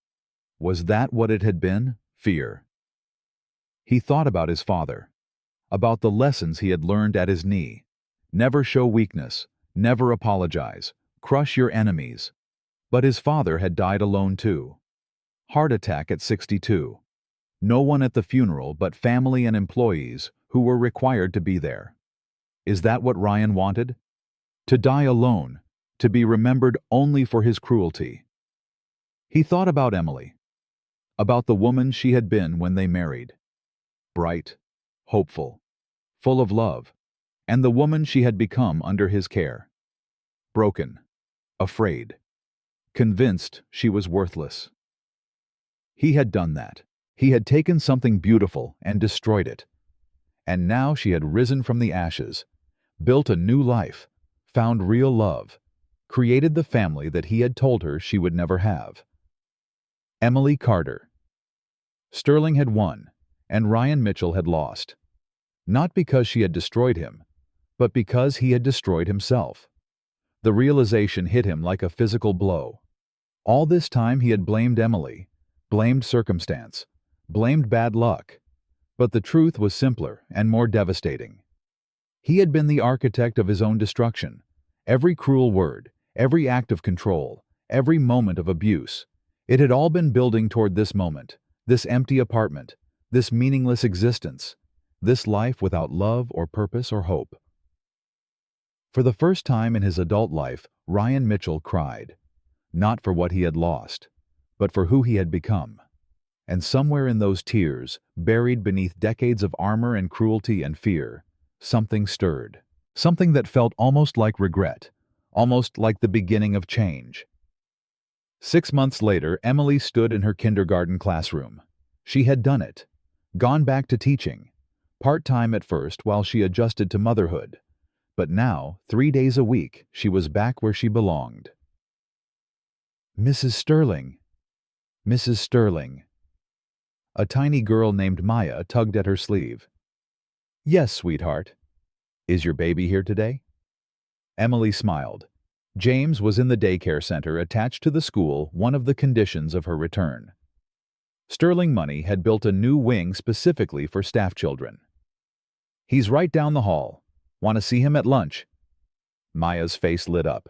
Was that what it had been? Fear. He thought about his father, about the lessons he had learned at his knee. Never show weakness, never apologize, crush your enemies. But his father had died alone too. Heart attack at 62. No one at the funeral but family and employees who were required to be there. Is that what Ryan wanted? To die alone, to be remembered only for his cruelty. He thought about Emily, about the woman she had been when they married. Bright, hopeful, full of love, and the woman she had become under his care. Broken, afraid, convinced she was worthless. He had done that. He had taken something beautiful and destroyed it. And now she had risen from the ashes, built a new life, found real love, created the family that he had told her she would never have. Emily Carter. Sterling had won, and Ryan Mitchell had lost. Not because she had destroyed him, but because he had destroyed himself. The realization hit him like a physical blow. All this time he had blamed Emily, blamed circumstance, blamed bad luck. But the truth was simpler and more devastating. He had been the architect of his own destruction. Every cruel word, every act of control, every moment of abuse, it had all been building toward this moment, this empty apartment, this meaningless existence, this life without love or purpose or hope. For the first time in his adult life, Ryan Mitchell cried, not for what he had lost, but for who he had become. And somewhere in those tears, buried beneath decades of armor and cruelty and fear, something stirred, something that felt almost like regret, almost like the beginning of change. 6 months later, Emily stood in her kindergarten classroom. She had done it, gone back to teaching, part-time at first while she adjusted to motherhood. But now, 3 days a week, she was back where she belonged. Mrs. Sterling. Mrs. Sterling. A tiny girl named Maya tugged at her sleeve. Yes, sweetheart. Is your baby here today? Emily smiled. James was in the daycare center attached to the school, one of the conditions of her return. Sterling Money had built a new wing specifically for staff children. He's right down the hall. Want to see him at lunch? Maya's face lit up.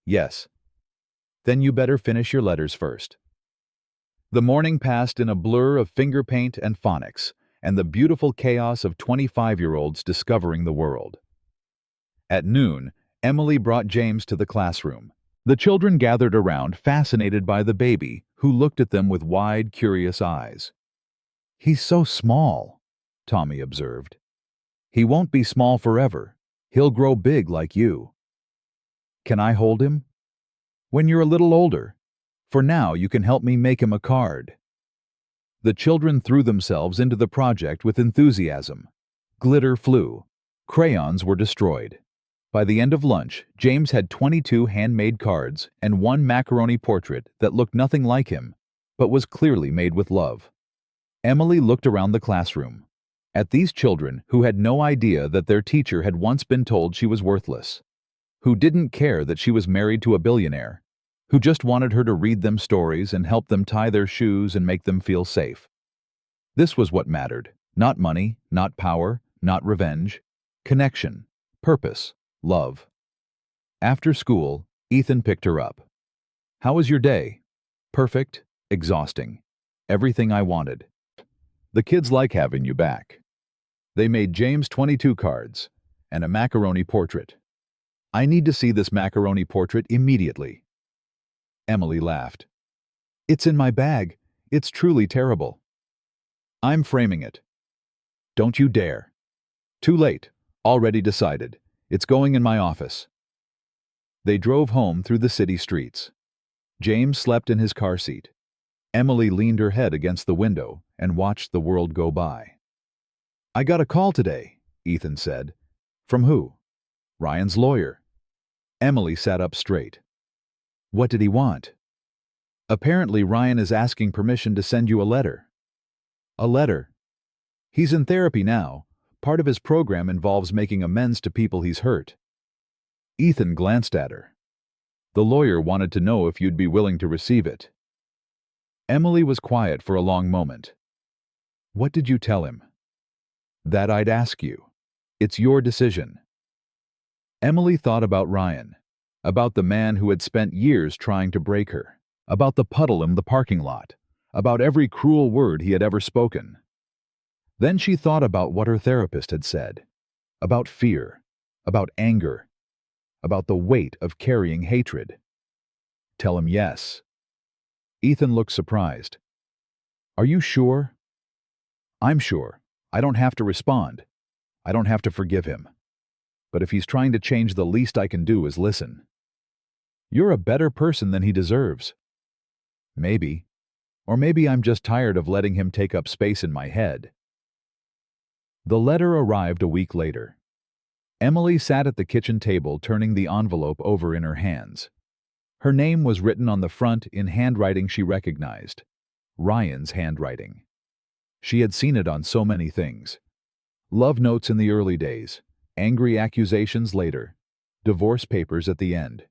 Yes. Then you better finish your letters first. The morning passed in a blur of finger paint and phonics, and the beautiful chaos of 25-year-olds discovering the world. At noon, Emily brought James to the classroom. The children gathered around, fascinated by the baby, who looked at them with wide, curious eyes. "He's so small," Tommy observed. "He won't be small forever. He'll grow big like you." "Can I hold him?" "When you're a little older. For now, you can help me make him a card." The children threw themselves into the project with enthusiasm. Glitter flew. Crayons were destroyed. By the end of lunch, James had 22 handmade cards and one macaroni portrait that looked nothing like him, but was clearly made with love. Emily looked around the classroom, at these children who had no idea that their teacher had once been told she was worthless, who didn't care that she was married to a billionaire, who just wanted her to read them stories and help them tie their shoes and make them feel safe. This was what mattered, not money, not power, not revenge. Connection, purpose, love. After school, Ethan picked her up. "How was your day?" "Perfect, exhausting. Everything I wanted." "The kids like having you back." They made James 22 cards and a macaroni portrait. "I need to see this macaroni portrait immediately." Emily laughed. "It's in my bag. It's truly terrible." "I'm framing it." "Don't you dare." "Too late. Already decided. It's going in my office." They drove home through the city streets. James slept in his car seat. Emily leaned her head against the window and watched the world go by. "I got a call today," Ethan said. "From who?" "Ryan's lawyer." Emily sat up straight. "What did he want?" "Apparently Ryan is asking permission to send you a letter." "A letter?" "He's in therapy now. Part of his program involves making amends to people he's hurt." Ethan glanced at her. "The lawyer wanted to know if you'd be willing to receive it." Emily was quiet for a long moment. "What did you tell him?" "That I'd ask you. It's your decision." Emily thought about Ryan, about the man who had spent years trying to break her, about the puddle in the parking lot, about every cruel word he had ever spoken. Then she thought about what her therapist had said, about fear, about anger, about the weight of carrying hatred. "Tell him yes." Ethan looked surprised. "Are you sure?" "I'm sure. I don't have to respond. I don't have to forgive him. But if he's trying to change, the least I can do is listen." "You're a better person than he deserves." "Maybe. Or maybe I'm just tired of letting him take up space in my head." The letter arrived a week later. Emily sat at the kitchen table turning the envelope over in her hands. Her name was written on the front in handwriting she recognized. Ryan's handwriting. She had seen it on so many things. Love notes in the early days, angry accusations later, divorce papers at the end.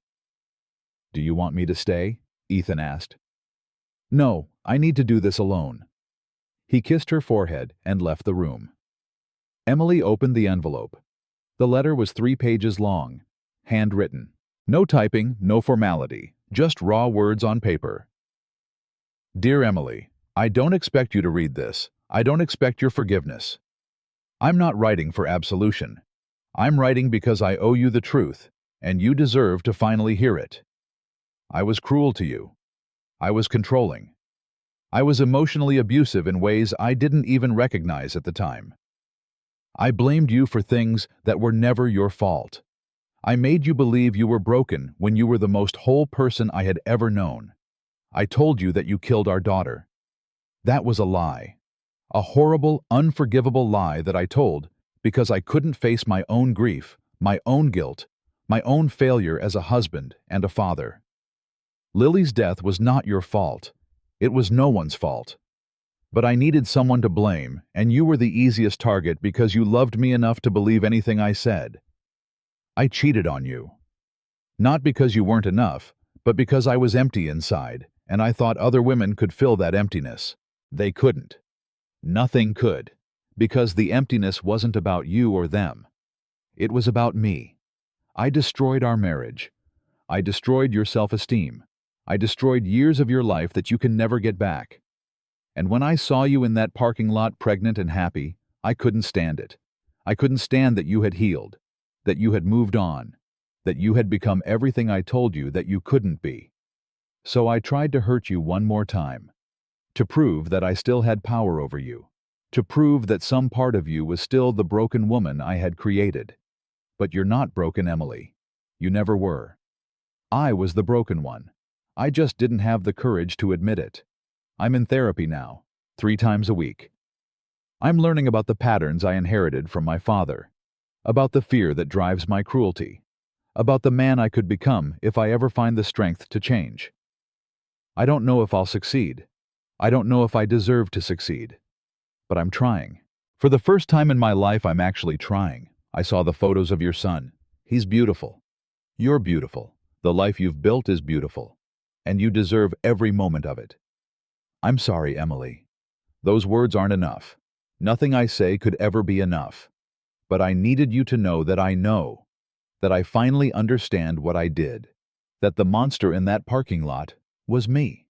"Do you want me to stay?" Ethan asked. "No, I need to do this alone." He kissed her forehead and left the room. Emily opened the envelope. The letter was 3 pages long, handwritten. No typing, no formality, just raw words on paper. "Dear Emily, I don't expect you to read this. I don't expect your forgiveness. I'm not writing for absolution. I'm writing because I owe you the truth, and you deserve to finally hear it. I was cruel to you. I was controlling. I was emotionally abusive in ways I didn't even recognize at the time. I blamed you for things that were never your fault. I made you believe you were broken when you were the most whole person I had ever known. I told you that you killed our daughter. That was a lie. A horrible, unforgivable lie that I told because I couldn't face my own grief, my own guilt, my own failure as a husband and a father. Lily's death was not your fault. It was no one's fault. But I needed someone to blame, and you were the easiest target because you loved me enough to believe anything I said. I cheated on you. Not because you weren't enough, but because I was empty inside, and I thought other women could fill that emptiness. They couldn't. Nothing could, because the emptiness wasn't about you or them. It was about me. I destroyed our marriage. I destroyed your self-esteem. I destroyed years of your life that you can never get back. And when I saw you in that parking lot pregnant and happy, I couldn't stand it. I couldn't stand that you had healed, that you had moved on, that you had become everything I told you that you couldn't be. So I tried to hurt you one more time, to prove that I still had power over you, to prove that some part of you was still the broken woman I had created. But you're not broken, Emily. You never were. I was the broken one. I just didn't have the courage to admit it. I'm in therapy now, 3 times a week. I'm learning about the patterns I inherited from my father, about the fear that drives my cruelty, about the man I could become if I ever find the strength to change. I don't know if I'll succeed. I don't know if I deserve to succeed. But I'm trying. For the first time in my life, I'm actually trying. I saw the photos of your son. He's beautiful. You're beautiful. The life you've built is beautiful. And you deserve every moment of it. I'm sorry, Emily. Those words aren't enough. Nothing I say could ever be enough. But I needed you to know that I finally understand what I did, that the monster in that parking lot was me.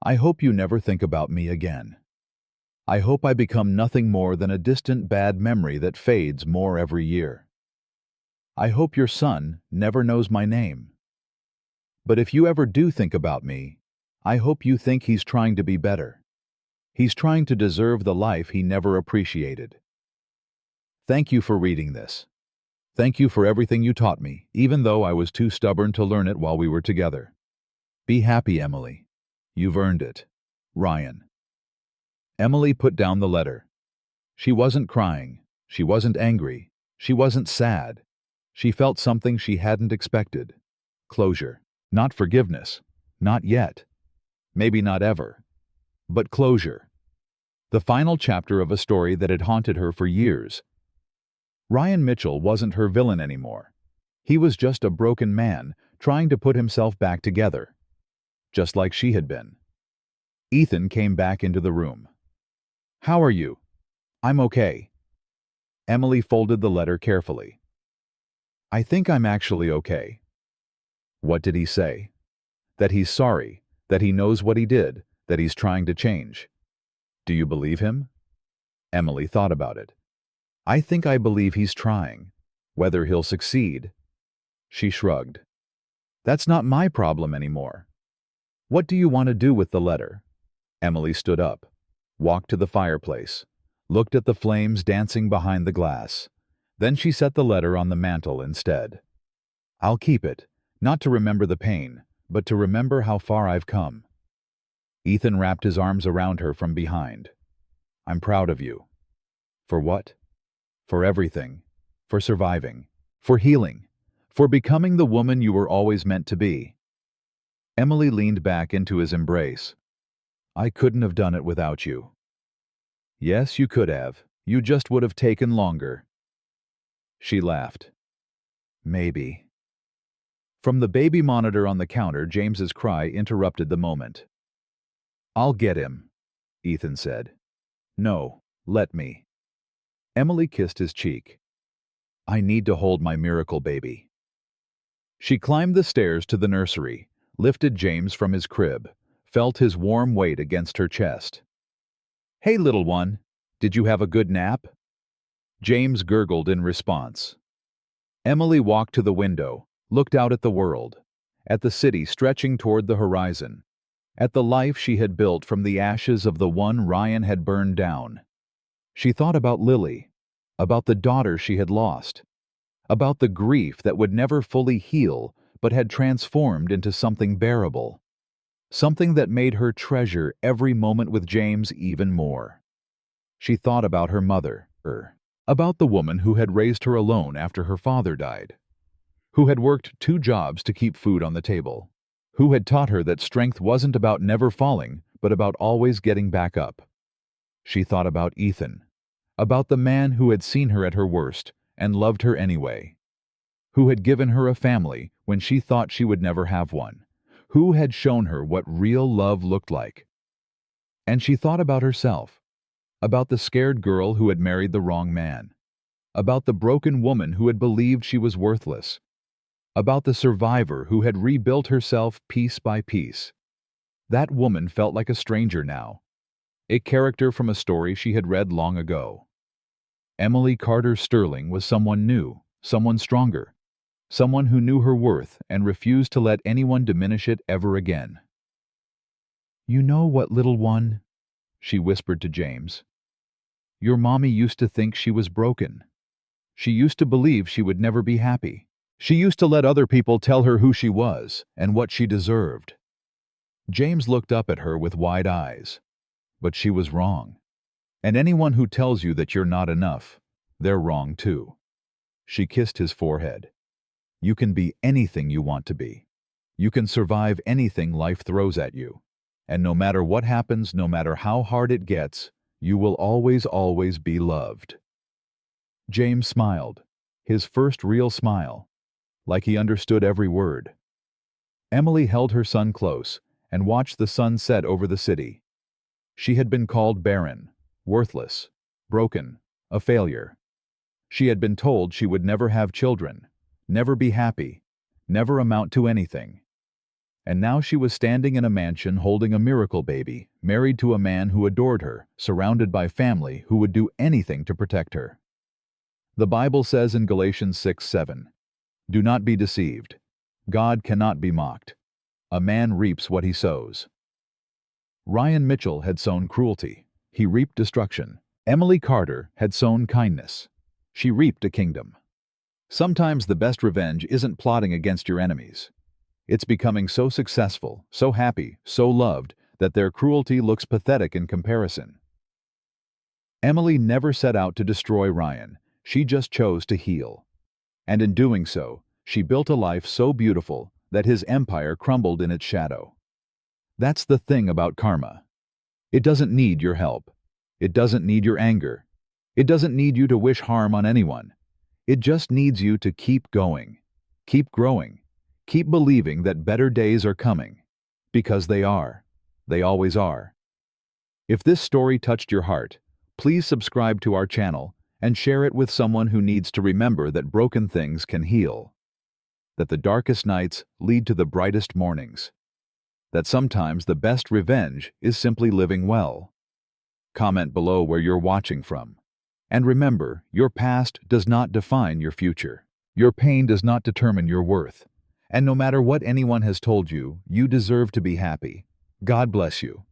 I hope you never think about me again. I hope I become nothing more than a distant bad memory that fades more every year. I hope your son never knows my name. But if you ever do think about me, I hope you think he's trying to be better. He's trying to deserve the life he never appreciated. Thank you for reading this. Thank you for everything you taught me, even though I was too stubborn to learn it while we were together. Be happy, Emily. You've earned it. Ryan. Emily put down the letter. She wasn't crying. She wasn't angry. She wasn't sad. She felt something she hadn't expected. Closure. Not forgiveness. Not yet. Maybe not ever. But closure. The final chapter of a story that had haunted her for years. Ryan Mitchell wasn't her villain anymore. He was just a broken man trying to put himself back together. Just like she had been. Ethan came back into the room. How are you? I'm okay. Emily folded the letter carefully. I think I'm actually okay. What did he say? That he's sorry, that he knows what he did, that he's trying to change. Do you believe him? Emily thought about it. I think I believe he's trying. Whether he'll succeed. She shrugged. That's not my problem anymore. What do you want to do with the letter? Emily stood up, walked to the fireplace, looked at the flames dancing behind the glass. Then she set the letter on the mantel instead. I'll keep it, not to remember the pain, but to remember how far I've come. Ethan wrapped his arms around her from behind. I'm proud of you. For what? For everything. For surviving. For healing. For becoming the woman you were always meant to be. Emily leaned back into his embrace. I couldn't have done it without you. Yes, you could have. You just would have taken longer. She laughed. Maybe. From the baby monitor on the counter, James's cry interrupted the moment. I'll get him, Ethan said. No, let me. Emily kissed his cheek. I need to hold my miracle baby. She climbed the stairs to the nursery, lifted James from his crib, felt his warm weight against her chest. Hey, little one, did you have a good nap? James gurgled in response. Emily walked to the window, looked out at the world, at the city stretching toward the horizon, at the life she had built from the ashes of the one Ryan had burned down. She thought about Lily, about the daughter she had lost, about the grief that would never fully heal but had transformed into something bearable, something that made her treasure every moment with James even more. She thought about her mother, about the woman who had raised her alone after her father died, who had worked 2 jobs to keep food on the table, who had taught her that strength wasn't about never falling, but about always getting back up. She thought about Ethan, about the man who had seen her at her worst and loved her anyway, who had given her a family when she thought she would never have one, who had shown her what real love looked like. And she thought about herself, about the scared girl who had married the wrong man, about the broken woman who had believed she was worthless, about the survivor who had rebuilt herself piece by piece. That woman felt like a stranger now. a character from a story she had read long ago. Emily Carter Sterling was someone new, someone stronger, someone who knew her worth and refused to let anyone diminish it ever again. "You know what, little one?" she whispered to James. "Your mommy used to think she was broken. She used to believe she would never be happy. She used to let other people tell her who she was and what she deserved." James looked up at her with wide eyes. But she was wrong. And anyone who tells you that you're not enough, they're wrong too. She kissed his forehead. "You can be anything you want to be. You can survive anything life throws at you. And no matter what happens, no matter how hard it gets, you will always, always be loved." James smiled, his first real smile, like he understood every word. Emily held her son close and watched the sun set over the city. She had been called barren, worthless, broken, a failure. She had been told she would never have children, never be happy, never amount to anything. And now she was standing in a mansion holding a miracle baby, married to a man who adored her, surrounded by family who would do anything to protect her. The Bible says in Galatians 6:7, "Do not be deceived. God cannot be mocked. A man reaps what he sows." Ryan Mitchell had sown cruelty. He reaped destruction. Emily Carter had sown kindness. She reaped a kingdom. Sometimes the best revenge isn't plotting against your enemies. It's becoming so successful, so happy, so loved, that their cruelty looks pathetic in comparison. Emily never set out to destroy Ryan. She just chose to heal. And in doing so, she built a life so beautiful that his empire crumbled in its shadow. That's the thing about karma. It doesn't need your help. It doesn't need your anger. It doesn't need you to wish harm on anyone. It just needs you to keep going, keep growing, keep believing that better days are coming. Because they are. They always are. If this story touched your heart, please subscribe to our channel and share it with someone who needs to remember that broken things can heal. That the darkest nights lead to the brightest mornings. That sometimes the best revenge is simply living well. Comment below where you're watching from. And remember, your past does not define your future. Your pain does not determine your worth. And no matter what anyone has told you, you deserve to be happy. God bless you.